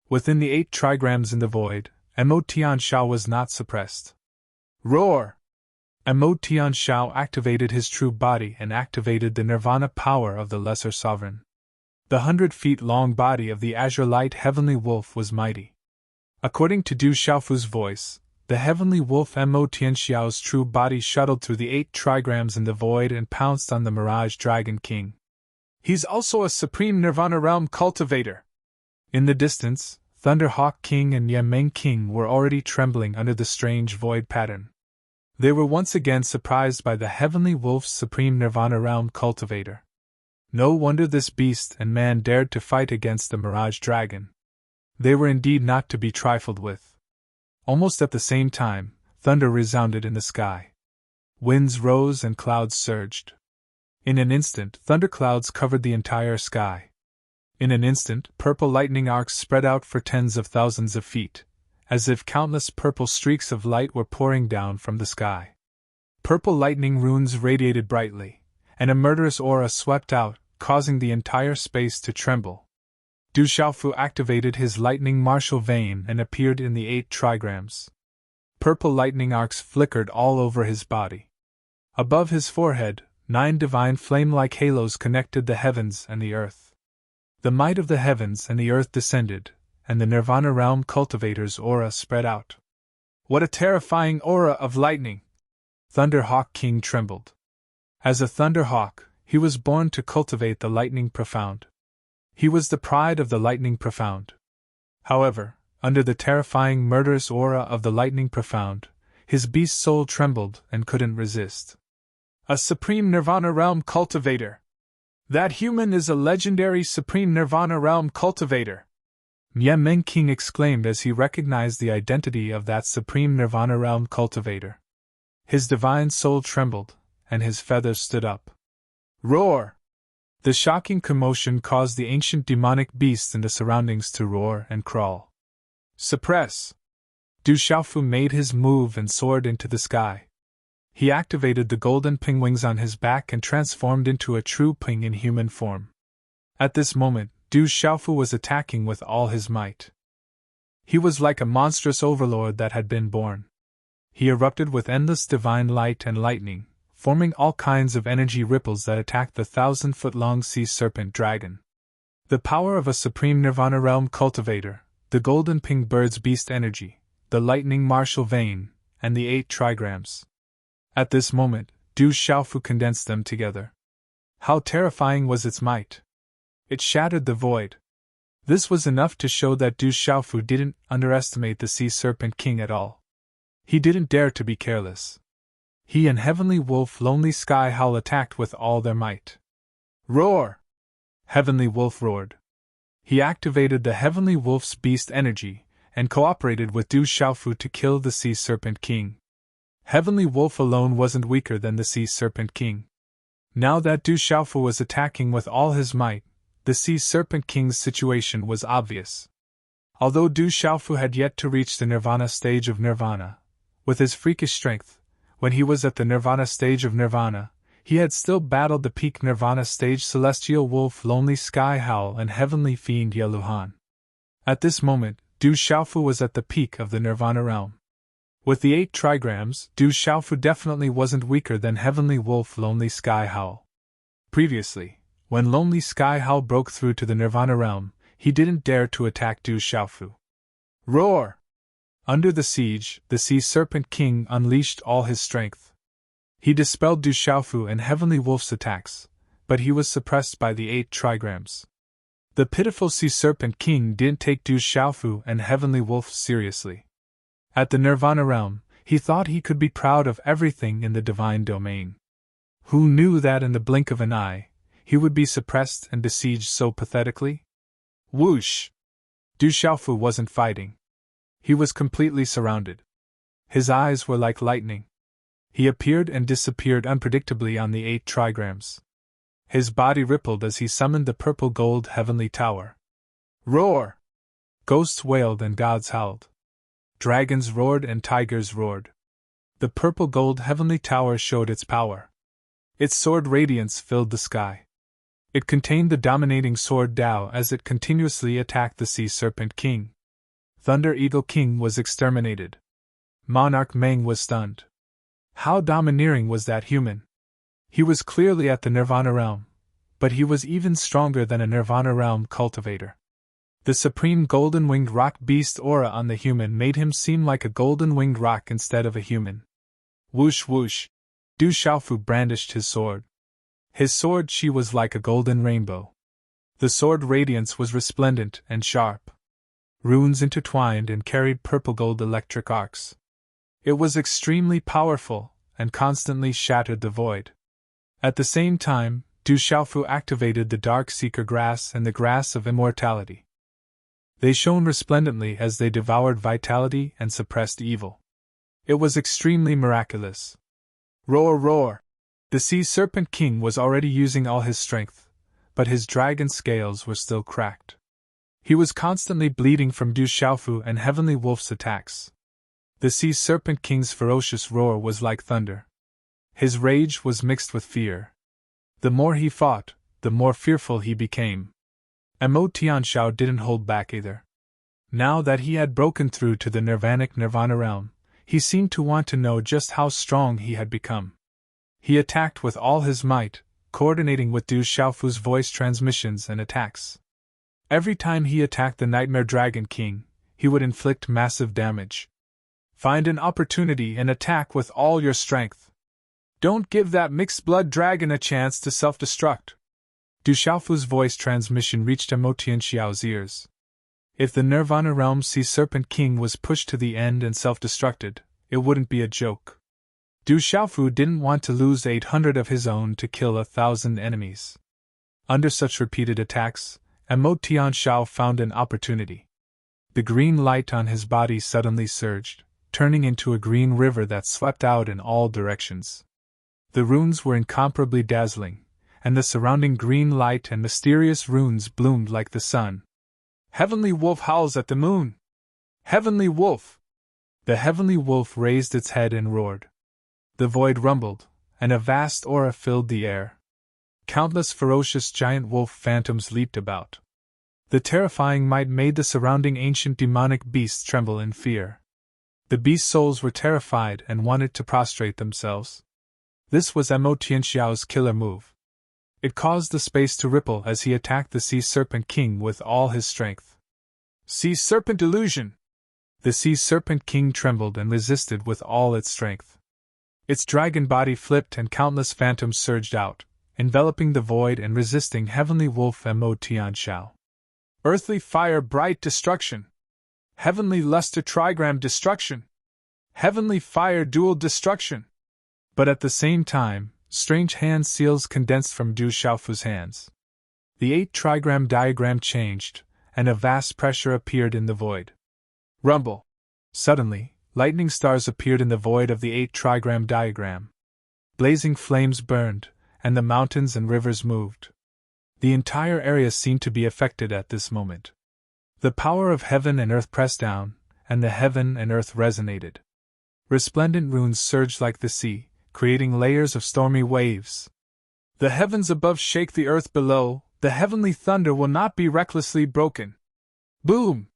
Within the 8 trigrams in the void, Mo Tianxiao was not suppressed. Roar! Mo Tianxiao activated his true body and activated the nirvana power of the Lesser Sovereign. The 100-feet-long body of the Azure Light Heavenly Wolf was mighty. According to Du Xiaofu's voice, the Heavenly Wolf Mo Tianxiao's true body shuttled through the 8 trigrams in the void and pounced on the Mirage Dragon King. He's also a supreme Nirvana realm cultivator. In the distance, Thunderhawk King and Yemeng King were already trembling under the strange void pattern. They were once again surprised by the Heavenly Wolf's supreme Nirvana realm cultivator. No wonder this beast and man dared to fight against the Mirage Dragon. They were indeed not to be trifled with. Almost at the same time, thunder resounded in the sky. Winds rose and clouds surged. In an instant, thunderclouds covered the entire sky. In an instant, purple lightning arcs spread out for tens of thousands of feet, as if countless purple streaks of light were pouring down from the sky. Purple lightning runes radiated brightly, and a murderous aura swept out, causing the entire space to tremble. Du Xiaofu activated his lightning martial vein and appeared in the 8 trigrams. Purple lightning arcs flickered all over his body. Above his forehead, 9 divine flame-like halos connected the heavens and the earth. The might of the heavens and the earth descended, and the Nirvana realm cultivator's aura spread out. What a terrifying aura of lightning! Thunderhawk King trembled. As a Thunderhawk, he was born to cultivate the lightning profound. He was the pride of the lightning profound. However, under the terrifying murderous aura of the lightning profound, his beast soul trembled and couldn't resist. A supreme Nirvana realm cultivator! That human is a legendary supreme Nirvana realm cultivator! Yemeng King exclaimed as he recognized the identity of that supreme Nirvana realm cultivator. His divine soul trembled, and his feathers stood up. Roar! The shocking commotion caused the ancient demonic beasts in the surroundings to roar and crawl. Suppress! Du Xiaofu made his move and soared into the sky. He activated the golden ping wings on his back and transformed into a true ping in human form. At this moment, Du Xiaofu was attacking with all his might. He was like a monstrous overlord that had been born. He erupted with endless divine light and lightning, forming all kinds of energy ripples that attacked the 1,000-foot-long sea serpent dragon. The power of a supreme Nirvana realm cultivator, the golden ping bird's beast energy, the lightning martial vein, and the 8 trigrams. At this moment, Du Xiaofu condensed them together. How terrifying was its might! It shattered the void. This was enough to show that Du Xiaofu didn't underestimate the Sea Serpent King at all. He didn't dare to be careless. He and Heavenly Wolf Lonely Sky Howl attacked with all their might. Roar! Heavenly Wolf roared. He activated the Heavenly Wolf's beast energy, and cooperated with Du Xiaofu to kill the Sea Serpent King. Heavenly Wolf alone wasn't weaker than the Sea Serpent King. Now that Du Xiaofu was attacking with all his might, the Sea Serpent King's situation was obvious. Although Du Xiaofu had yet to reach the Nirvana stage of Nirvana, with his freakish strength, when he was at the Nirvana stage of Nirvana, he had still battled the peak Nirvana stage Celestial Wolf Lonely Sky Howl and Heavenly Fiend Yeluhan. At this moment, Du Xiaofu was at the peak of the Nirvana realm. With the 8 trigrams, Du Xiaofu definitely wasn't weaker than Heavenly Wolf Lonely Sky Howl. Previously, when Lonely Sky Howl broke through to the Nirvana realm, he didn't dare to attack Du Xiaofu. Roar! Under the siege, the Sea Serpent King unleashed all his strength. He dispelled Du Xiaofu and Heavenly Wolf's attacks, but he was suppressed by the 8 trigrams. The pitiful Sea Serpent King didn't take Du Xiaofu and Heavenly Wolf seriously. At the Nirvana realm, he thought he could be proud of everything in the divine domain. Who knew that in the blink of an eye, he would be suppressed and besieged so pathetically? Whoosh! Du Xiaofu wasn't fighting. He was completely surrounded. His eyes were like lightning. He appeared and disappeared unpredictably on the 8 trigrams. His body rippled as he summoned the purple gold heavenly tower. Roar! Ghosts wailed and gods howled. Dragons roared and tigers roared. The purple gold heavenly tower showed its power. Its sword radiance filled the sky. It contained the dominating sword Dao as it continuously attacked the Sea Serpent King. Thunder Eagle King was exterminated. Monarch Meng was stunned. How domineering was that human? He was clearly at the Nirvana realm, but he was even stronger than a Nirvana realm cultivator. The supreme golden-winged rock beast aura on the human made him seem like a golden-winged rock instead of a human. Whoosh whoosh! Du Xiaofu brandished his sword. His sword Qi was like a golden rainbow. The sword radiance was resplendent and sharp. Runes intertwined and carried purple gold electric arcs. It was extremely powerful and constantly shattered the void. At the same time, Du Xiaofu activated the Dark Seeker Grass and the Grass of Immortality. They shone resplendently as they devoured vitality and suppressed evil. It was extremely miraculous. Roar, roar! The Sea Serpent King was already using all his strength, but his dragon scales were still cracked. He was constantly bleeding from Du Xiaofu and Heavenly Wolf's attacks. The Sea Serpent King's ferocious roar was like thunder. His rage was mixed with fear. The more he fought, the more fearful he became. Amo Tianxiao didn't hold back either. Now that he had broken through to the Nirvanic Nirvana realm, he seemed to want to know just how strong he had become. He attacked with all his might, coordinating with Du Xiaofu's voice transmissions and attacks. Every time he attacked the Nightmare Dragon King, he would inflict massive damage. Find an opportunity and attack with all your strength. Don't give that mixed-blood dragon a chance to self-destruct. Du Xiaofu's voice transmission reached Amo Tianxiao's ears. If the Nirvana Realm Sea Serpent King was pushed to the end and self-destructed, it wouldn't be a joke. Du Xiaofu didn't want to lose 800 of his own to kill 1,000 enemies. Under such repeated attacks, Amo Tianxiao found an opportunity. The green light on his body suddenly surged, turning into a green river that swept out in all directions. The runes were incomparably dazzling, and the surrounding green light and mysterious runes bloomed like the sun. Heavenly Wolf howls at the moon! Heavenly Wolf! The Heavenly Wolf raised its head and roared. The void rumbled, and a vast aura filled the air. Countless ferocious giant wolf phantoms leaped about. The terrifying might made the surrounding ancient demonic beasts tremble in fear. The beast souls were terrified and wanted to prostrate themselves. This was Amo Tianxiao's killer move. It caused the space to ripple as he attacked the Sea Serpent King with all his strength. Sea Serpent Illusion! The Sea Serpent King trembled and resisted with all its strength. Its dragon body flipped and countless phantoms surged out, enveloping the void and resisting Heavenly Wolf Amo Tianxiao. Earthly Fire Bright Destruction! Heavenly Luster Trigram Destruction! Heavenly Fire Dual Destruction! But at the same time, strange hand seals condensed from Du Xiaofu's hands. The 8 trigram diagram changed, and a vast pressure appeared in the void. Rumble! Suddenly, lightning stars appeared in the void of the 8 trigram diagram. Blazing flames burned, and the mountains and rivers moved. The entire area seemed to be affected at this moment. The power of heaven and earth pressed down, and the heaven and earth resonated. Resplendent runes surged like the sea, creating layers of stormy waves. The heavens above shake the earth below, the heavenly thunder will not be recklessly broken. Boom!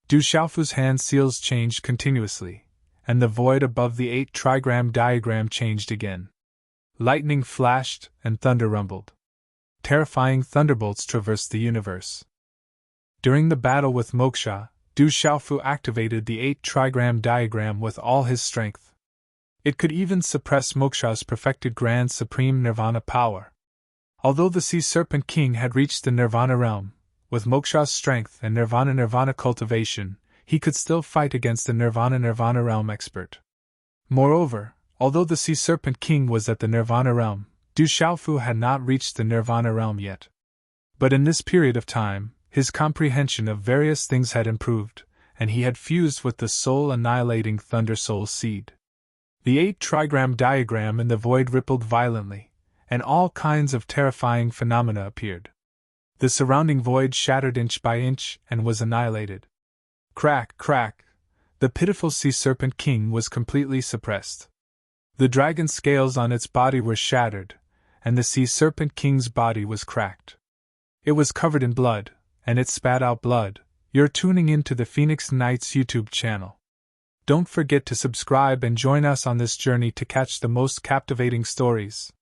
Du Xiaofu's hand seals changed continuously, and the void above the 8 trigram diagram changed again. Lightning flashed and thunder rumbled. Terrifying thunderbolts traversed the universe. During the battle with Moksha, Du Xiaofu activated the 8 trigram diagram with all his strength. It could even suppress Moksha's perfected Grand Supreme Nirvana power. Although the Sea Serpent King had reached the Nirvana realm, with Moksha's strength and Nirvana cultivation, he could still fight against the Nirvana realm expert. Moreover, although the Sea Serpent King was at the Nirvana realm, Du Xiaofu had not reached the Nirvana realm yet. But in this period of time, his comprehension of various things had improved, and he had fused with the soul-annihilating Thunder Soul Seed. The 8 trigram diagram in the void rippled violently, and all kinds of terrifying phenomena appeared. The surrounding void shattered inch by inch and was annihilated. Crack, crack! The pitiful Sea Serpent King was completely suppressed. The dragon scales on its body were shattered, and the Sea Serpent King's body was cracked. It was covered in blood, and it spat out blood. You're tuning in to the Phoenix Knights YouTube channel. Don't forget to subscribe and join us on this journey to catch the most captivating stories.